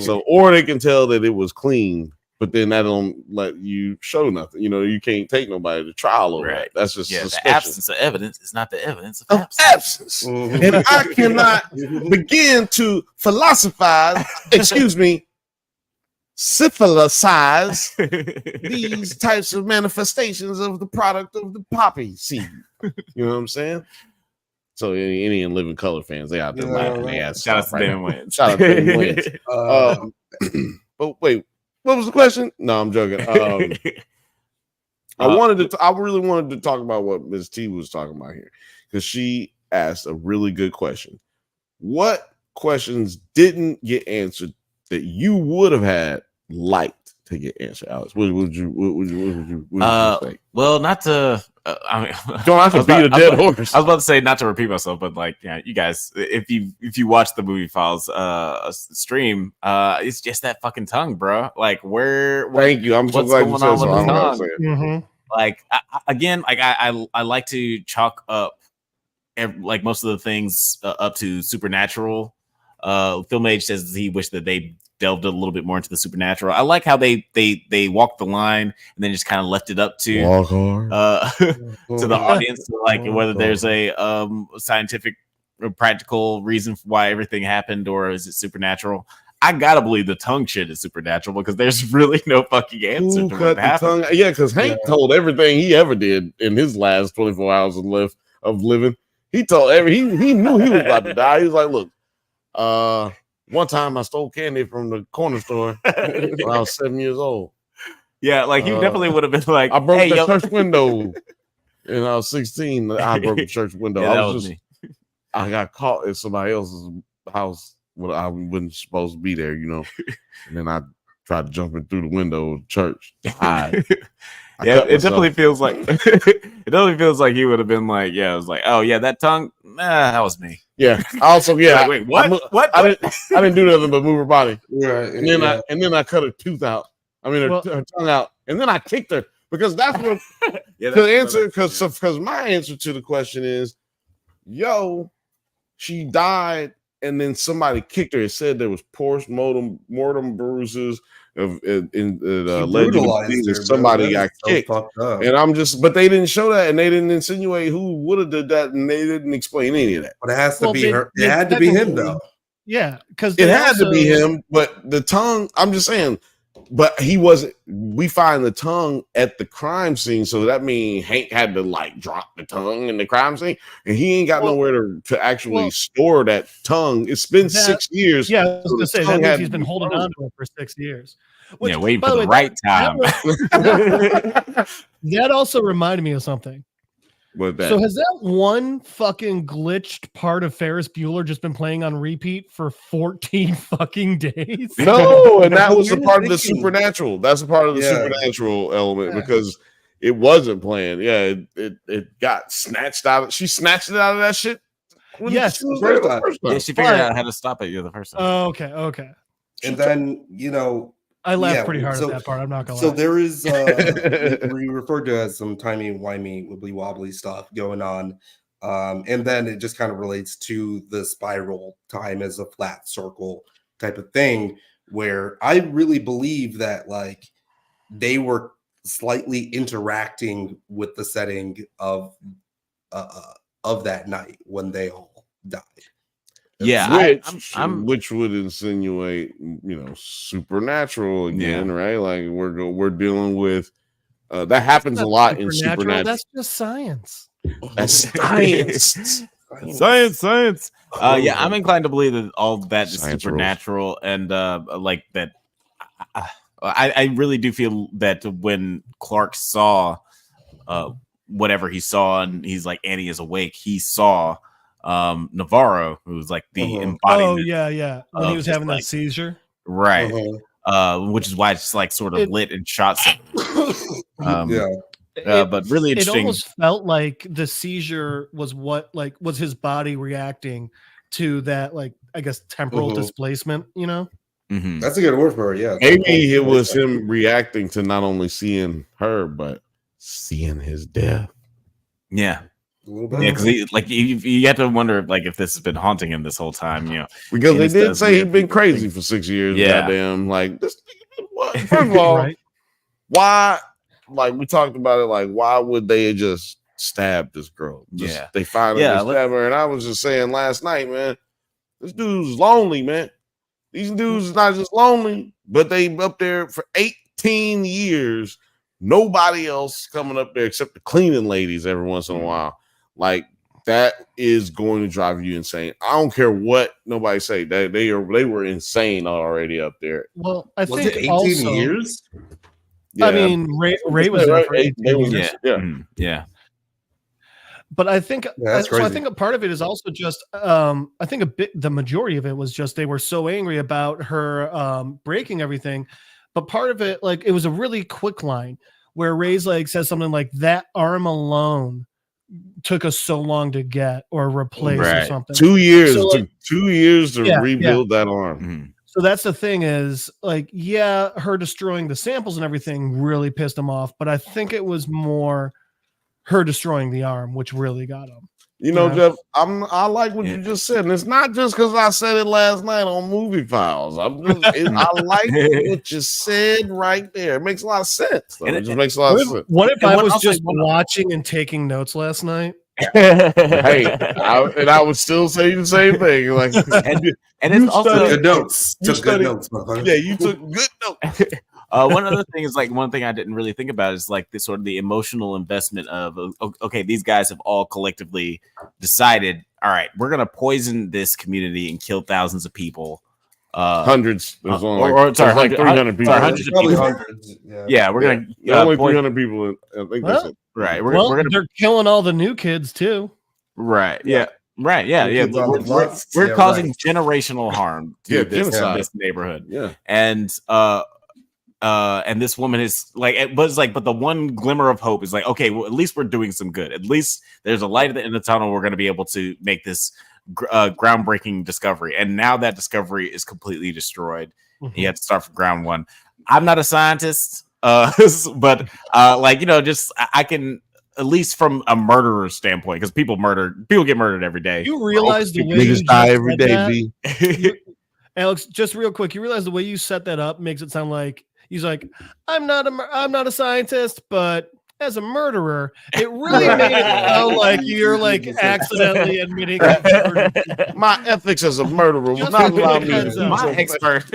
So, or they can tell that it was clean but then that don't let you show nothing. You know, you can't take nobody to trial over that. That's just the absence of evidence is not the evidence of absence. Mm-hmm. And I cannot begin to philosophize, excuse me, syphilisize these types of manifestations of the product of the poppy seed. You know what I'm saying? So any Living Color fans, they out there laughing. They ass. Shout out to Dan Wins. Shout out to Dan Wins. But wait, what was the question? No, I'm joking. I really wanted to talk about what Ms. T was talking about here, because she asked a really good question. What questions didn't get answered that you would have liked to get answered, Alex? What would you think? Well, not to. I mean, don't have to beat a dead horse. I was about to say, not to repeat myself, but like, yeah, you guys, if you watch the Movie Files stream, it's just that fucking tongue, bro. Like, thank you. I'm so glad you said so. Like, I like to chalk up like most of the things up to supernatural. Film Age says he wished that they delved a little bit more into the supernatural. I like how they walked the line and then just kind of left it up to to the audience, like whether there's a scientific or practical reason for why everything happened, or is it supernatural. I gotta believe the tongue shit is supernatural, because there's really no fucking answer to what happened. Yeah, because Hank told everything he ever did in his last 24 hours of living. He told he knew he was about to die. He was like, look, one time I stole candy from the corner store when I was 7 years old. Yeah, like he definitely would have been like, I broke the church window and I was 16. I broke the church window. I got caught at somebody else's house when I wasn't supposed to be there, you know. And then I tried to jump in through the window of the church to hide. It definitely feels like he would have been like, it was like, oh yeah, that tongue, that was me. Yeah. Also, like, wait, what? I didn't do nothing but move her body. Right. And then I cut her tooth out. I mean, her tongue out, and then I kicked her, because that's what because my answer to the question is, she died, and then somebody kicked her. It said there was post-mortem bruises allegedly somebody got kicked, and but they didn't show that, and they didn't insinuate who would have did that, and they didn't explain any of that. But it has to be her. It had to be him, though. Yeah, because it had to be him. But the tongue, I'm just saying. But he wasn't. We find the tongue at the crime scene, so that means Hank had to like drop the tongue in the crime scene, and he ain't got nowhere to actually store that tongue. It's been 6 years. Yeah, I was going to say that means he's been holding on to it for 6 years. Waiting for the right time. That also reminded me of something. What that? So has that one fucking glitched part of Ferris Bueller just been playing on repeat for 14 fucking days? No, and that was a part of the supernatural. That's a part of the supernatural element, because it wasn't playing. Yeah, it got snatched out. She snatched it out of that shit. Yes, the first time. Yeah, she figured out how to stop it. You're the first time. Oh, okay. And then I laughed pretty hard at that part. I'm not gonna lie. So there is we referred to as some timey-wimey, wibbly-wobbly stuff going on. And then it just kind of relates to the spiral time as a flat circle type of thing, where I really believe that like they were slightly interacting with the setting of that night when they all died. Yeah, which would insinuate, supernatural again, right? Like we're dealing with that happens a lot in supernatural. That's just science. That's science. Science. I'm inclined to believe that all that is supernatural, and like that. I really do feel that when Clark saw whatever he saw, and he's like, Annie is awake, he saw Navarro, who's like the embodiment. Oh yeah, when he was having that seizure, right? Which is why it's like sort of lit and shot. But really interesting. It almost felt like the seizure was was his body reacting to that, like, I guess, temporal displacement. Mm-hmm. That's a good word for it. Yeah, maybe it was him reacting to not only seeing her but seeing his death. Yeah. Yeah, because you have to wonder if this has been haunting him this whole time, because they did say he'd been crazy for 6 years. Yeah, goddamn, like this nigga First of all, Right. why? Like we talked about it. Like why would they just stab this girl? They finally stab her. And I was just saying last night, man, this dude's lonely, man. These dudes is not just lonely, but they up there for 18 years. Nobody else coming up there except the cleaning ladies every once in a while. Like that is going to drive you insane. I don't care what nobody say. They were insane already up there. Well, I Was think it 18 also, years? I mean, Ray was there for 18 years. Yeah. But I think that's crazy. So I think a part of it is also just I think the majority of it was just they were so angry about her breaking everything. But part of it, like, it was a really quick line where Ray's like says something like, that arm alone took us so long to get or replace or something. 2 years. So, it took 2 years to rebuild that arm. Mm-hmm. So that's the thing is, like, her destroying the samples and everything really pissed him off. But I think it was more her destroying the arm, which really got him. You know, Jeff, I like what you just said, and it's not just because I said it last night on Movie Files. I like what you said right there. It makes a lot of sense. It just makes a lot of sense. What if I was just watching and taking notes last night? Hey, I would still say the same thing. Like, and it's also good notes. Took good notes, yeah, you took good notes. One other thing is, like, one thing I didn't really think about is like the sort of the emotional investment of, okay, these guys have all collectively decided, all right, we're gonna poison this community and kill thousands of people. Hundreds. Like 300 people. Hundreds of people. Hundreds, we're gonna only 300 people. I think that's it. Right. We're gonna, they're killing all the new kids too. Right. Yeah. Right. Yeah. Yeah. We're causing generational harm to this neighborhood. Yeah. And this woman is like, but the one glimmer of hope is like, okay, well, at least we're doing some good. At least there's a light at the end of the tunnel. We're going to be able to make this groundbreaking discovery. And now that discovery is completely destroyed. Mm-hmm. You have to start from ground one. I'm not a scientist, but like, you know, just I can, at least from a murderer standpoint, because people get murdered every day. You realize the way niggas die every day, B. Alex, just real quick, you realize the way you set that up makes it sound like he's like, I'm not a scientist, but as a murderer, it really made it sound like you're like accidentally admitting my ethics as a murderer will not allow me.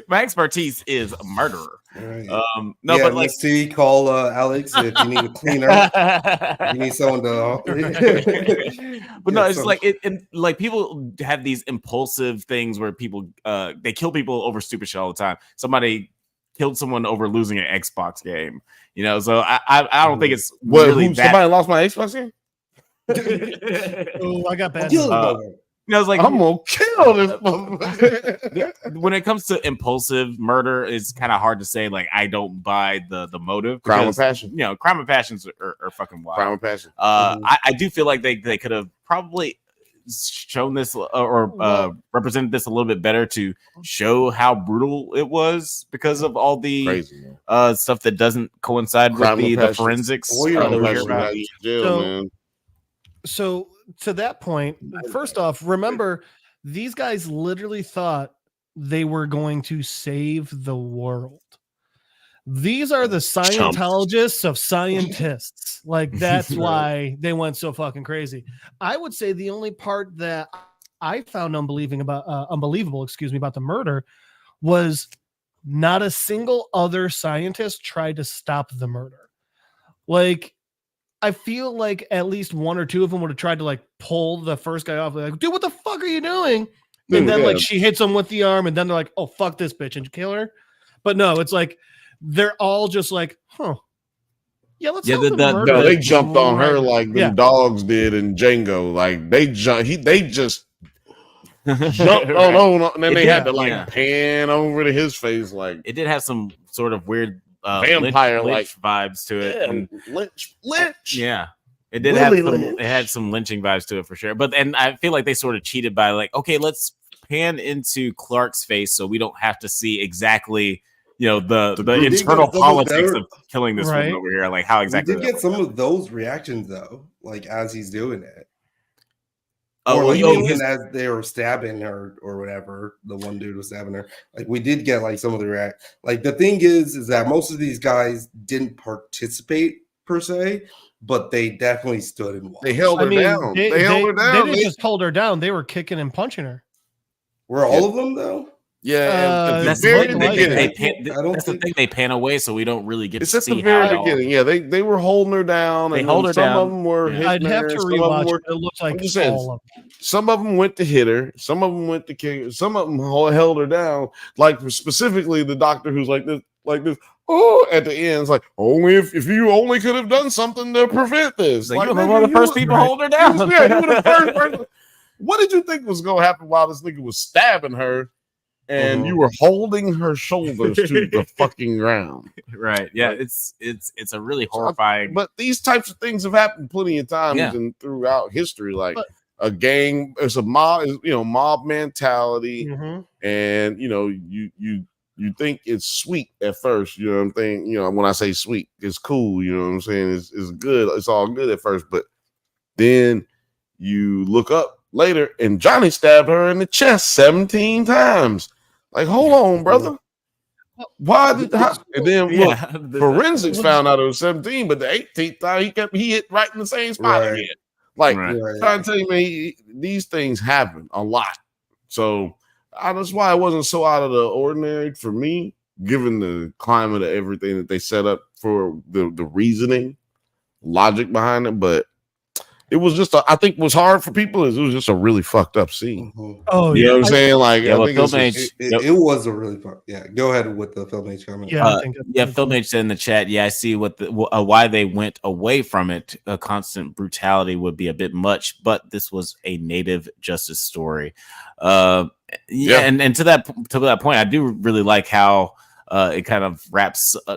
My expertise is a murderer. Right. No, but like, see, call Alex if you need a cleaner. You need someone to. But no, it's like like people have these impulsive things where people they kill people over stupid shit all the time. Somebody killed someone over losing an Xbox game, you know. So I don't think it's really bad. Somebody lost my Xbox game. Oh, I got bad. I was like, I'm gonna kill this. When it comes to impulsive murder, it's kind of hard to say. Like, I don't buy the motive. Crime and passion. You know, crime and passions are fucking wild. Crime and passion. I do feel like they could have probably shown this or represented this a little bit better to show how brutal it was because of all the stuff that doesn't coincide with the forensics. So to that point, first off, remember, these guys literally thought they were going to save the world. These are the Scientologists of scientists. Like, that's why they went so fucking crazy. I would say the only part that I found unbelievable about the murder was not a single other scientist tried to stop the murder. Like, I feel like at least one or two of them would have tried to like pull the first guy off. Like, dude, what the fuck are you doing? And then like she hits him with the arm, and then they're like, oh, fuck this bitch, and kill her. But no, it's like they're all just like, huh. Yeah, let's they jumped on her like the dogs did in Django. Like they just jumped on, and then they had to like pan over to his face. Like it did have some sort of weird vampire lynch vibes to it. And lynch. Yeah. It did have it had some lynching vibes to it for sure. But and I feel like they sort of cheated by like, okay, let's pan into Clark's face so we don't have to see exactly, you know, the internal politics of killing this woman over here. Like how exactly we did get some of those reactions though, like as he's doing it. Or even as they were stabbing her or whatever, the one dude was stabbing her. Like we did get like some of the react. Like the thing is that most of these guys didn't participate per se, but they definitely stood and watched. They held her down. They held her down. They didn't just hold her down. They were kicking and punching her. Were all of them though? Yeah, that's the thing. They pan away, so we don't really get to see. It's at the very beginning. Yeah, they were holding her down. They hold her down. Some of them were hitting I'd have her. to rewatch. It looks like all of them. Some of them went to hit her. Some of them went to kick her. Some of them held her down. Like specifically the doctor who's like this. Oh, at the end, it's like only if you only could have done something to prevent this. Like you were one of the first people to hold her down. You were the first person. What did you think was going to happen while this nigga was stabbing her? And you were holding her shoulders to the fucking ground. Right. Yeah. It's a really horrifying. But these types of things have happened plenty of times and throughout history. Like a gang, it's a mob, mob mentality. And you think it's sweet at first. You know what I'm saying? When I say sweet, it's cool. You know what I'm saying? It's good. It's all good at first. But then you look up later and Johnny stabbed her in the chest 17 times. Like, hold on, brother. Why did and then forensics found out it was 17, but the 18th time he hit right in the same spot again. Like, trying to tell you, man, these things happen a lot. So that's why it wasn't so out of the ordinary for me, given the climate of everything that they set up for the reasoning, logic behind it. But it was just, I think what's hard for people is it was just a really fucked up scene. Oh, you know what I'm saying? Like, I think it was a really fucked. Yeah, go ahead with the Film Age comment. Film Age said in the chat. Yeah, I see why they went away from it. A constant brutality would be a bit much, but this was a native justice story. And to that point, I do really like how it kind of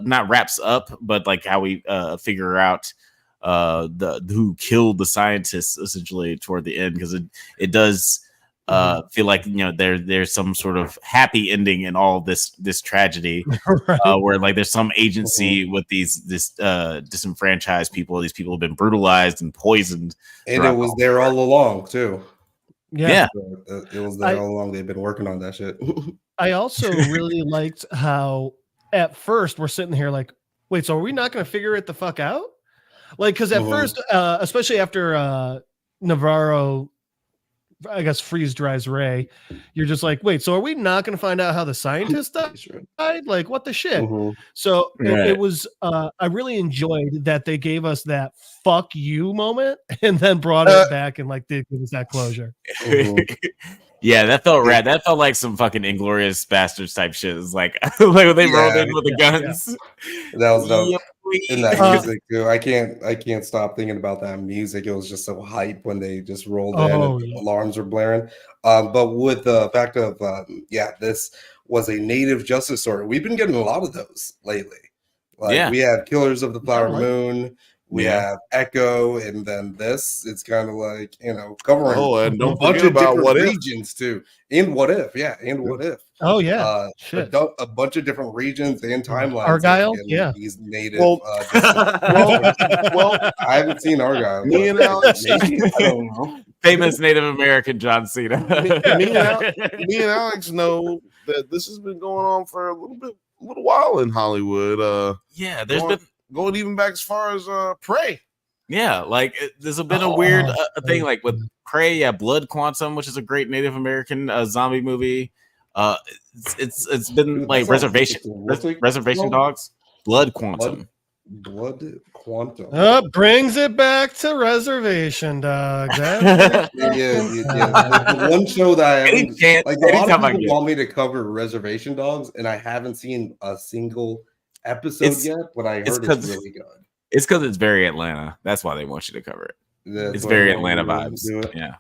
not wraps up, but like how we figure out who killed the scientists essentially toward the end, because it does feel like there's some sort of happy ending in all this tragedy, where like there's some agency with this disenfranchised people. These people have been brutalized and poisoned, and it was there all along too. Yeah. It was there all along. They've been working on that shit. I also really liked how at first we're sitting here like, wait, so are we not going to figure it the fuck out? Like, because at first, especially after Navarro, I guess, freeze dries Ray, you're just like, wait, so are we not going to find out how the scientist died? Like, what the shit? So it was, I really enjoyed that they gave us that fuck you moment and then brought it back and like did give us that closure. Yeah, that felt rad. That felt like some fucking Inglorious Bastards type shit. It's like when they rolled in with the guns. That was dope. In that music too. I can't stop thinking about that music. It was just so hype when they just rolled in and the alarms were blaring. But with the fact of this was a native justice story. We've been getting a lot of those lately. Like we have Killers of the Flower Moon. We have Echo, and then this. It's kind of like covering and don't a bunch forget of about different What If. regions too. And What If, and What If. Oh yeah, a bunch of different regions and timelines. Argyle, these native. Well, I haven't seen Argyle. Me and Alex, I don't know. Famous Native American John Cena. me and Alex know that this has been going on for a little while in Hollywood. There's been going even back as far as Prey. Yeah, like there's been a weird thing like with Prey, Blood Quantum, which is a great Native American zombie movie. It's been like Reservation Dogs, Blood Quantum. Blood Quantum. Brings it back to Reservation Dogs. The one show that a lot of people want me to cover Reservation Dogs, and I haven't seen a single episode yet, but I heard it's really good. It's because it's very Atlanta. That's why they want you to cover it. It's very Atlanta vibes. Yeah.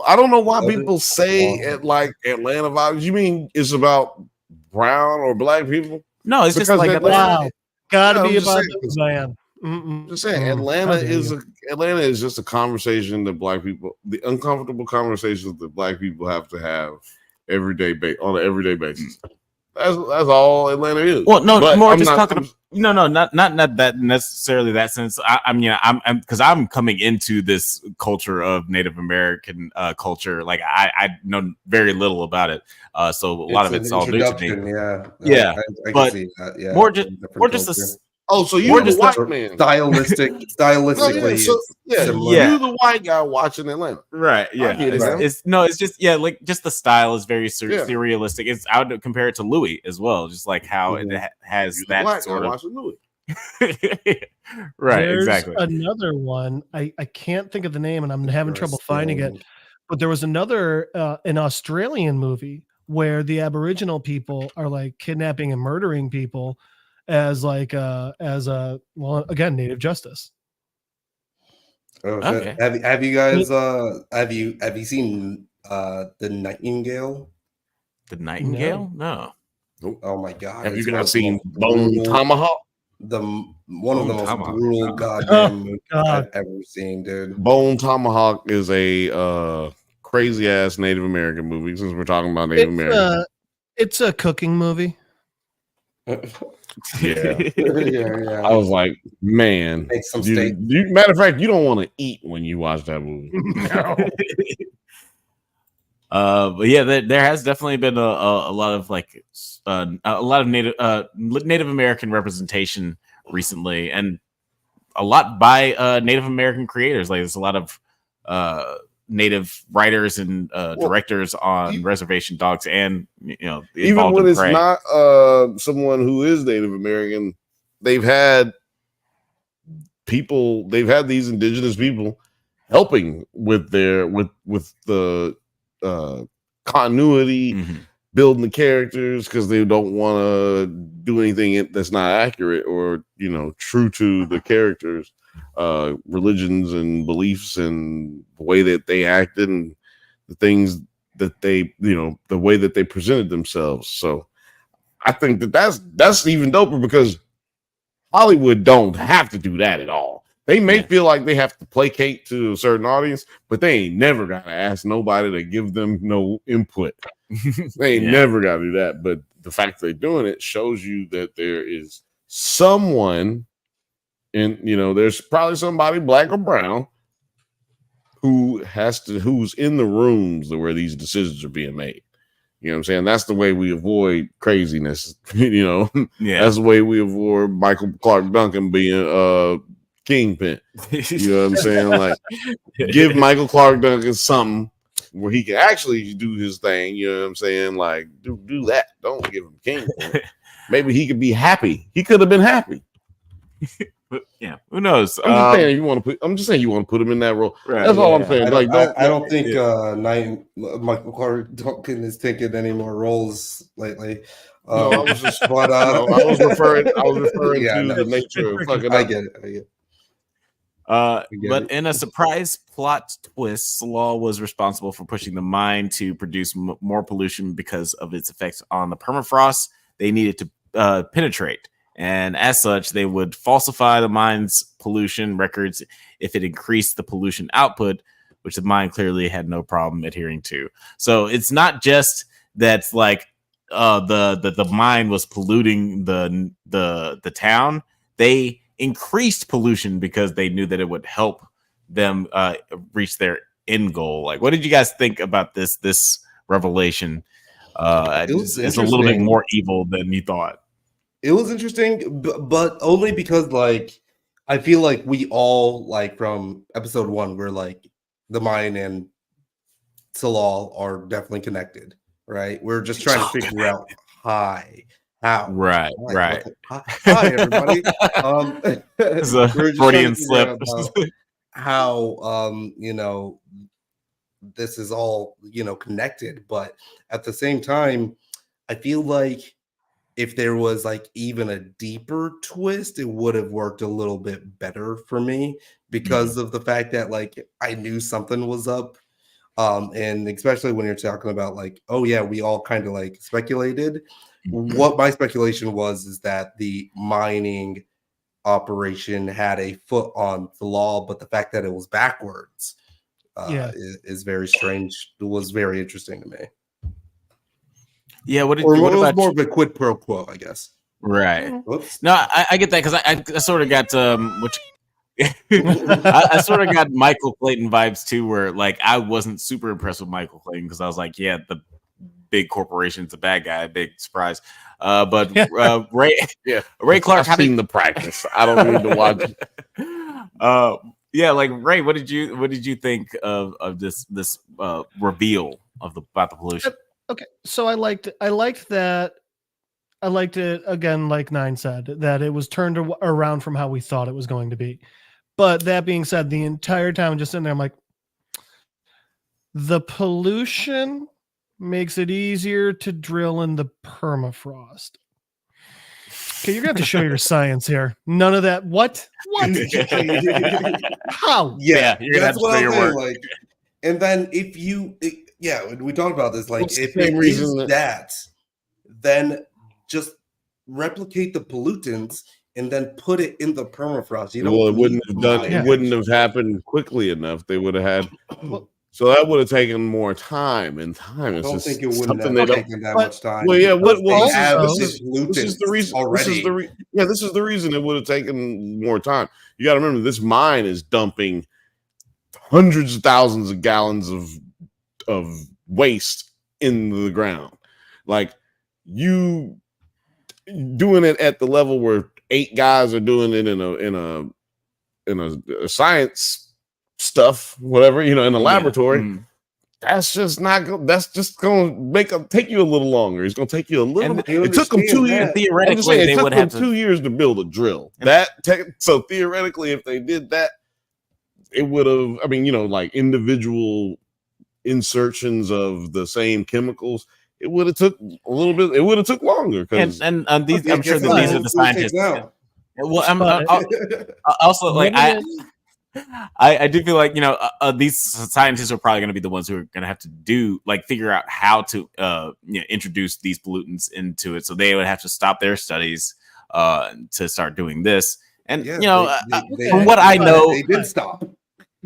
I don't know why people say it like Atlanta vibes. You mean it's about brown or black people? No, it's just like Atlanta. Wow. Gotta be about the man. Just saying, Atlanta is just a conversation that black people, the uncomfortable conversations that black people have to have on an everyday basis. That's all Atlanta is. Well, no, but more just talking. Not that necessarily that sense. I'm because I'm coming into this culture of Native American culture. Like I know very little about it. So a lot of it's all new to me. Yeah, I but can see that. Yeah, more just a. Oh, so you're the white man. Stylistically, you the white guy watching Atlanta, right? Yeah, it's just like just the style is very surrealistic. It's I would compare it to Louis as well, just like how it has you're that sort of. Watching Louis. Right, There's exactly. Another one, I can't think of the name, and I'm having trouble finding it. But there was another an Australian movie where the Aboriginal people are like kidnapping and murdering people as again native justice. Okay. Have you guys have you seen The Nightingale? The Nightingale? No. Oh my god! Have you guys seen Bone Tomahawk? One of the most brutal goddamn movies I've ever seen, dude. Bone Tomahawk is a crazy ass Native American movie. Since we're talking about Native American, it's a cooking movie. Yeah. I was like, man, make some steak. Matter of fact, you don't want to eat when you watch that movie. No. But yeah, there has definitely been a lot of like a lot of Native American representation recently, and a lot by Native American creators. Like there's a lot of Native writers and directors on Reservation Dogs, and even when it's not someone who is Native American, they've had these indigenous people helping with the continuity, building the characters, because they don't want to do anything that's not accurate or true to the characters. Religions and beliefs and the way that they acted and the things that they the way that they presented themselves. So I think that's even doper, because Hollywood don't have to do that at all. They may feel like they have to placate to a certain audience, but they ain't never got to ask nobody to give them no input. They ain't never got to do that. But the fact they're doing it shows you that there is someone, and there's probably somebody black or brown who's in the rooms where these decisions are being made. You know what I'm saying? That's the way we avoid craziness. That's the way we avoid Michael Clark Duncan being kingpin. You know what I'm saying? Like, give Michael Clark Duncan something where he can actually do his thing. You know what I'm saying? Like, do that. Don't give him kingpin. Maybe he could be happy. He could have been happy. But yeah, who knows? I'm just saying you want to put him in that role. Right, that's all I'm saying. I don't think Michael Clark Duncan is taking any more roles lately. No, I was just I was referring to the nature of fucking. I get it. But in a surprise plot twist, Salal was responsible for pushing the mine to produce more pollution because of its effects on the permafrost they needed to penetrate. And as such, they would falsify the mine's pollution records if it increased the pollution output, which the mine clearly had no problem adhering to. So it's not just that like the mine was polluting the town. They increased pollution because they knew that it would help them reach their end goal. Like, what did you guys think about this revelation? It's a little bit more evil than you thought. It was interesting, but only because, like, I feel like we all, like, from episode 1, we're like, the mine and Salal are definitely connected, right? We're just trying to figure out how. Right. Hi, everybody. It's a Freudian slip. How this is all connected, but at the same time, I feel like if there was like even a deeper twist, it would have worked a little bit better for me because of the fact that like I knew something was up. And especially when you're talking about like, oh yeah, we all kind of like speculated. What my speculation is that the mining operation had a foot on the law, but the fact that it was backwards is very strange. It was very interesting to me. Yeah, Or what it was about more of a quid pro quo, I guess. right? Whoops. No, I get that because I sort of got which I sort of got Michael Clayton vibes too, where like I wasn't super impressed with Michael Clayton because I was like, yeah, the big corporation's a bad guy, big surprise. But Ray, Ray Clark, I've seen the practice. I don't need to watch. Yeah, like Ray, what did you think of this reveal about the pollution? Okay, so I liked that. I liked it again, like Nine said, that it was turned around from how we thought it was going to be. But that being said, the entire time I'm just sitting there, I'm like, the pollution makes it easier to drill in the permafrost. Okay, you're gonna have to show your science here. None of that. What? How? Yeah, you're gonna have to show your work. Like, and then if you, we talked about this. Like, if the it reason is that, then just replicate the pollutants and then put it in the permafrost. You know, well, it wouldn't have happened quickly enough. They would have had. So that would have taken more time and time. It's I don't just think it wouldn't have taken that much time. Well, yeah. This is the reason. This is the reason it would have taken more time. You got to remember, this mine is dumping hundreds of thousands of gallons of waste in the ground. Like, you doing it at the level where 8 guys are doing it in a science stuff, whatever, in a laboratory. That's just not. That's just going to take you a little longer. It's going to take you a little. It took them 2 years. Theoretically, it took them 2 years to build a drill. So theoretically, if they did that, it would have. I mean, like individual insertions of the same chemicals, it would have took a little bit. It would have took longer. And these, I'm sure that these are the scientists. Well, I'm also like I do feel like these scientists are probably going to be the ones who are going to have to figure out how to introduce these pollutants into it. So they would have to stop their studies to start doing this. And from what I know, they did stop.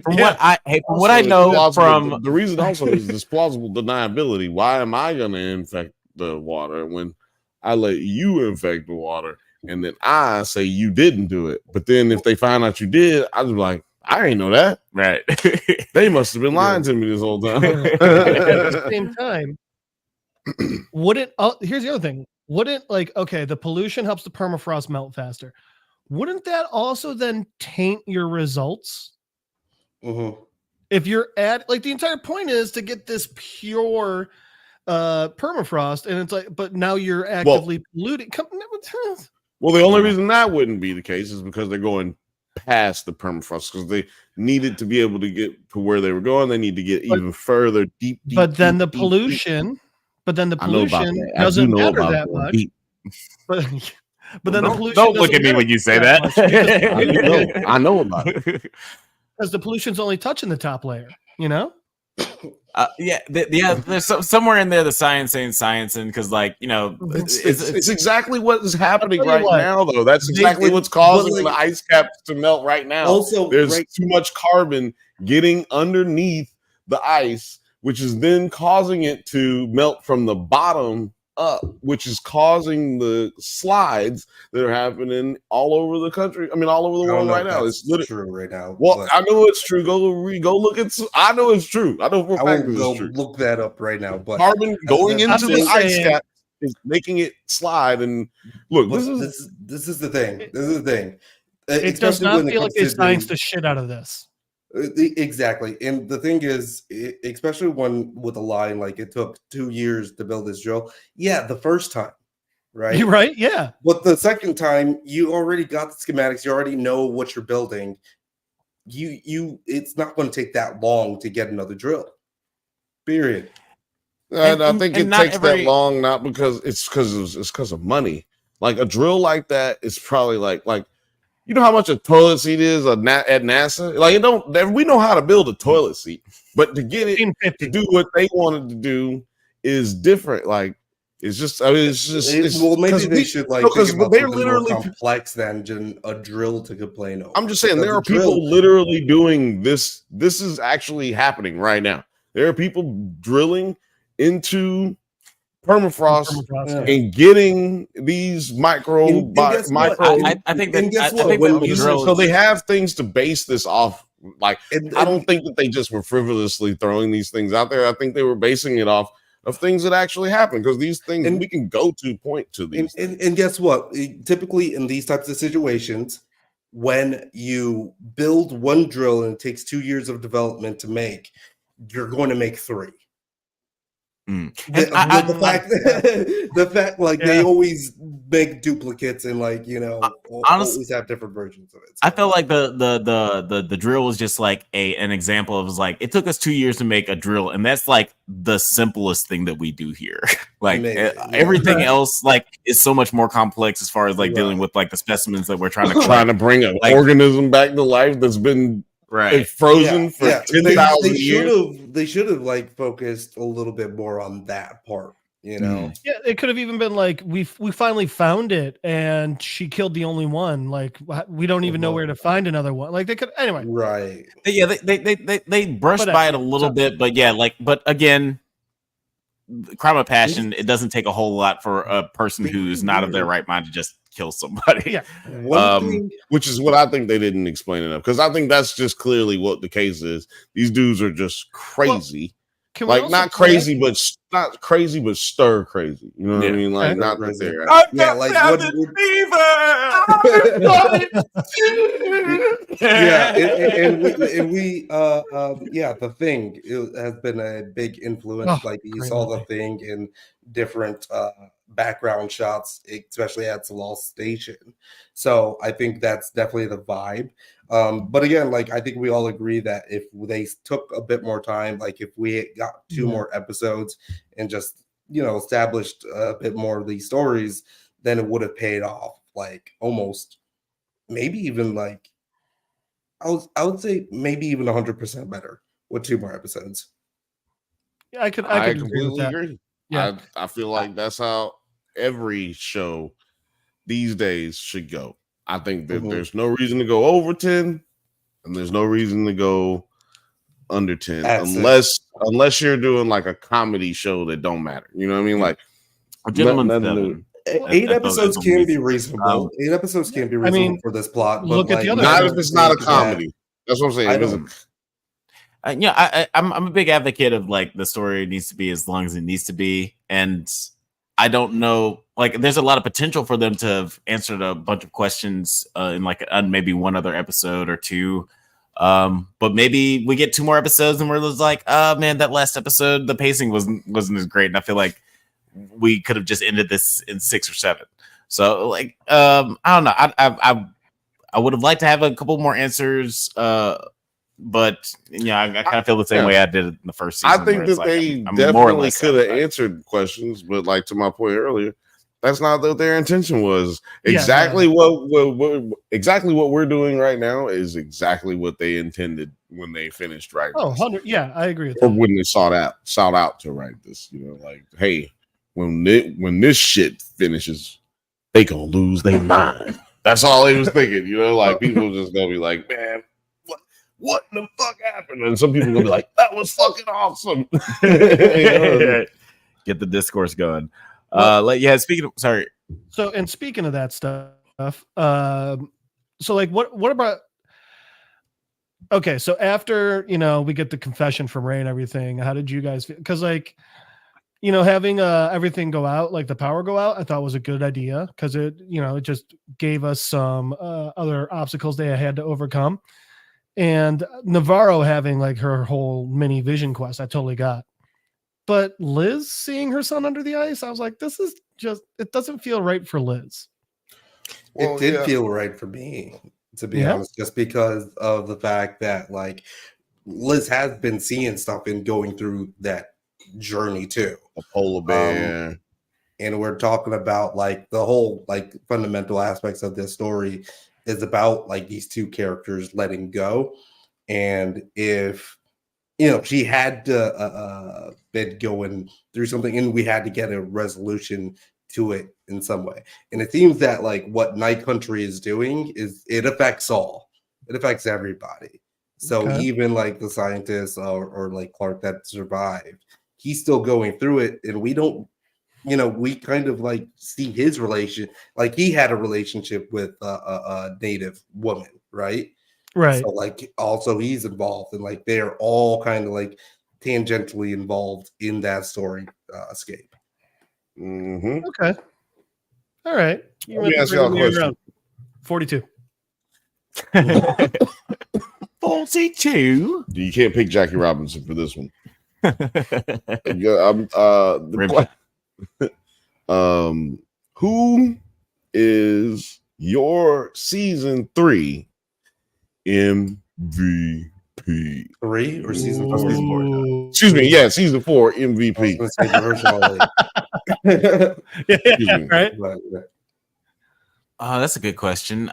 From what I know from the reason also is this plausible deniability. Why am I going to infect the water when I let you infect the water, and then I say you didn't do it? But then if they find out you did, I was like, I ain't know that. Right. They must have been lying to me this whole time. At the same time, here's the other thing. The pollution helps the permafrost melt faster. Wouldn't that also then taint your results? Mm-hmm. If you're the entire point is to get this pure permafrost, and it's like, but now you're actively polluting. Well, the only reason that wouldn't be the case is because they're going past the permafrost, because they needed to be able to get to where they were going. They need to get even further deep. But then the pollution doesn't matter that much. But then the pollution. Don't look at me when you say that. I know about it. Because the pollution's only touching the top layer, there's somewhere in there the science ain't sciencing, because it's exactly what is happening right now, though. That's exactly what's causing the ice caps to melt right now. Also, there's too much carbon getting underneath the ice, which is then causing it to melt from the bottom up, which is causing the slides that are happening all over the country. I mean, all over the world right now. It's literally true right now. Well, I know it's true. Go look at. I know it's true. I know for a fact it's true. Look that up right now. But carbon going into the ice cap is making it slide. And look, this is the thing. This is the thing. It does not feel like they science the shit out of this. Exactly. And the thing is, especially with a line like it took 2 years to build this drill. Yeah, the first time, right? Right, yeah. But the second time, you already got the schematics. You already know what you're building. It's not going to take that long to get another drill. Period. I think it takes that long, not because it's because of money. Like a drill like that is probably like. You know how much a toilet seat is at NASA? We know how to build a toilet seat, but to get it to do what they wanted to do is different. Like, it's just, maybe they should think about they're literally more complex than a drill to complain over. I'm just saying there are people literally doing this. This is actually happening right now. There are people drilling into permafrost Yeah. and getting these micro. I think that. And guess I what? think When that you- drill So they have things to base this off. Like, And- I don't think that they just were frivolously throwing these things out there. I think they were basing it off of things that actually happened, because these things we can go to point to these. And guess what? Typically in these types of situations, when you build one drill and it takes 2 years of development to make, you're going to make 3. The fact like they always make duplicates and like, you know, always have different versions of it. So. I feel like the drill was just like an example of, like, it took us 2 years to make a drill, and that's like the simplest thing that we do here. Like everything else like is so much more complex as far as like dealing with like the specimens that we're trying to bring an organism back to life that's been frozen for 10,000 years. They should have like focused a little bit more on that part, you know. Yeah, it could have even been like we finally found it and she killed the only one. Like we don't even know where to find another one. Like they could anyway. Right. Yeah, they brushed by it a little bit, but yeah, like, but again, crime of passion, it doesn't take a whole lot for a person who's not of their right mind to just kill somebody. Yeah. Which is what I think they didn't explain enough, because I think that's just clearly what the case is. These dudes are just crazy. Like not crazy, but stir crazy. You know what I mean? Like not that they're like what The Thing has been a big influence. Like you saw The Thing in different background shots, especially at Salal Station. So I think that's definitely the vibe. But again, like I think we all agree that if they took a bit more time, like if we got 2 more episodes and just, you know, established a bit more of these stories, then it would have paid off. Like almost, maybe even like I would say maybe even 100% better with 2 more episodes. Yeah, I completely agree. Yeah, I feel like that's how every show these days should go. I think that there's no reason to go over 10, and there's no reason to go under 10, unless you're doing like a comedy show that don't matter. You know what I mean? Like Gentleman's 7. 8 episodes can be reasonable. 8 episodes can be reasonable for this plot. But look at the other. Not if it's not a comedy. That's what I'm saying. I'm a big advocate of like the story needs to be as long as it needs to be, and I don't know, like there's a lot of potential for them to have answered a bunch of questions in like maybe one other episode or 2. But maybe we get 2 more episodes and we're just like, oh man, that last episode, the pacing wasn't as great. And I feel like we could have just ended this in 6 or 7. So like, I don't know. I would have liked to have a couple more answers. But yeah, I kind of feel the same way I did in the first season. I think that they definitely could have answered questions, but like to my point earlier, that's not what their intention was. Exactly what we're doing right now is exactly what they intended when they finished writing. Oh, 100. Yeah, I agree with or that. when they sought out to write this. You know, like, hey, when this shit finishes, they gonna lose their mind. That's all they was thinking. You know, like people just gonna be like, man, what the fuck happened? And some people will be like, that was fucking awesome. Get the discourse going. Speaking of that stuff, so like what about okay, so after, you know, we get the confession from Ray and everything, how did you guys feel? Because like, you know, having everything go out, like the power go out, I thought was a good idea, because it, you know, it just gave us some other obstacles they had to overcome. And Navarro having like her whole mini vision quest, I totally got. But Liz seeing her son under the ice, I was like, this is just, it doesn't feel right for Liz. Well, it did feel right for me, to be honest, just because of the fact that like Liz has been seeing stuff and going through that journey too. A polar bear. And we're talking about like the whole like fundamental aspects of this story is about like these 2 characters letting go. And if, you know, she had to been going through something and we had to get a resolution to it in some way. And it seems that like what Night Country is doing is it affects all. It affects everybody. So even like the scientists or like Clark that survived, he's still going through it, and we don't we kind of like see his relation, like he had a relationship with a native woman, right? Right. So like also he's involved, and like they're all kind of like tangentially involved in that story escape. Okay. All right. Let me ask y'all a question. 42. 42. You can't pick Jackie Robinson for this one. Who is your season 3 MVP? 3 or season 4? Excuse me, yeah, season 4 MVP. Right. That's a good question.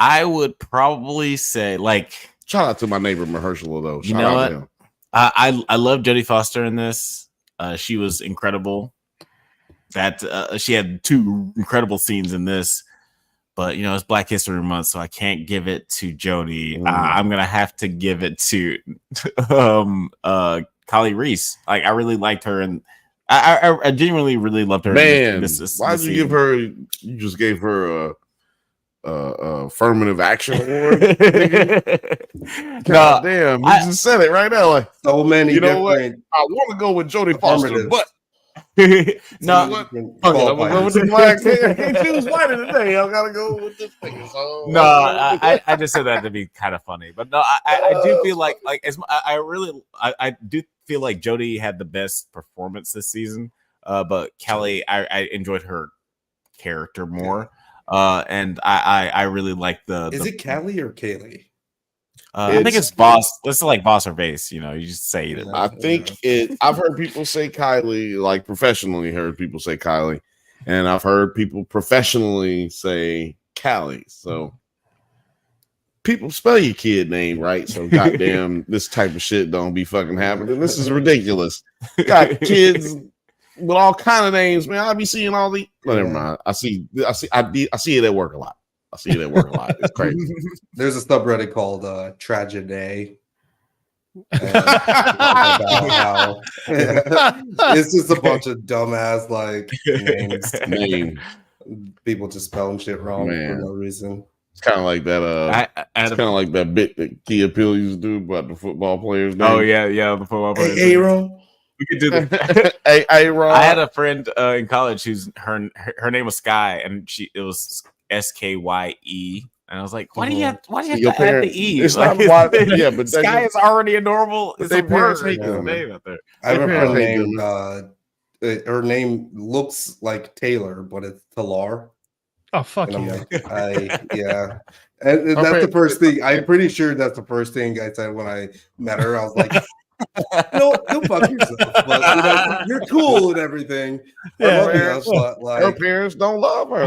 I would probably say, like, shout out to my neighbor Mahershala though. You know what? I love Jodie Foster in this. She was incredible. That she had 2 incredible scenes in this, but it's Black History Month, so I can't give it to Jodie. I'm gonna have to give it to Kali Reese. Like, I really liked her, and I genuinely really loved her. Man, why did you give her? You just gave her a affirmative action award. God damn, you just said it right now. Like, so many. You know what? I want to go with Jodie Foster, but no, I'm gonna go with the black. I can't choose white today. I gotta go with this thing. So, no, I just said that to be kind of funny, but no, I do feel like I do feel like Jodie had the best performance this season, but Kelly, I enjoyed her character more. And I really like the. Is it Callie or Kaylee? I think it's Boss. It's like Boss or Base. You just say it. I think it. I've heard people say Kylie, like professionally. Heard people say Kylie, and I've heard people professionally say Callie. So people spell your kid name right. So goddamn, this type of shit don't be fucking happening. This is ridiculous. Got kids with all kind of names, man. I be seeing all the. No, never mind. I see it at work a lot. It's crazy. There's a subreddit called Tragedy. It's just a bunch of dumbass like names. People just spelling shit wrong for no reason. It's kind of like that. It's kind of like that bit that Kia Pill used to do about the football players. Name. Oh yeah, the football players. Hey, Aaron. We could do that. Aaron. I had a friend in college whose her name was Sky, and it was SKYE, and I was like, why do you have to add the E? It's like, not why, yeah, but Sky is already a normal. It's a parents word. hate them, name out there. I have a friend named. Her name looks like Taylor, but it's Talar. Oh fuck and you! Like, yeah, and that's the first thing. I'm pretty sure that's the first thing I said when I met her. I was like, no, fuck yourself. But you're cool and everything. Yeah, her parents don't love her.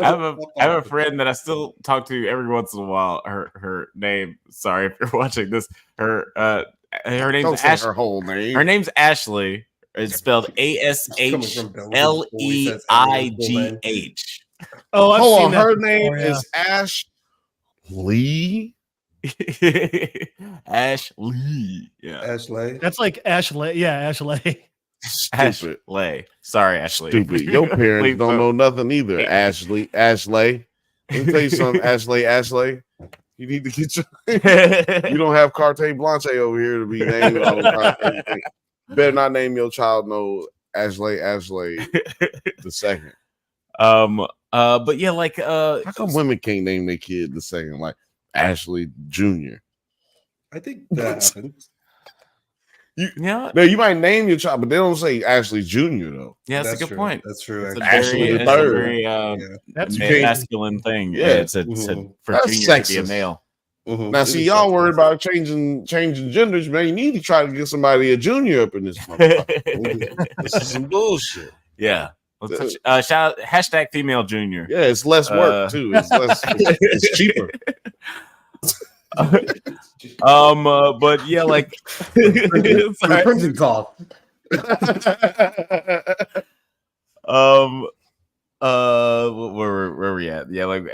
I have a friend that I still talk to every once in a while. Her name. Sorry if you're watching this. Her name's Ashley. Her whole name. Her name's Ashley. It's spelled ASHLEIGH. Oh, I've hold seen on. that Her before, name is Ash Lee. Ashley. Yeah. Ashley. That's like Ashley. Yeah, Ashley. Stupid. Ashley. Sorry, Ashley. Stupid. Your parents don't know nothing either. Ashley. Let me tell you something, Ashley. You need to get your. You don't have Carte Blanche over here to be named. Better not name your child Ashley the second. But yeah, like how come women can't name their kid the second, like Ashley Jr.? I think that happens. No, you might name your child, but they don't say Ashley Jr. though. Yeah, that's a good point. That's true. It's Ashley the third. That's a masculine thing. Yeah, it's for that's junior sexist. to be a male. Mm-hmm. Now, see, y'all worried about changing genders, man. You need to try to get somebody a junior up in this motherfucker. This is some bullshit. Yeah. Shout out hashtag female junior. Yeah, it's less work too. It's cheaper. But yeah, like printing cost. Where we at? Yeah, like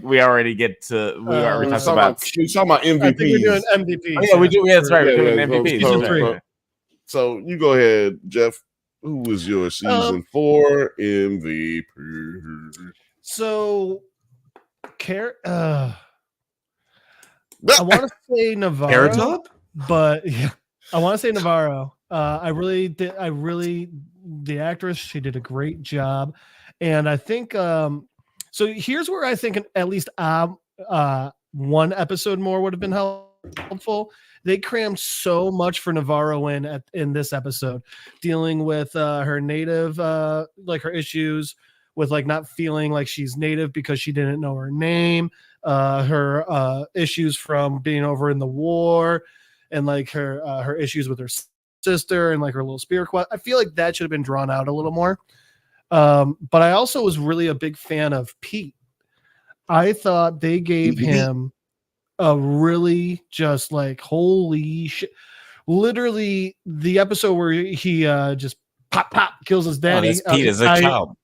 we already get to we already talked about MVP. I think we're doing MVP. Oh, yeah, we do. Yeah, that's right. We're doing MVP. So you go ahead, Jeff. Who was your season 4 MVP? So, I want to say Navarro, but yeah, I want to say Navarro. The actress, she did a great job, and I think. So here's where I think at least one episode more would have been helpful. They crammed so much for Navarro in this episode, dealing with her native, like her issues with like not feeling like she's native because she didn't know her name, her issues from being over in the war, and like her issues with her sister and like her little spirit quest. I feel like that should have been drawn out a little more. But I also was really a big fan of Pete. I thought they gave him a really just like holy shit. Literally the episode where he just pop kills his daddy. Pete is a child.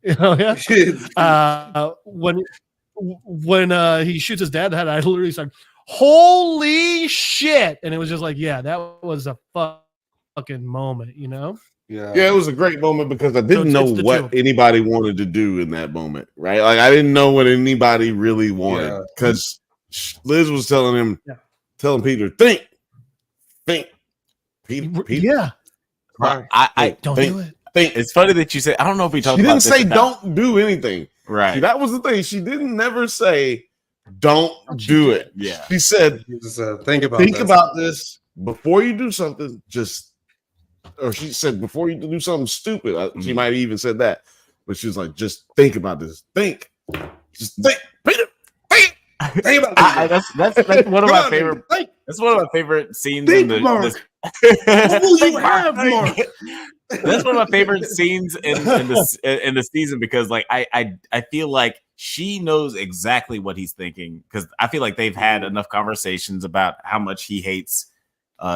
Yeah. When he shoots his dad, I literally said, "Holy shit!" And it was just like, yeah, that was a fucking moment, you know. Yeah, it was a great moment because I didn't know what anybody wanted to do in that moment, right? Like I didn't know what anybody really wanted because Liz was telling Peter, think, Peter. Yeah, I don't do it. Think. It's funny that you said. I don't know if we talked. She about didn't say don't do anything, right? See, that was the thing. She didn't never say don't do it. Yeah, she said think about this before you do something. Or she said before you do something stupid. She might have even said that, but she was like, just think about this. Just think, Peter. Think about this. That's one of my favorite. That's one of my favorite scenes in the. What will you have, Mark? That's one of my favorite scenes in the season because like I feel like she knows exactly what he's thinking because I feel like they've had enough conversations about how much he hates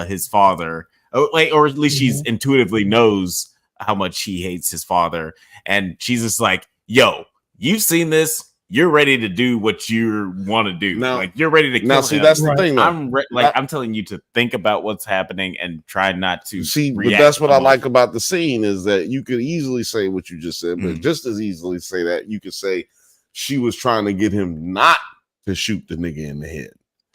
his father. Or at least she's intuitively knows how much he hates his father. And she's just like, yo, you've seen this. You're ready to do what you want to do. Now, like you're ready to kill him. That's the thing. I'm telling you to think about what's happening and try not to see. But that's what I like about the scene is that you could easily say what you just said, but just as easily say that you could say she was trying to get him not to shoot the nigga in the head.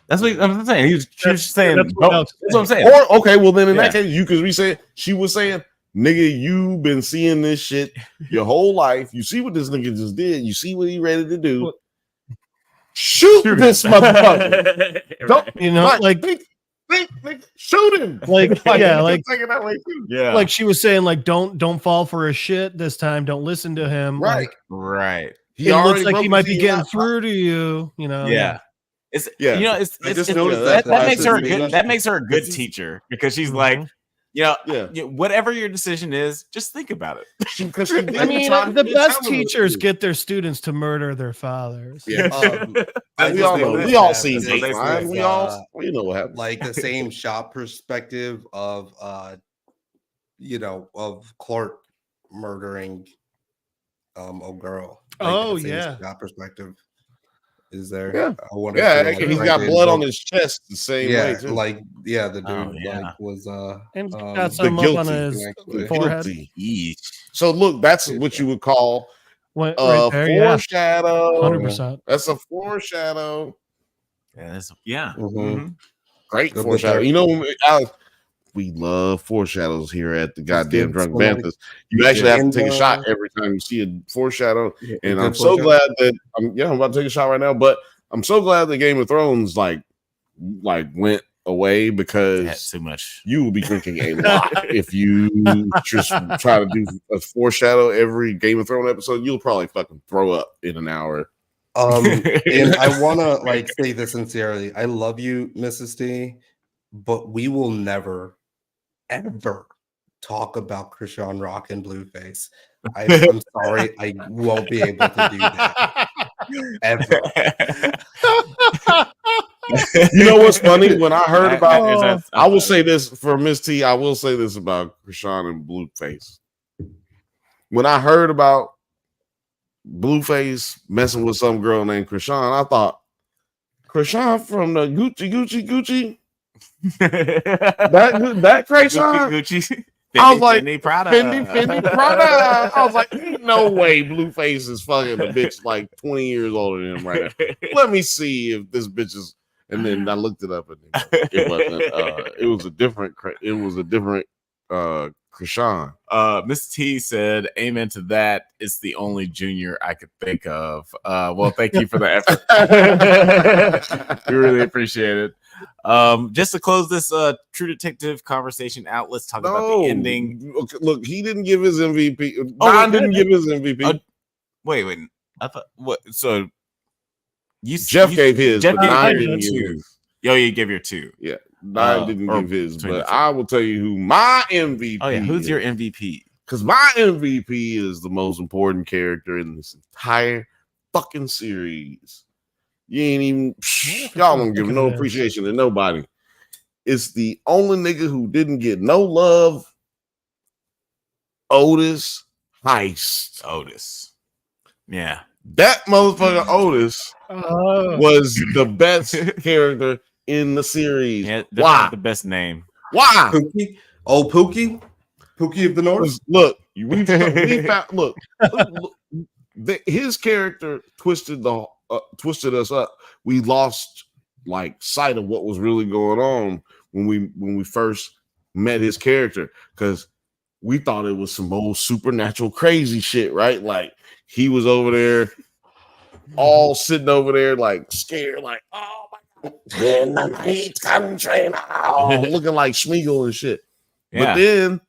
That's what I'm saying. She was saying. That's what I'm saying. Or okay, well then in that case, you could re-say it. She was saying, "Nigga, you've been seeing this shit your whole life. You see what this nigga just did. You see what he ready to do. Shoot this motherfucker. Don't shoot him. Like like she was saying, like don't fall for his shit this time. Don't listen to him. Right, right. It looks like he might be getting through to you. You know. Yeah. That makes her a good teacher because she's like, whatever your decision is, just think about it. I mean, the best teachers get their students to murder their fathers. Yeah, we all see it. We know what happened. Like the same shop perspective of of Clark murdering a girl. Shop perspective. Is there? Yeah, he's got blood on his chest the same way too. The dude was and got some up on his forehead. So look, that's what you would call foreshadow. 100%. That's a foreshadow. Great foreshadow. You know, Alex, we love foreshadows here at the goddamn Drunk Banthas. You actually have to take a shot every time you see a foreshadow. And I'm so glad that I'm about to take a shot right now, but I'm so glad that Game of Thrones like went away because that's too much. You will be drinking a lot if you just try to do a foreshadow every Game of Thrones episode. You'll probably fucking throw up in an hour. And I want to say this sincerely. I love you, Mrs. D, but we will never ever talk about Krishan Rock and Blueface. I'm sorry, I won't be able to do that ever. You know what's funny? When I heard about, I will say this for Miss T. I will say this about Krishan and Blueface. When I heard about Blueface messing with some girl named Krishan, I thought Krishan from the Gucci. That Krishan? Gucci. I was like, Fendi Prada. Fendi Prada. I was like, ain't no way Blueface is fucking a bitch like 20 years older than him right now. Let me see if this bitch is. And then I looked it up, and it wasn't. It was a different. Krishan. Miss T said, "Amen to that. It's the only junior I could think of." Well, thank you for the effort. We really appreciate it. Just to close this True Detective conversation out, let's talk about the ending. Look, he didn't give his MVP. Don didn't give his MVP. Wait. I thought what? So Jeff gave his, but Don didn't give his. Yo, you gave your 2. Yeah, Don didn't give his, but I will tell you who my MVP. Oh yeah, who's your MVP? Because my MVP is the most important character in this entire fucking series. You ain't even y'all don't give no appreciation to nobody. It's the only nigga who didn't get no love. Otis Heist. Otis. Yeah. That motherfucker Otis was the best character in the series. Yeah, why? The best name. Why? Pookie? Old Pookie? Pookie of the North? Look, we found, look, his character twisted us up. We lost like sight of what was really going on when we first met his character, because we thought it was some old supernatural crazy shit, right? Like he was over there, all sitting over there, like scared, like, oh my god, in the night country now, looking like Schmeagol and shit. Yeah. But then,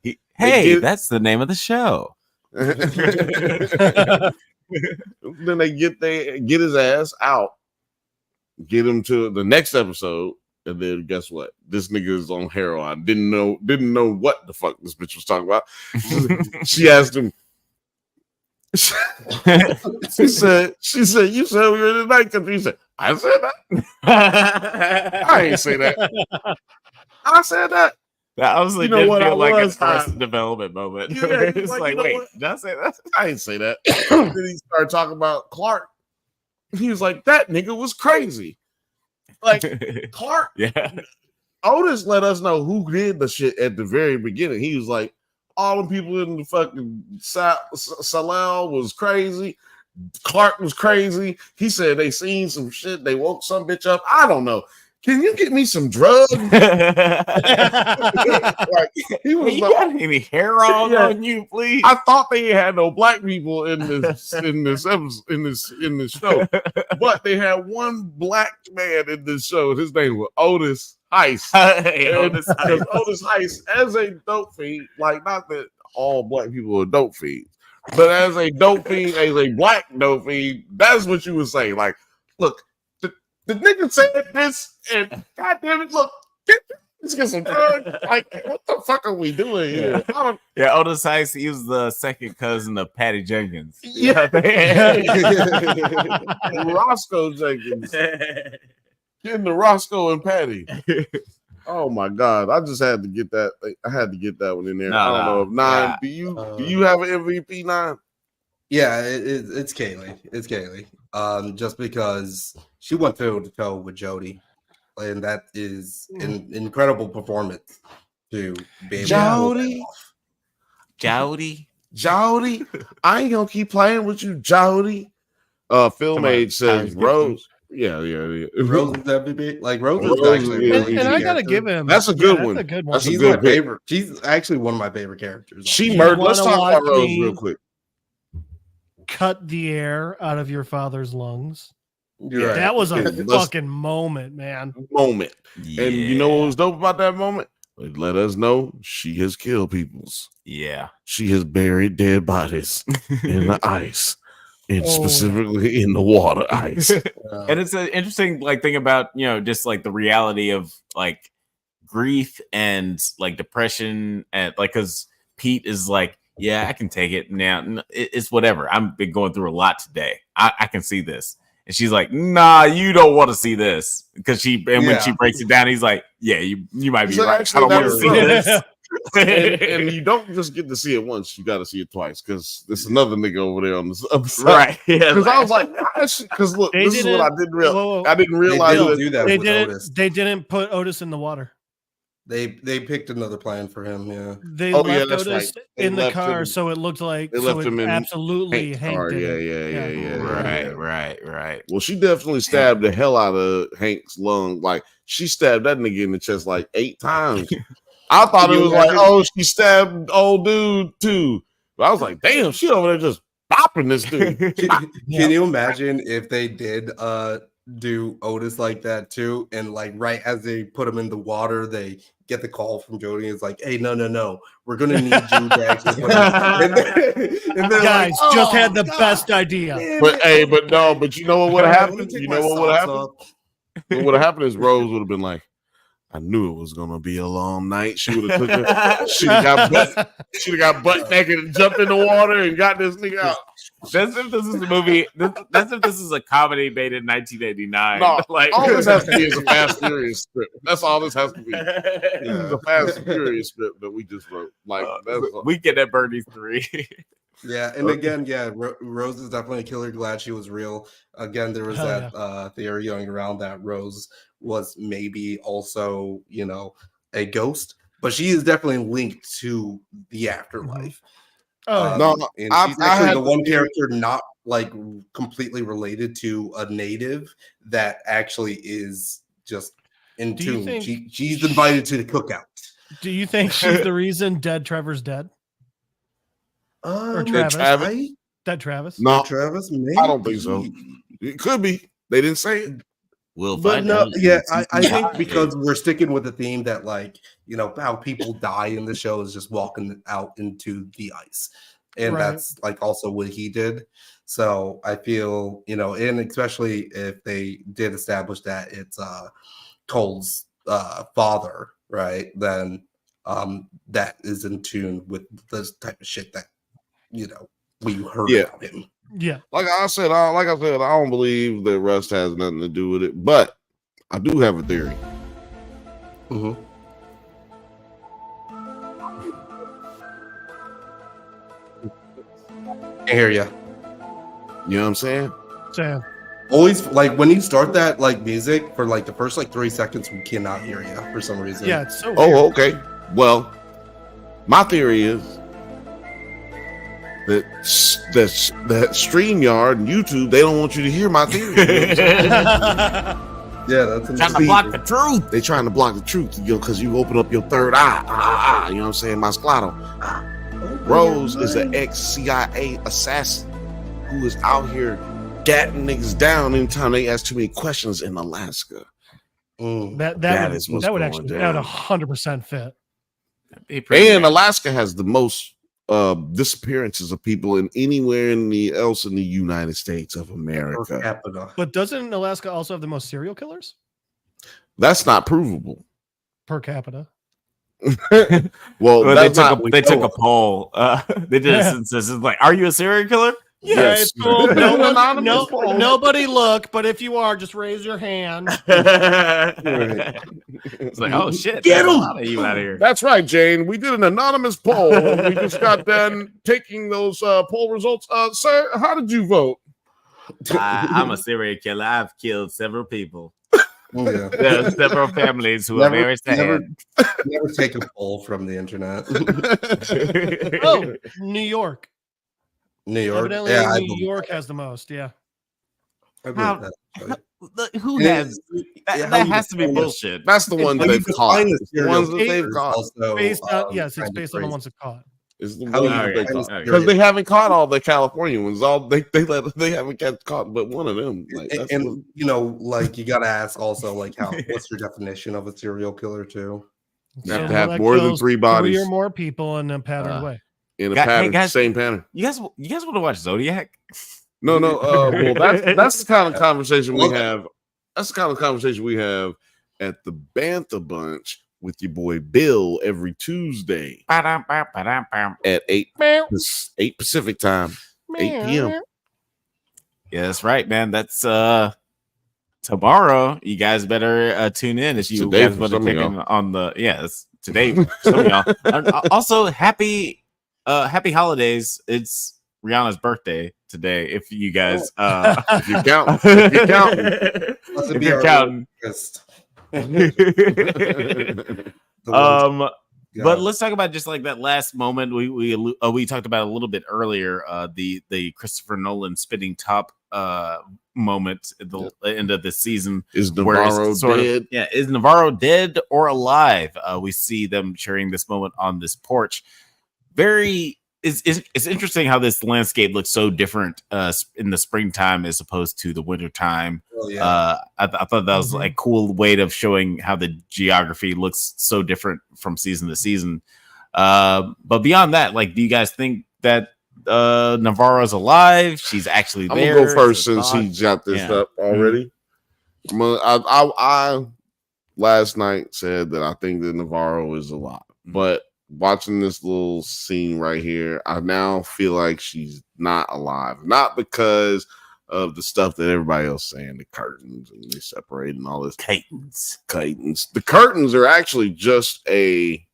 that's the name of the show. Then they get his ass out, get him to the next episode, and then guess what? This nigga is on heroin. Didn't know what the fuck this bitch was talking about. She asked him. She said, you said we were in the night country. He said, I said that. I ain't say that. I said that. That honestly did feel like a Arrested Development moment. Yeah, it's like wait, did I say that? I didn't say that. Then he started talking about Clark. He was like, that nigga was crazy. Like Clark. Yeah. Otis let us know who did the shit at the very beginning. He was like, all the people in the fucking Salal was crazy. Clark was crazy. He said they seen some shit. They woke some bitch up. I don't know. Can you get me some drugs? Like, he was like, got any hair on you, please? I thought they had no black people in this show, but they had one black man in this show. His name was Otis Heist. Otis Heist, as a dope fiend, like not that all black people are dope fiends, but as a dope fiend, as a black dope fiend, that's what you would say. Like, look. The nigga said this, and goddamn it, look, let's get some drugs. Like, what the fuck are we doing here? Yeah, Otis Heist, he was the second cousin of Patty Jenkins. Yeah, Roscoe Jenkins. Getting the Roscoe and Patty. Oh my god, I just had to get that. I had to get that one in there. I don't know if Nine. Yeah. Do you have an MVP, Nine? Yeah, it's Kaylee. It's Kaylee. Just because she went toe to toe with Jody, and that is an incredible performance to be able to Jody. I ain't gonna keep playing with you, Jody. Phil Mage says Rose. Yeah. Rose is MVP. Like Rose is actually really and I gotta give him. That's a good one. That's a good one. That's She's my favorite. She's actually one of my favorite characters. She murdered. Let's talk about Rose real quick. Cut the air out of your father's lungs. Right. That was a fucking moment, man. Yeah. And you know what was dope about that moment? It let us know she has killed peoples. Yeah. She has buried dead bodies in the ice. And specifically in the water ice. And it's an interesting thing about, just like the reality of like grief and like depression, and like, because Pete is like, yeah, I can take it now. It's whatever. I've been going through a lot today. I can see this. And she's like, nah, you don't want to see this. Because when she breaks it down, he's like, yeah, you might be right. I don't want to see this. and you don't just get to see it once, you got to see it twice, because there's another nigga over there on this other side. Right. Yeah. Because I was like, because look, this is what I didn't realize. I didn't realize they didn't do that with Otis. They didn't put Otis in the water. They picked another plan for him. Yeah. They Oh, left yeah, that's Otis right. They in the left car, him- so it looked like they left him in absolutely Hank's Hank car. did Yeah, it. yeah. Right. Well, she definitely stabbed the hell out of Hank's lung. Like she stabbed that nigga in the chest like 8 times. I thought it was like, oh, she stabbed old dude too. But I was like, damn, she over there just bopping this dude. Can you imagine if they did do Otis like that too? And like right as they put him in the water, they get the call from Jody. It's like, hey, no, we're gonna need you to actually put him. And they're Guys, like, just had the God, best idea. But you know what would have happened? Take You my know what would have socks happened? off. What would have happened is Rose would have been like, I knew it was gonna be a long night. She would have took it. She'd have got butt naked and jumped in the water and got this nigga out. That's if this is a movie. That's if this is a comedy made in 1989. No, like all this has to be is a Fast Furious script. That's all this has to be. This is a Fast and Furious script that we just wrote. Like that's Weekend at Bernie's 3. Yeah, and again, Rose is definitely a killer. Glad she was real. Again, there was theory going around that Rose was maybe also, a ghost, but she is definitely linked to the afterlife. no, and she's actually the one character not like completely related to a native that actually is just in tune. She's invited to the cookout. Do you think she's the reason Dead Trevor's dead? Or Travis? Dead Travis? No, Travis. Maybe. I don't think so. It could be. They didn't say it. We'll But find no, out. yeah, I think because we're sticking with the theme that, like, how people die in the show is just walking out into the ice. And that's like also what he did. So I feel, and especially if they did establish that it's Cole's father, right? Then that is in tune with this type of shit that, we heard about him. Yeah. Like I said, I don't believe that Rust has nothing to do with it, but I do have a theory. Mm-hmm. I hear you. You know what I'm saying? Sam. Always like when you start that like music for like the first like 3 seconds, we cannot hear you for some reason. Yeah, it's so weird. Oh, okay. Well, my theory is that StreamYard and YouTube, they don't want you to hear my theory. Yeah, that's trying to block the truth. They're trying to block the truth, because you open up your third eye. You know what I'm saying? Masclato. Rose is an ex-CIA assassin who is out here gatting niggas down anytime they ask too many questions in Alaska. That would actually 100% fit. And Alaska has the most disappearances of people in anywhere else in the United States of America. Per capita. But doesn't Alaska also have the most serial killers That's not provable. per capita? Well, they took a poll. They did a census. It's like, are you a serial killer? Yes. It's cool. Nobody look, but if you are, just raise your hand. It's like, oh shit, get him! You out of here. That's right, Jane. We did an anonymous poll. We just got done taking those poll results. Sir, how did you vote? I'm a serial killer. I've killed several people. Yeah. There are several families who are very sad. Never take a poll from the internet. Oh, New York. New York. Evidently, Yeah, New York has the most. Yeah. I believe that. Who has that has to be bullshit. That's the one they've caught. The ones that they've caught. Also, Based on, yes, it's based on the ones that caught. It's the How ones do you that they find caught. this Because they haven't caught all the California ones. They haven't caught but one of them. Like, and like you gotta ask also like what's your definition of a serial killer too? You have to have more than 3 bodies. 3 or more people in a patterned way. In a pattern, guys, same pattern. You guys want to watch Zodiac? No. Well, that's the kind of conversation we have. That's the kind of conversation we have at the Banthas Bunch with your boy Bill every Tuesday at 8 Pacific time, 8 p.m. Yeah, that's right, man. That's tomorrow. You guys better tune in if you guys want to pick on the it's today. Some of y'all. Also, happy holidays. It's Rihanna's birthday today. If you guys if you're counting. If you're counting. But let's talk about just like that last moment we talked about a little bit earlier. The Christopher Nolan spinning top moment at the end of the season. Is Navarro dead? Is Navarro dead or alive? We see them sharing this moment on this porch. It's interesting how this landscape looks so different in the springtime as opposed to the wintertime. Oh, yeah. I thought that was like a cool way of showing how the geography looks so different from season to season. But beyond that, like, do you guys think that Navarro's alive? She's actually there. I'm gonna go first since he got this up already. I last night said that I think that Navarro is alive, but watching this little scene right here, I now feel like she's not alive. Not because of the stuff that everybody else saying, the curtains and they separate and all this. Curtains. The curtains are actually just a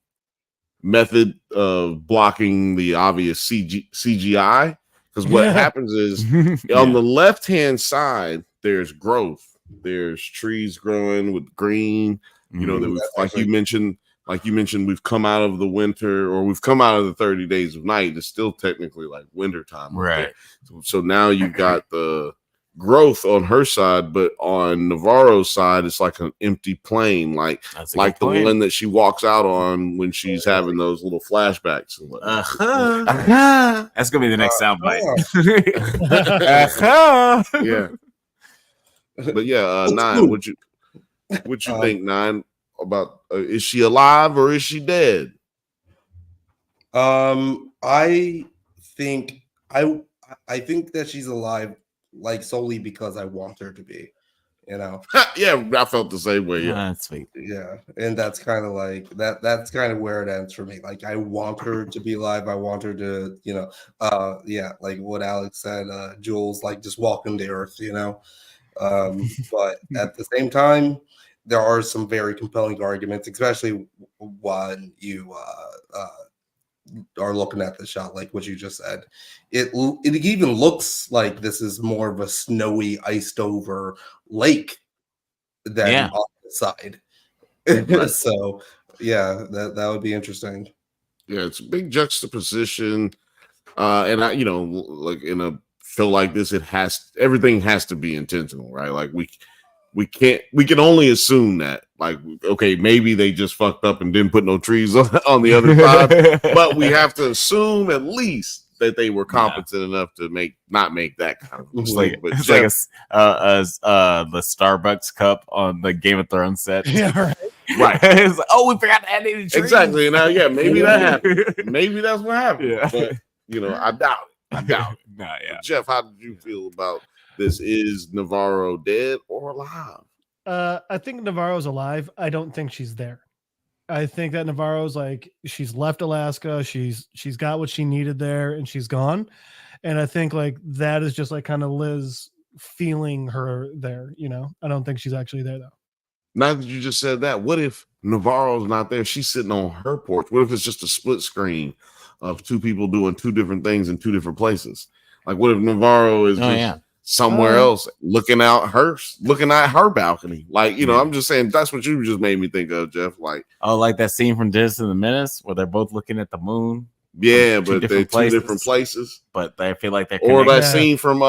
method of blocking the obvious CGI. Because what happens is on the left-hand side, there's growth. There's trees growing with green. You know, like you mentioned, we've come out of the winter, or we've come out of the 30 days of night. It's still technically like winter time. Right. So now you've got the growth on her side, but on Navarro's side, it's like an empty plain, like the one that she walks out on when she's having those little flashbacks. And That's going to be the next soundbite. Yeah. But yeah, Nine, what you think, Nine? About is she alive or is she dead? I think that she's alive, like solely because I want her to be, you know. Yeah, I felt the same way. Yeah, that's sweet. Yeah, and that's kind of like that. That's kind of where it ends for me. Like, I want her to be alive. I want her to, you know, like what Alex said. Jules, like, just walking the earth, you know. But at the same time, there are some very compelling arguments, especially when you are looking at the shot, like what you just said. It even looks like this is more of a snowy, iced over lake than on the side. So yeah, that would be interesting. Yeah, it's a big juxtaposition, and I, you know, like in a show like this, everything has to be intentional, right? Like we can only assume that, like, okay, maybe they just fucked up and didn't put no trees on the other side, but we have to assume at least that they were competent enough to not make that kind of mistake. But it's like the Starbucks cup on the Game of Thrones set. Yeah, right. Right. It's like, we forgot to add any trees. Exactly. Now, yeah, maybe that happened. Maybe that's what happened. Yeah. But, you know, I doubt it. Nah, yeah. Jeff, how did you feel about this? Is Navarro dead or alive? I think Navarro's alive. I don't think she's there. I think that Navarro's like, she's left Alaska. She's got what she needed there and she's gone. And I think like that is just like kind of Liz feeling her there, you know. I don't think she's actually there though. Now that you just said that, what if Navarro's not there? She's sitting on her porch. What if it's just a split screen of two people doing two different things in two different places? Like, what if Navarro is somewhere else looking at her balcony? Like, you know, I'm just saying that's what you just made me think of, Jeff. Like, like that scene from Dennis and the Menace where they're both looking at the moon. Yeah, but they're two different places. But I feel like they're connected. Or that scene from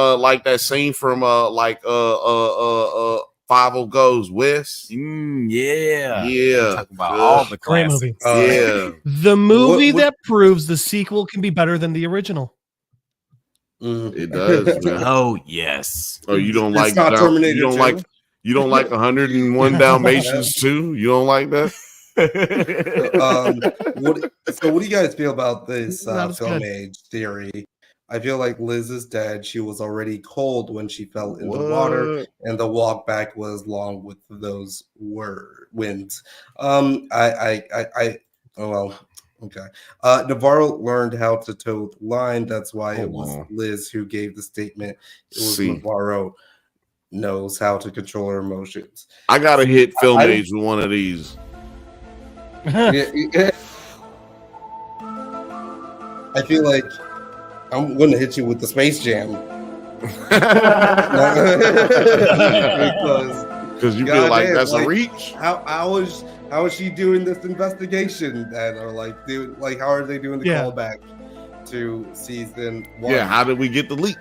Five O Goes West. Yeah. Talking about all the classics. Yeah. The movie that proves the sequel can be better than the original. It does. Man. Oh yes. Oh, you don't like Terminator? You don't like 101 Dalmatians too? You don't like that? What do you guys feel about this film age theory? I feel like Liz is dead. She was already cold when she fell in the water, and the walk back was long with those winds. Okay. Navarro learned how to toe the line. That's why it was Liz who gave the statement. It was Navarro knows how to control her emotions. I gotta hit film age with one of these. I feel like I'm going to hit you with the Space Jam. Because you feel like that's a reach. How is she doing this investigation? And or like, how are they doing the callback to season 1? Yeah, how did we get the leak?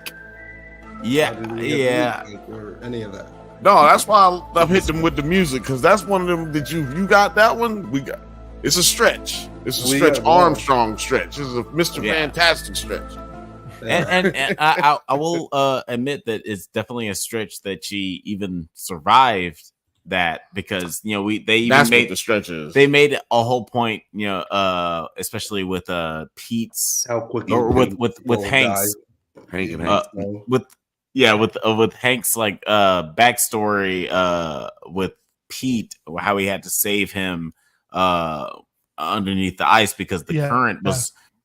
Yeah. Or any of that. No, that's why I hit them with the music, because that's one of them that you got that one. We got it's a stretch. It's a stretch Armstrong stretch. It's a Mr. Fantastic stretch. And I will admit that it's definitely a stretch that she even survived that, because they even made the stretches. They made a whole point, especially with Pete's how quickly or with Hank's with Hank's like backstory with Pete, how he had to save him underneath the ice because the current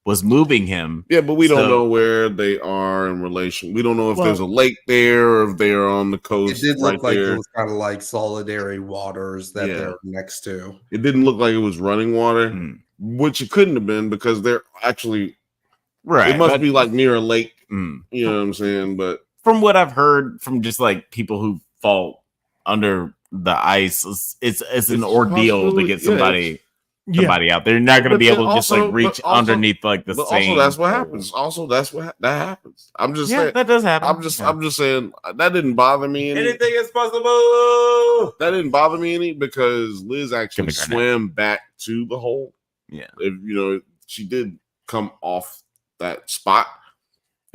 was moving him. Yeah, but we don't know where they are in relation. We don't know if there's a lake there or if they're on the coast. It did look like it was kind of like solitary waters that they're next to. It didn't look like it was running water, which it couldn't have been because they're actually It must be like near a lake. You know what I'm saying? But from what I've heard from just like people who fall under the ice, it's an ordeal to get somebody out. They're not going to be able to just like reach underneath like the same. Also, that's what happens. That happens. I'm just saying that does happen. I'm just saying that didn't bother me any. Anything is possible. That didn't bother me any because Liz actually swam back to the hole. Yeah, she did come off that spot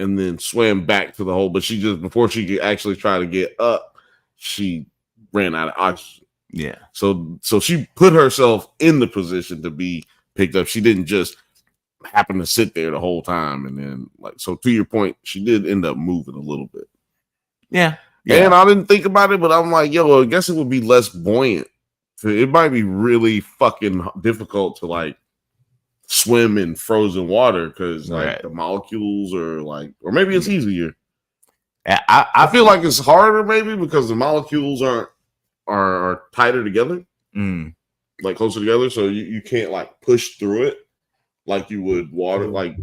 and then swam back to the hole, but she just before she could actually try to get up, she ran out of oxygen. Yeah. So she put herself in the position to be picked up. She didn't just happen to sit there the whole time. And then so to your point, she did end up moving a little bit. Yeah. And I didn't think about it, but I'm like, I guess it would be less buoyant. It might be really fucking difficult to like swim in frozen water because like the molecules are like, or maybe it's easier. I feel like it's harder maybe because the molecules are tighter together, like closer together, so you can't like push through it like you would water, like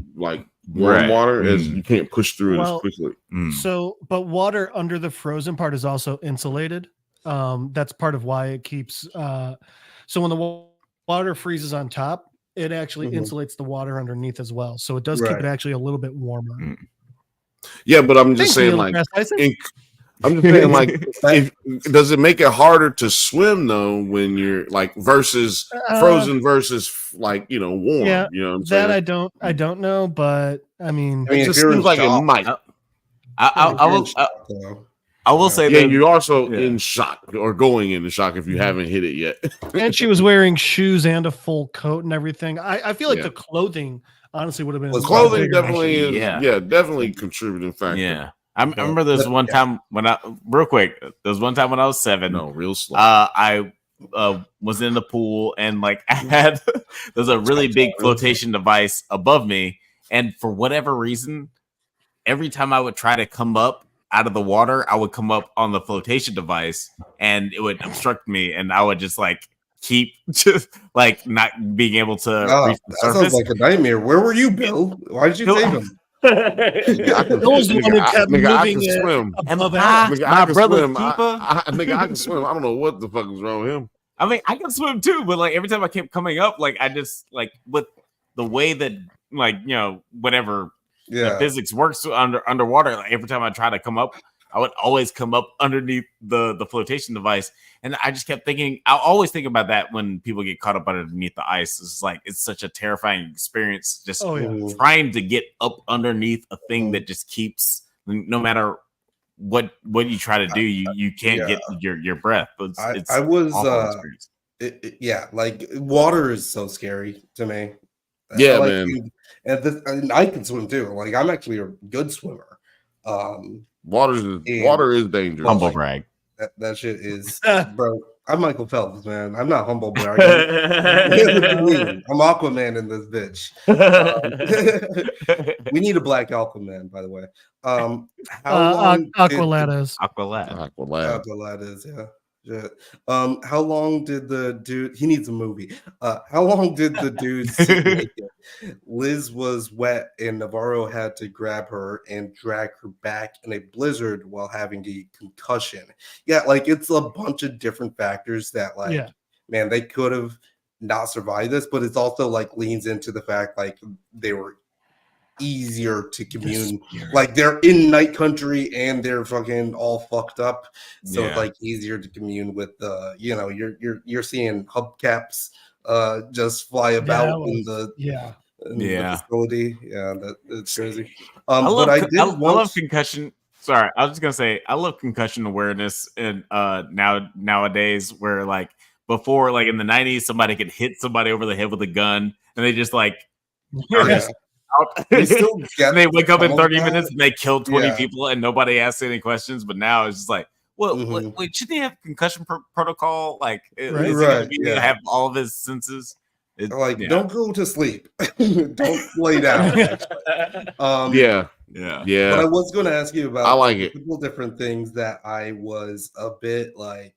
warm water, as you can't push through it as quickly. So, but water under the frozen part is also insulated. That's part of why it keeps. So when the water freezes on top, it actually insulates the water underneath as well. So it does keep it actually a little bit warmer. Yeah, but I'm just saying, like, I'm just saying, like, does it make it harder to swim though when you're like versus frozen versus like warm? Yeah, you know what I'm saying? That I don't know, but I mean it just seems like it might. I will say that you're also in shock or going into shock if you haven't hit it yet. And she was wearing shoes and a full coat and everything. I feel like the clothing honestly would have been. The clothing definitely is, definitely contributing factor. Yeah. I remember there's one time when real quick, there was one time when I was 7. No, real slow. I was in the pool and like there's a really big flotation device above me. And for whatever reason, every time I would try to come up out of the water, I would come up on the flotation device and it would obstruct me. And I would just like keep just like not being able to reach the surface. That sounds like a nightmare. Where were you, Bill? Why did you save him? I can swim. My brother keeper. I can swim. I don't know what the fuck is wrong with him. I mean, I can swim too, but like every time I kept coming up, like I just like with the way that like whatever the physics works underwater. Like every time I try to come up, I would always come up underneath the flotation device, and I just kept thinking. I always think about that when people get caught up underneath the ice. It's like it's such a terrifying experience, just trying to get up underneath a thing that just keeps. No matter what you try to do, you can't get your breath. But I was like water is so scary to me. Yeah, man. And I can swim too. Like I'm actually a good swimmer. Water is dangerous. Humble brag. That shit is, bro. I'm Michael Phelps, man. I'm not humble bragging. I'm Aquaman in this bitch. We need a black Aquaman, by the way. Aqualad is. Aqualad. Aqualad is, Shit. How long did the dude? He needs a movie. How long did the dude see naked? Liz was wet, and Navarro had to grab her and drag her back in a blizzard while having a concussion. Yeah, like it's a bunch of different factors that, like, man, they could have not survived this, but it's also like leans into the fact like they were easier to commune, like they're in night country and they're fucking all fucked up, so it's like easier to commune with you know, you're seeing hubcaps just fly about in the facility. That's crazy. I love concussion. Sorry, I was just gonna say I love concussion awareness and nowadays where like before, like in the 90s, somebody could hit somebody over the head with a gun and they just like are just out. They wake up in 30 minutes and they kill 20 people and nobody asks any questions. But now it's just like, well, wait, shouldn't he have concussion protocol? Like, is he going to have all of his senses? Don't go to sleep. Don't lay down. Yeah. But I was going to ask you about a couple different things that I was a bit like,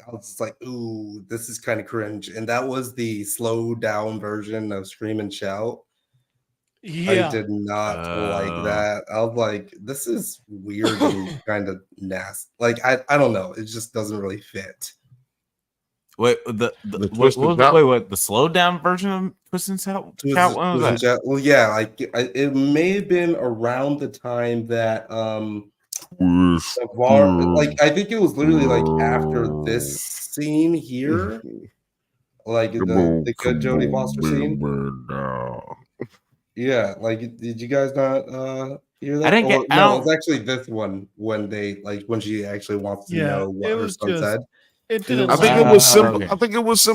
I was just like, ooh, this is kind of cringe. And that was the slow down version of Scream and Shout. I did not like that. I was like, this is weird and kind of nasty. Like, I don't know. It just doesn't really fit. Wait, the slow down version of Twist and Shout? Well, yeah, like it may have been around the time that like I think it was literally like after this scene here, like the good Jodie Foster scene. Yeah, like did you guys not hear that? It was actually this one when they when she actually wants to know what her son said. It didn't. I think it was simple. I think it was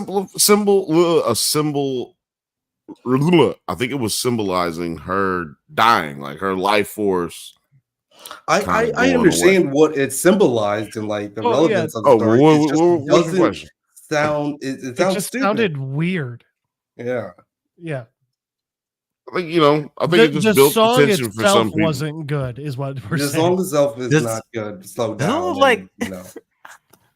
I think it was symbolizing her dying, like her life force. I understand what it symbolized and like the relevance of the story. What's the question? It just sounded weird. Yeah. I think it just built the tension for some people. Wasn't good, is what we're saying. The song itself is not good. Slow down.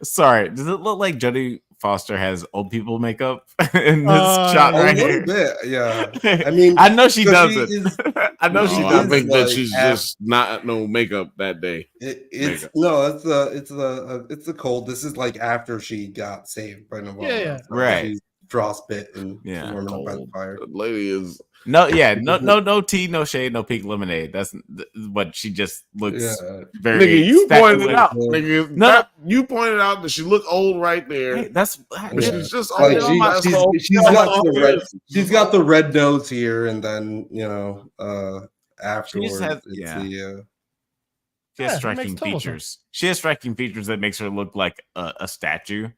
Sorry, does it look like Jodie Foster has old people makeup in this shot right here? A little bit, yeah. I mean, I know she doesn't. I know she doesn't. I think that she's just not no makeup that day. It's the cold. This is like after she got saved by Navarro. Yeah. So right. She's frostbit and warming up by the fire. The lady is no tea, no shade, no pink lemonade. That's what she just looks very. Nigga, you pointed it out. Nigga, you pointed out that she looked old right there. Hey, that's she's just like she's got the red nose here, and then afterwards she has striking features. She has striking features that makes her look like a statue,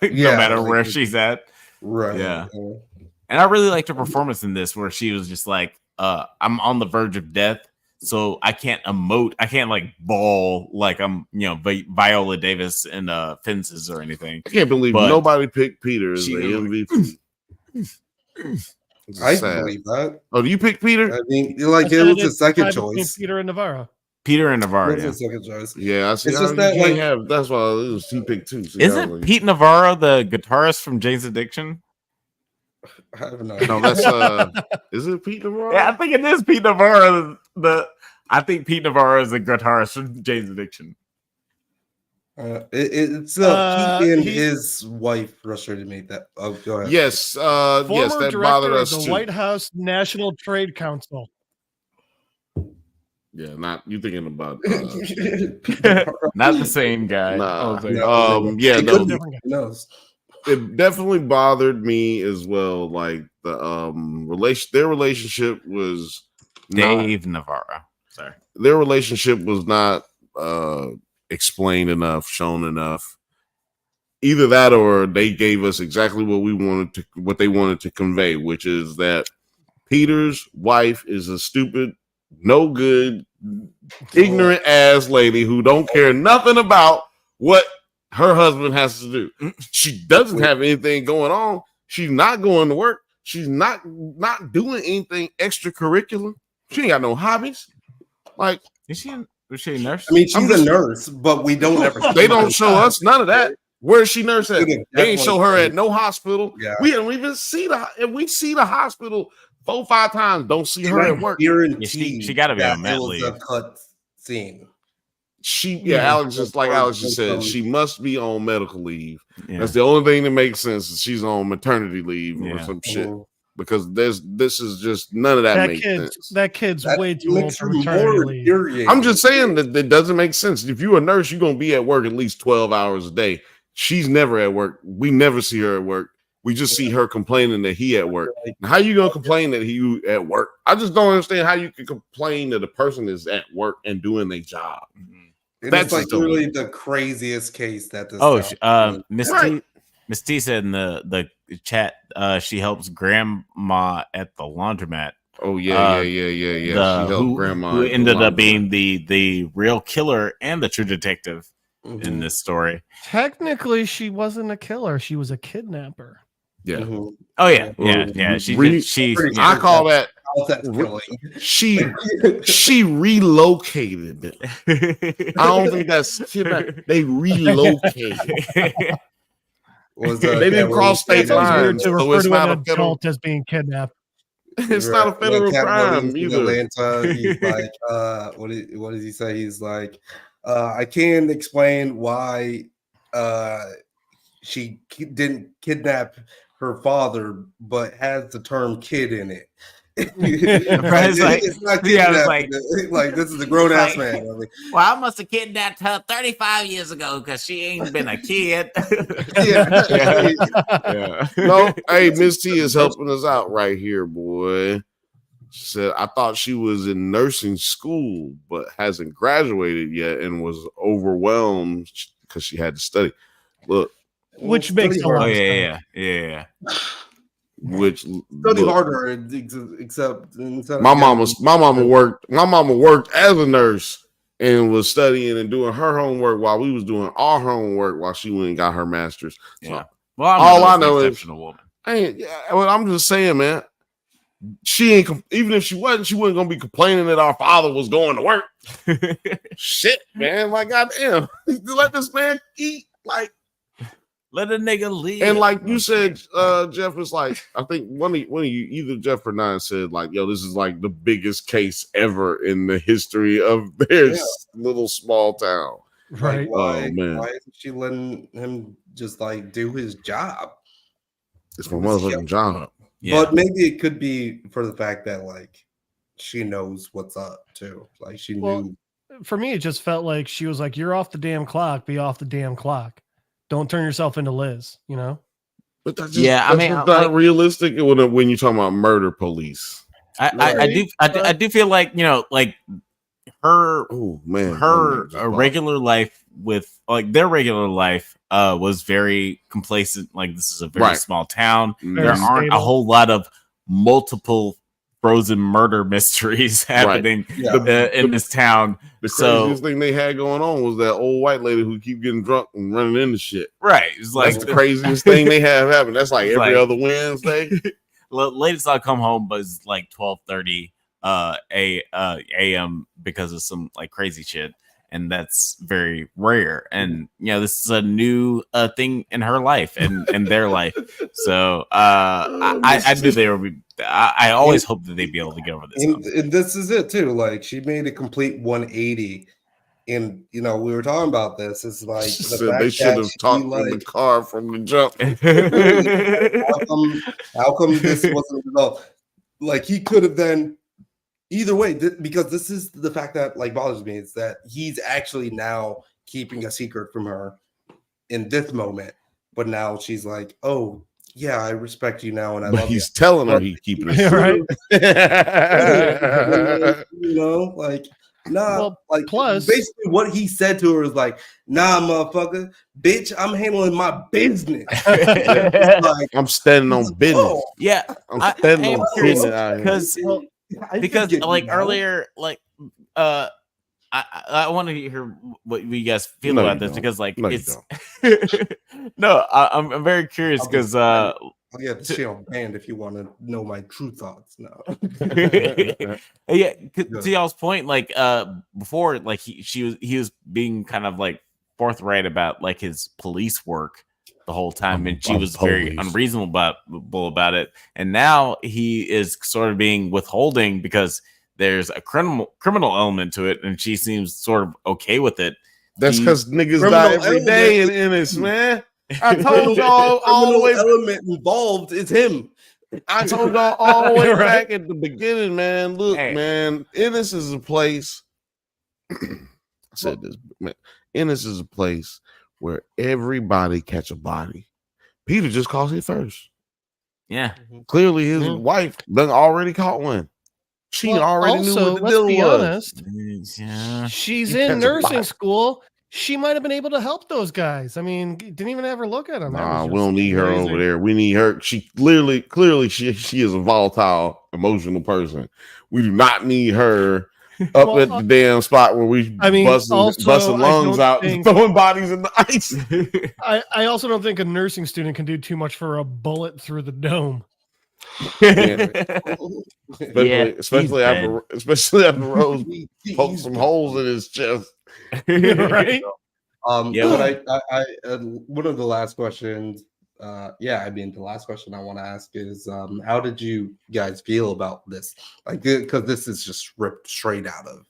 no matter where she's at. Right. Yeah. And I really liked her performance in this, where she was just like, I'm on the verge of death, so I can't emote. I can't like bawl like I'm, Viola Davis in Fences or anything. I can't believe nobody picked Peter as the MVP. I believe that. Oh, do you pick Peter? I mean, it was a second choice. Peter and Navarro. Yeah. Second choice. Yeah, I see. It's just that that's why he picked two. Isn't Pete Navarro the guitarist from Jane's Addiction? I have no idea. No, that's is it Pete Navarro? Yeah, I think it is Pete Navarro. I think Pete Navarro is the guitarist from Jane's Addiction. It's Pete and his wife frustrated me that. Oh, go ahead. Yes, yes, that bothered us the too. White House National Trade Council. Yeah, not you thinking about not the same guy. It definitely bothered me as well. Like their relationship was Navarro. Sorry, their relationship was not explained enough, shown enough. Either that, or they gave us exactly what they wanted to convey, which is that Peter's wife is a stupid, no good, ignorant ass lady who don't care nothing about what her husband has to do. She doesn't have anything going on. She's not going to work. She's not doing anything extracurricular. She ain't got no hobbies. Like, is she? Was she a nurse? I mean, she's a nurse, but we don't ever. They don't show us none of that. Where is she nurse at? They ain't show her at no hospital. Yeah. We don't even see if we see the hospital 4-5 times. Don't see her at work. She got to be on mat leave. A cut scene. Alex, just like Alex just said, she must be on medical leave. Yeah. That's the only thing that makes sense. Is she's on maternity leave or some shit. Because this is just none of that makes sense. That kid's way too old for maternity leave. I'm just saying that doesn't make sense. If you're a nurse, you're gonna be at work at least 12 hours a day. She's never at work. We never see her at work. We just see her complaining that he at work. Now, how you gonna complain that he at work? I just don't understand how you can complain that a person is at work and doing their job. That's like really the craziest case that this. Miss T said in the chat, she helps grandma at the laundromat. Oh yeah. She helped grandma. Who ended up being the real killer and the true detective in this story. Technically, she wasn't a killer; she was a kidnapper. Yeah. Oh yeah. She. I call that. She relocated. I don't think that's kidnapping. They relocated. They didn't cross state lines, so it's not a adult as being kidnapped. It's not a federal crime either. Atlanta, he's like, what does he say? He's like, I can't explain why she didn't kidnap her father, but has the term "kid" in it. It's not kidnapping. Like this is a grown ass man. Well, I must have kidnapped her 35 years ago because she ain't been a kid. Yeah. No, hey, Miss T is helping us out right here, boy. She said, I thought she was in nursing school, but hasn't graduated yet and was overwhelmed because she had to study. Look, which makes a lot of sense. Yeah. Which study harder, except my mama worked as a nurse and was studying and doing her homework while we was doing our homework while she went and got her master's. Yeah. So, well, all I know is woman. I'm just saying, man. She ain't even if she wasn't gonna be complaining that our father was going to work. Shit, man. Like, goddamn, let this man eat. Like, let a nigga leave. And like you said, Jeff, was like, I think one of you, either Jeff or Nine said, like, yo, this is like the biggest case ever in the history of their little small town. Right. Like, why isn't she letting him just like do his job? It's my motherfucking job. Yeah. But maybe it could be for the fact that like she knows what's up too. Like she knew. For me, it just felt like she was like, "You're off the damn clock. Be off the damn clock. Don't turn yourself into Liz." You know. But that's just, not realistic when you're talking about murder police. I do feel like, you know, like her regular life with like their regular life was very complacent. Like, this is a very small town. There aren't a whole lot of multiple frozen murder mysteries happening in this town. The craziest thing they had going on was that old white lady who keep getting drunk and running into shit. Right. It's like that's the craziest thing they have happened. That's like every other Wednesday. Latest I come home was like 12:30 a.m. because of some like crazy shit. And that's very rare. And you know, this is a new thing in her life and in their life. So I knew they would be. I always hope that they'd be able to get over this. And this is it too. Like, she made a complete 180. And you know, we were talking about this. It's like they should have talked in the car from the jump. how come this wasn't developed? Like, he could have then. Either way, because this is the fact that like bothers me, is that he's actually now keeping a secret from her in this moment. But now she's like, "Oh yeah, I respect you now, and I love you." But he's telling her he's keeping a secret, right? You know, like, nah. Well, like, plus, basically, what he said to her is like, "Nah, motherfucker, bitch, I'm handling my business. Like, I'm standing on business." Yeah, I'm standing on business because like earlier, like I want to hear what you guys feel about this, because like it's no, I'm very curious because I'll get the channel banned if you want to know my true thoughts. No. Yeah, to y'all's point, like before, like he was being kind of like forthright about like his police work the whole time, and she was very unreasonable about it. And now he is sort of being withholding because there's a criminal element to it, and she seems sort of okay with it. That's because niggas die every day in Ennis, man. I told y'all all the way element involved is him. I told y'all all the way back at the beginning, man. Look, man, Ennis is a place. I said this, man. Ennis is a place where everybody catch a body. Peter just caught it first. Yeah. Clearly his wife done already caught one. She already knew what the deal was. Honest, she's in nursing school. She might have been able to help those guys. I mean, didn't even ever look at them. Nah, we don't need her over there. We need her. She clearly she is a volatile, emotional person. We do not need her up at the damn spot where we busting lungs out and throwing bodies in the ice. I also don't think a nursing student can do too much for a bullet through the dome. Especially after Rose poked some holes in his chest. Right? But I one of the last questions, the last question I want to ask is, how did you guys feel about this? Like, because this is just ripped straight out of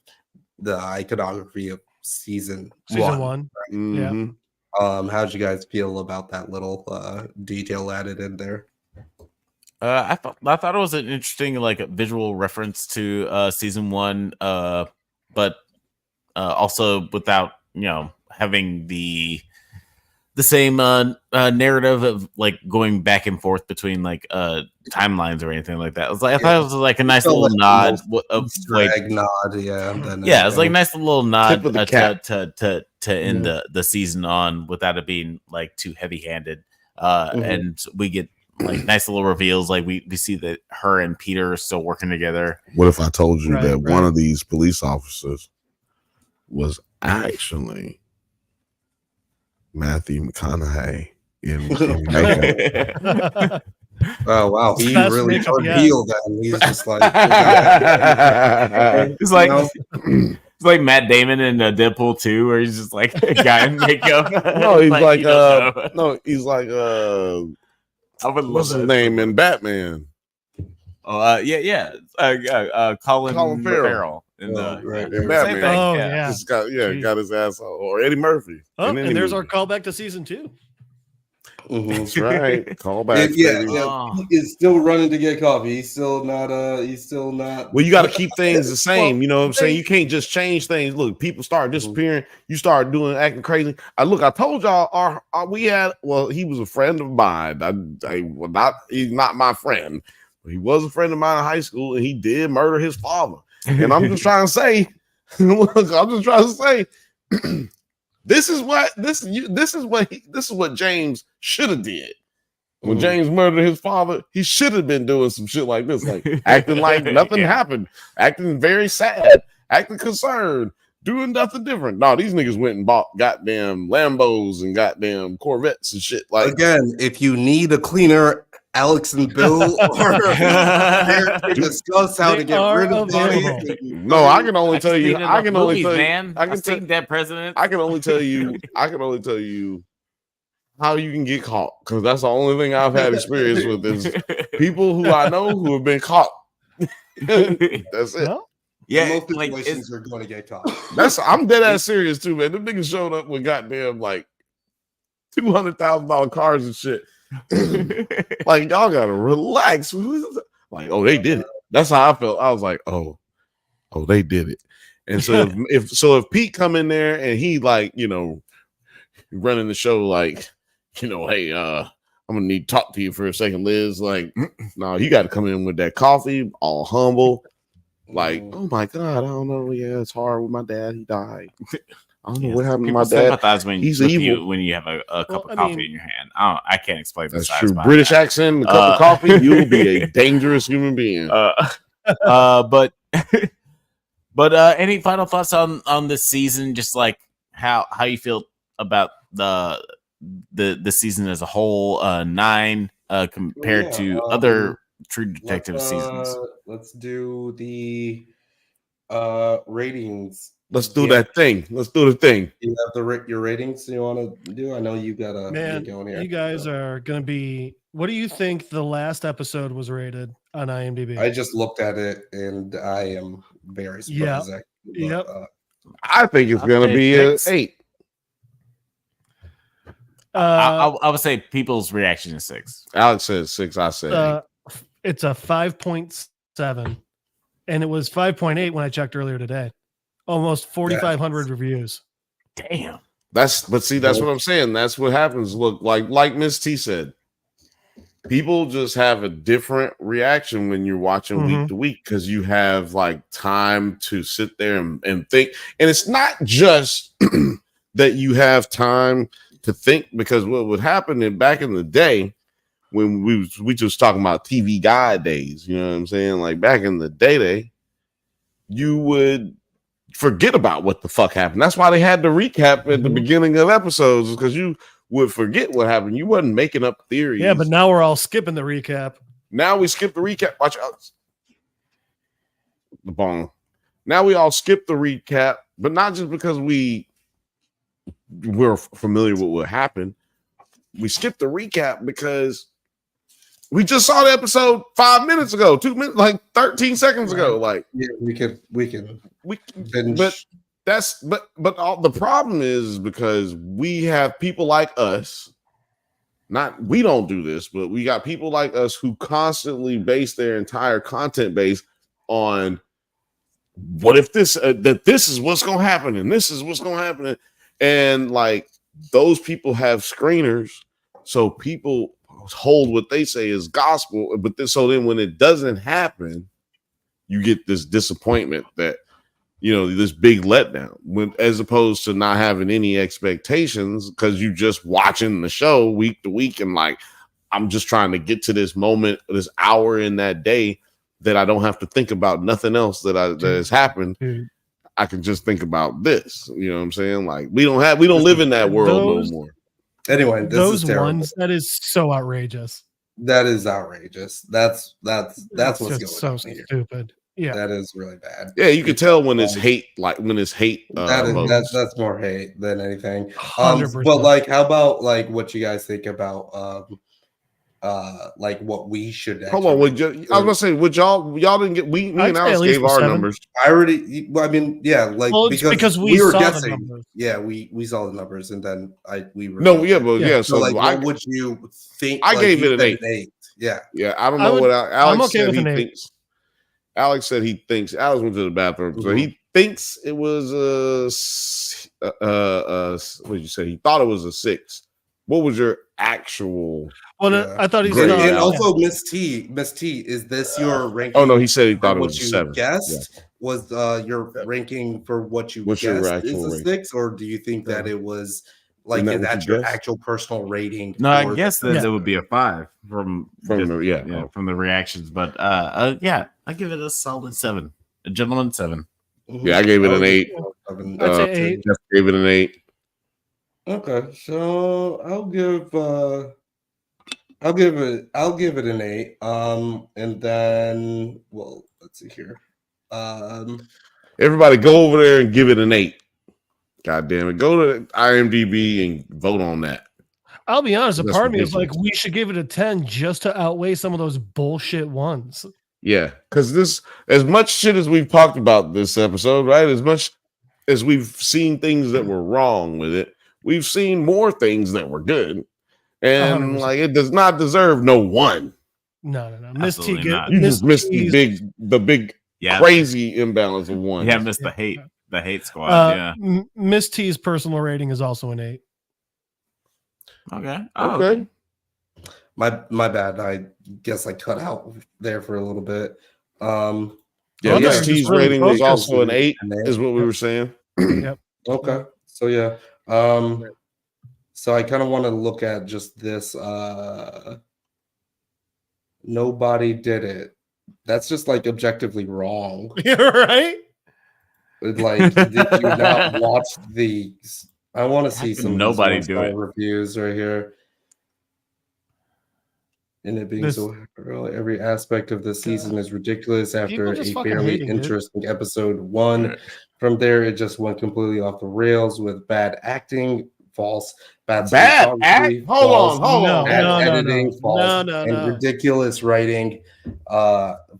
the iconography of season one. Right? Mm-hmm. Yeah. How did you guys feel about that little detail added in there? I thought it was an interesting like visual reference to season one, but also without having the same narrative of like going back and forth between like timelines or anything like that. I thought it was like a nice little nod of like nod, it's like a nice little nod to end the season on without it being like too heavy handed. And we get like nice little reveals, like we see that her and Peter are still working together. What if I told you that one of these police officers was actually Matthew McConaughey in makeup? Oh wow, he really revealed that. He's just like it's like it's like Matt Damon in Deadpool 2, where he's just like a guy in makeup. No, he's he's like what's his name in Batman? Colin Farrell in Batman. Just got his ass off. Or Eddie Murphy. Oh, and there's our callback to season 2. That's right. Callback. He is still running to get coffee. He's still not. Well, you got to keep things the same. You know what I'm saying? You can't just change things. Look, people start disappearing. You start acting crazy. I told y'all he was a friend of mine. He's not my friend. But he was a friend of mine in high school, and he did murder his father. And I'm just trying to say, this is what James should have did. When James murdered his father, he should have been doing some shit like this, like acting like nothing happened, acting very sad, acting concerned, doing nothing different. No, these niggas went and bought goddamn Lambos and goddamn Corvettes and shit. Like, again, if you need a cleaner, Alex and Bill are there to discuss how to get rid of bodies. No, I can only tell you. I can only tell you. I've seen Dead President. I can only tell you how you can get caught, because that's the only thing I've had experience with is people who I know who have been caught. That's it. Well, most situations are going to get caught. I'm dead ass serious too, man. The niggas showed up with goddamn like $200,000 cars and shit. Like, y'all gotta relax. Like, oh, they did it. That's how I felt. I was like, oh, they did it. And so if Pete come in there and he like, running the show like, hey, I'm gonna need to talk to you for a second, Liz. Like, no, you got to come in with that coffee, all humble. Like, oh my God, I don't know. Yeah, it's hard with my dad. He died. I don't know what happened to my dad. He's evil when you have a cup of coffee in your hand. I can't explain. That's true. British accent, a cup of coffee, you will be a dangerous human being. But any final thoughts on this season? Just like how you feel about the season as a whole. 9 compared to other True Detective seasons? Let's do the ratings. Let's do that thing. Let's do the thing. You have your ratings you want to do? I know you got to get going here. You guys are going to be. What do you think the last episode was rated on IMDb? I just looked at it and I am very surprised. Yep. I think it's going to be an 8. I would say people's reaction is 6. Alex says 6. I said 8. It's a 5.7, and it was 5.8 when I checked earlier today. Almost 4,500 reviews. Damn. That's what I'm saying. That's what happens. Look, like Miss T said, people just have a different reaction when you're watching week to week because you have like time to sit there and think. And it's not just that you have time to think, because what would happen back in the day when we just talking about TV guide days, you know what I'm saying? Like back in the day, you would forget about what the fuck happened. That's why they had the recap at the beginning of episodes, because you would forget what happened. You wasn't making up theories. Yeah, but now we're all skipping the recap. Now we skip the recap. Watch out. The bong. Now we all skip the recap, but not just because we're familiar with what happened. We skip the recap because we just saw the episode 5 minutes ago, 2 minutes, like 13 seconds ago. Like, yeah, we can. But the problem is because we have people like us. We don't do this, but we got people like us who constantly base their entire content base on what if this that this is what's gonna happen and this is what's gonna happen, and like those people have screeners, so people hold what they say is gospel. But then when it doesn't happen, you get this disappointment that, you know, this big letdown, as opposed to not having any expectations because you just watching the show week to week and like, I'm just trying to get to this moment, this hour in that day that I don't have to think about nothing else that has happened. I can just think about this. You know what I'm saying? Like we don't live in that world no more. Anyway, those ones, that is so outrageous. That is outrageous. That's what's going so on here. Stupid. Yeah, that is really bad. Yeah, you can tell when it's hate. Like when it's hate. That's more hate than anything. 100%. But like, how about like what you guys think about like what we should? Hold on, I was gonna say, would y'all didn't get me and Alex gave our 7 numbers. I already. I mean, yeah, like because we were guessing. Yeah, we saw the numbers and then we were. No, yeah, but yeah. So like, what would you think? I gave it an 8. Yeah, I don't know what Alex said. He thinks. Alex said he thinks. Alex went to the bathroom, so he thinks it was what did you say? He thought it was a 6. What was your actual? Well, I thought he said. And also, Miss T, is this your ranking? Oh no, he said he thought it was a 7. Guessed was your ranking for what you What's guessed your actual is a 6, or do you think that it was like that's your actual personal rating? No, I guess that it would be a 5 from the reactions, but yeah, I give it a solid 7, a gentleman 7. Yeah, I gave it an 8. I'd say 8. Just gave it an 8. Okay, so I'll give it an 8. And then let's see here. Everybody go over there and give it an 8. God damn it. Go to IMDb and vote on that. I'll be honest, a part of me is like, we should give it a 10 just to outweigh some of those bullshit ones. Yeah, because this, as much shit as we've talked about this episode, right? As much as we've seen things that were wrong with it, we've seen more things that were good. And 100%. Like, it does not deserve no 1. No. Miss T, you just missed the big crazy imbalance of 1. Yeah, missed the hate squad. Miss T's personal rating is also an 8. Okay. My bad. I guess I cut out there for a little bit. Miss T's rating was also an 8, is what we were saying. Yep. Okay. So yeah. So I kind of want to look at just this. Nobody did it. That's just like objectively wrong. You're right. Like, did you not watch these? I want to see some nobody do it reviews right here. And it being so early, every aspect of the season is ridiculous after a fairly interesting episode 1. From there, it just went completely off the rails with bad acting, false, bad cinematography, hold on. Bad editing, false, and ridiculous writing,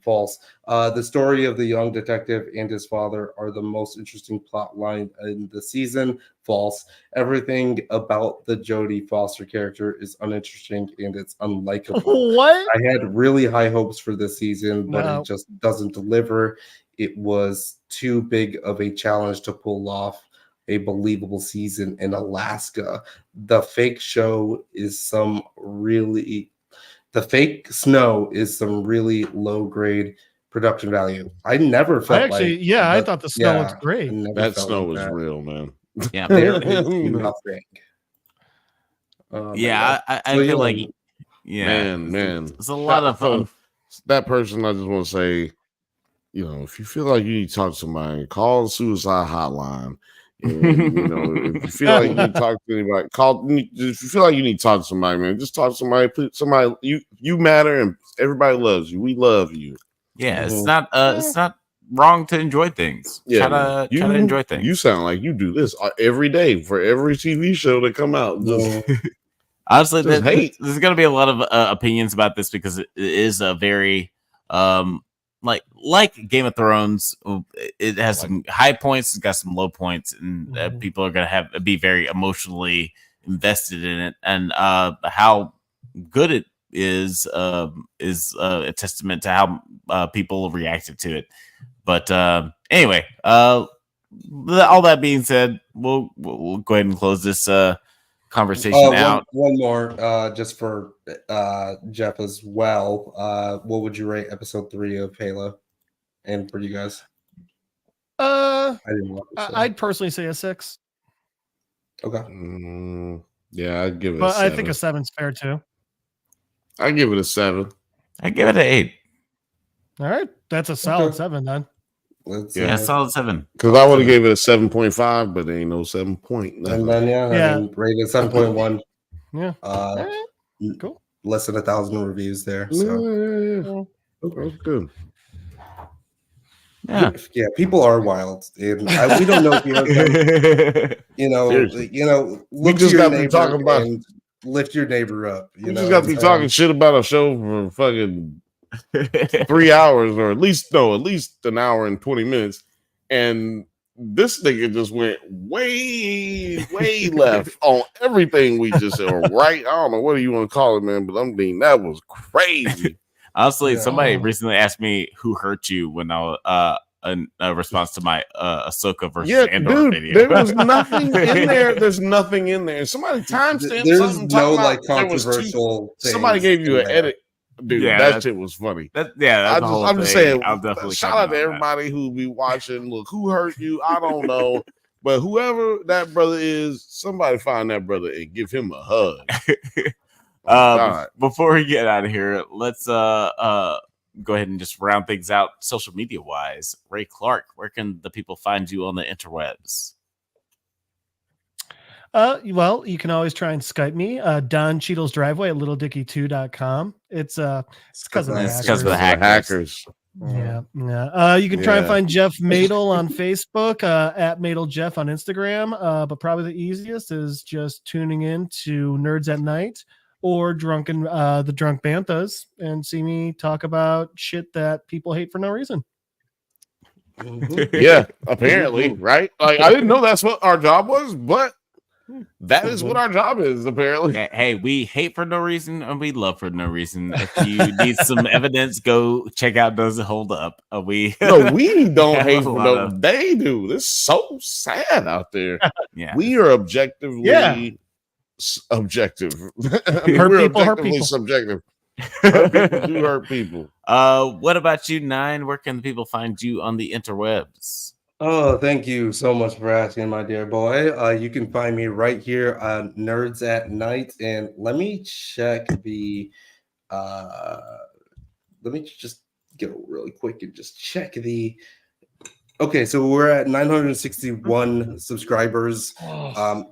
false. The story of the young detective and his father are the most interesting plot line in the season. False. Everything about the Jodie Foster character is uninteresting and it's unlikable. What? I had really high hopes for this season, but it just doesn't deliver. It was too big of a challenge to pull off a believable season in Alaska. The fake snow is some really low grade production value. I never felt I thought the snow was great. That snow was real, man. Yeah, there is nothing. I feel like man, it's a lot of fun. That person, I just want to say, if you feel like you need to talk to somebody, call the suicide hotline. And, if you feel like you need to talk to anybody, if you feel like you need to talk to somebody, man, just talk to somebody. Please, somebody, you matter, and everybody loves you. We love you. Yeah, it's not wrong to enjoy things. Yeah, try to enjoy things. You sound like you do this every day for every TV show that come out. Honestly, there's going to be a lot of opinions about this because it is a very like Game of Thrones. It has some high points, it's got some low points, and people are going to be very emotionally invested in it. And how good it is a testament to how people reacted to it. But anyway, all that being said, we'll go ahead and close this conversation out. One more, just for Jeff as well. What would you rate episode 3 of Halo? And for you guys, I'd personally say a 6. Okay. Yeah, I'd give it. But I think a 7's fair too. I give it a 7. I give it an 8. All right, that's a solid 7 then. Solid 7. Because I would have gave it a 7.5, but there ain't no 7 point. And then rated 7.1. Yeah. Cool. Less than 1,000 reviews there. So okay, good. Yeah, people are wild, and we don't know if you look to your neighbor and lift your neighbor up. You just got to be talking shit about a show for fucking 3 hours, or at least an hour and 20 minutes, and this nigga just went way left on everything we just said, or right. I don't know what do you want to call it, man, but that was crazy. Honestly, somebody recently asked me who hurt you when I was a response to my Ahsoka versus Andor video. There was nothing in there. There's nothing in there. Somebody timestamped something. There's no controversial. Somebody gave you an edit. Dude, that shit was funny. I'm just saying. Shout out to everybody who be watching. Look, who hurt you? I don't know, but whoever that brother is, somebody find that brother and give him a hug. Before we get out of here, let's go ahead and just round things out social media wise. Ray Clark, where can the people find you on the interwebs? Well, you can always try and Skype me, Don Cheadle's Driveway at littleDicky2.com. It's because of the hackers. Yeah. You can try and find Jeff Madel on Facebook, at Madel Jeff on Instagram. But probably the easiest is just tuning in to Nerds at Night or the Drunk Banthas and see me talk about shit that people hate for no reason. Yeah, apparently, right? Like, I didn't know that's what our job was, but that is what our job is, apparently. Hey, we hate for no reason and we love for no reason. If you need some evidence, go check out Does It Hold Up. We don't hate for no. They do. It's so sad out there. Yeah, we are objectively objective. We're objectively subjective. Hurt people do hurt people. What about you, Nine? Where can the people find you on the interwebs? Oh, thank you so much for asking, my dear boy. You can find me right here on Nerds at Night. And let me check the let me just go really quick and just check the. Okay, so we're at 961 subscribers.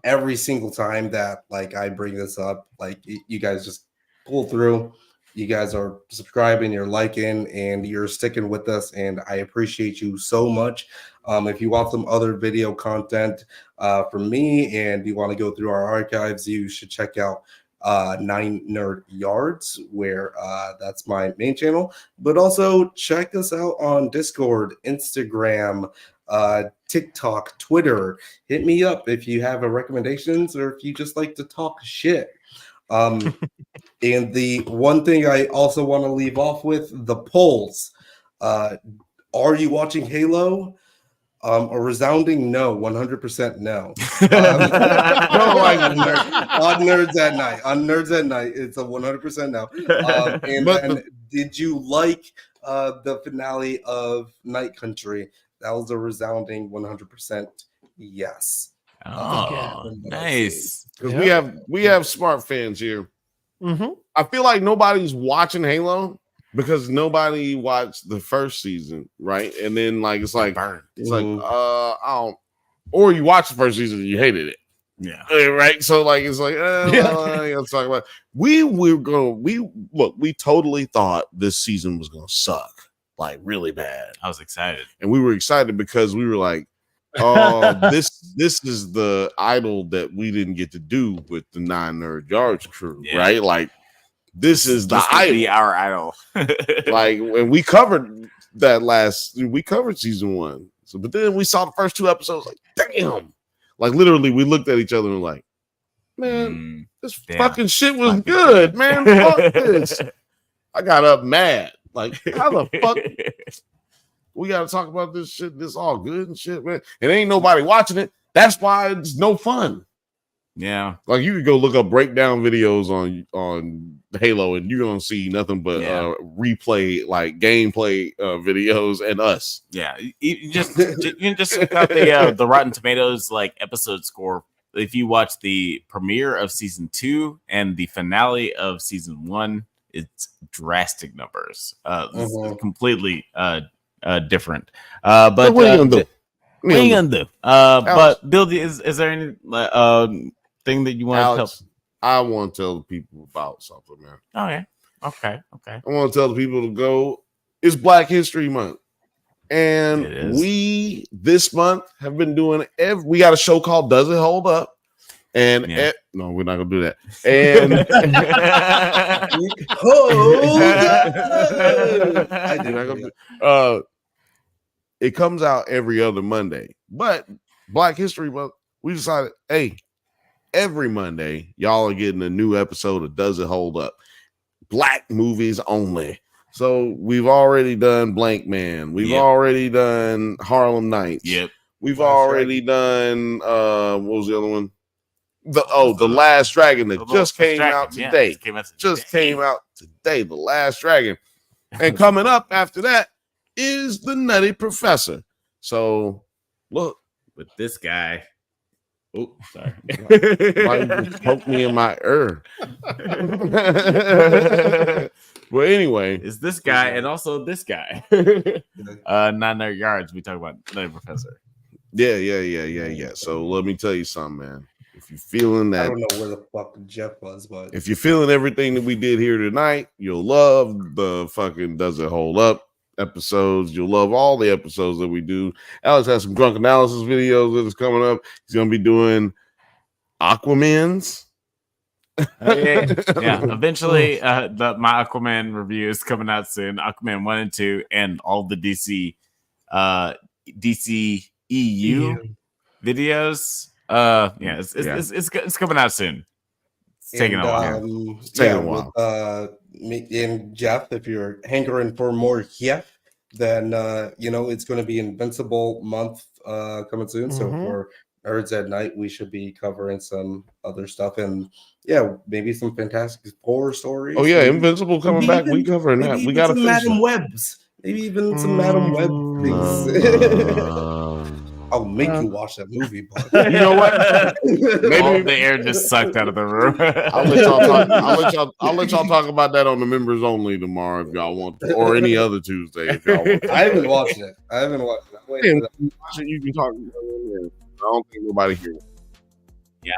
Every single time that I bring this up, you guys just pull through. you guys are subscribing, you're liking, and you're sticking with us, and I appreciate you so much. If you want some other video content from me and you want to go through our archives, you should check out 9 Nerd Yards, where that's my main channel. But also check us out on Discord, Instagram, TikTok, Twitter. Hit me up if you have recommendations or if you just like to talk shit. And the one thing I also want to leave off with, the polls. Are you watching Halo? A resounding no, 100% no. On Nerds at Night. On Nerds at Night, it's a 100% no. And then, did you like the finale of Night Country? That was a resounding 100% yes. Nice. Because we have smart fans here. Mm-hmm. I feel like nobody's watching Halo because nobody watched the first season, right? And then it's like I don't, or you watched the first season and you hated it. Yeah. Right. So let's talk about we totally thought this season was gonna suck, like really bad. I was excited. And we were excited because we were like, oh, this is the idol that we didn't get to do with the 9 Nerd Yards crew, right? Like this is the idol, our idol. Like when we covered we covered season 1. So but then we saw the first 2 episodes, like, damn. Like literally we looked at each other and were like, man, this fucking shit was good, man. Fuck this. I got up mad. Like, how the fuck we gotta talk about this shit? This all good and shit, man. And ain't nobody watching it. That's why it's no fun. Yeah. Like you could go look up breakdown videos on Halo and you're gonna see nothing but replay, like gameplay videos and us. Yeah. You can just look up the Rotten Tomatoes episode score. If you watch the premiere of season 2 and the finale of season 1, it's drastic numbers. Completely different. But what are you gonna do? What are you gonna do? But Bill, is there any thing that you want to tell? I want to tell the people about something, man. Oh yeah. Okay. I want to tell the people to go. It's Black History Month. And we this month have been doing we got a show called Does It Hold Up? And no, we're not gonna do that. And it comes out every other Monday. But Black History Month, we decided, hey, every Monday, y'all are getting a new episode of Does It Hold Up? Black movies only. So we've already done Blank Man. We've already done Harlem Nights. Yep. We've already done what was the other one? The Last Dragon that just came out today. Just came out today, The Last Dragon. And coming up after that is The Nutty Professor. So look, with this guy. Oh, sorry. Like poke me in my ear. Well, anyway, it's this guy and also this guy. 9 Nerd Yards. We talk about Nutty Professor. Yeah. So let me tell you something, man. If you're feeling that, I don't know where the fuck Jeff was, but if you're feeling everything that we did here tonight, you'll love the fucking Does It Hold Up episodes. You'll love all the episodes that we do. Alex has some drunk analysis videos that is coming up. He's gonna be doing Aquaman's. Eventually, my Aquaman review is coming out soon. Aquaman 1 and 2, and all the DC EU videos. It's coming out soon. It's taking a while. It's taking a while. Me and Jeff, if you're hankering for more Jeff, then it's going to be Invincible month coming soon. So for Nerds at Night, we should be covering some other stuff and maybe some Fantastic Four stories. Oh yeah, Invincible coming back. We covering that. We got some Madam Webs. Maybe even some Madam Web things. I'll make you watch that movie, but you know what? Maybe the air just sucked out of the room. I'll let y'all talk about that on the members only tomorrow if y'all want to, or any other Tuesday if y'all want. I haven't watched it. Wait, you can talk. I don't think nobody here. Yeah.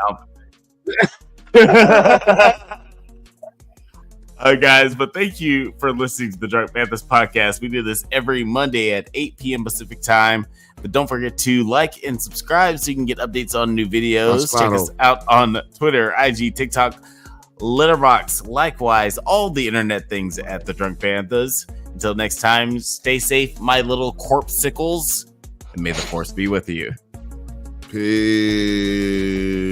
Guys, but thank you for listening to the Drunk Banthas podcast. We do this every Monday at 8 p.m. Pacific time. But don't forget to like and subscribe so you can get updates on new videos. Check us out on Twitter, IG, TikTok, Letterboxd. Likewise, all the internet things at the Drunk Banthas. Until next time, stay safe, my little corpsicles, and may the force be with you. Peace.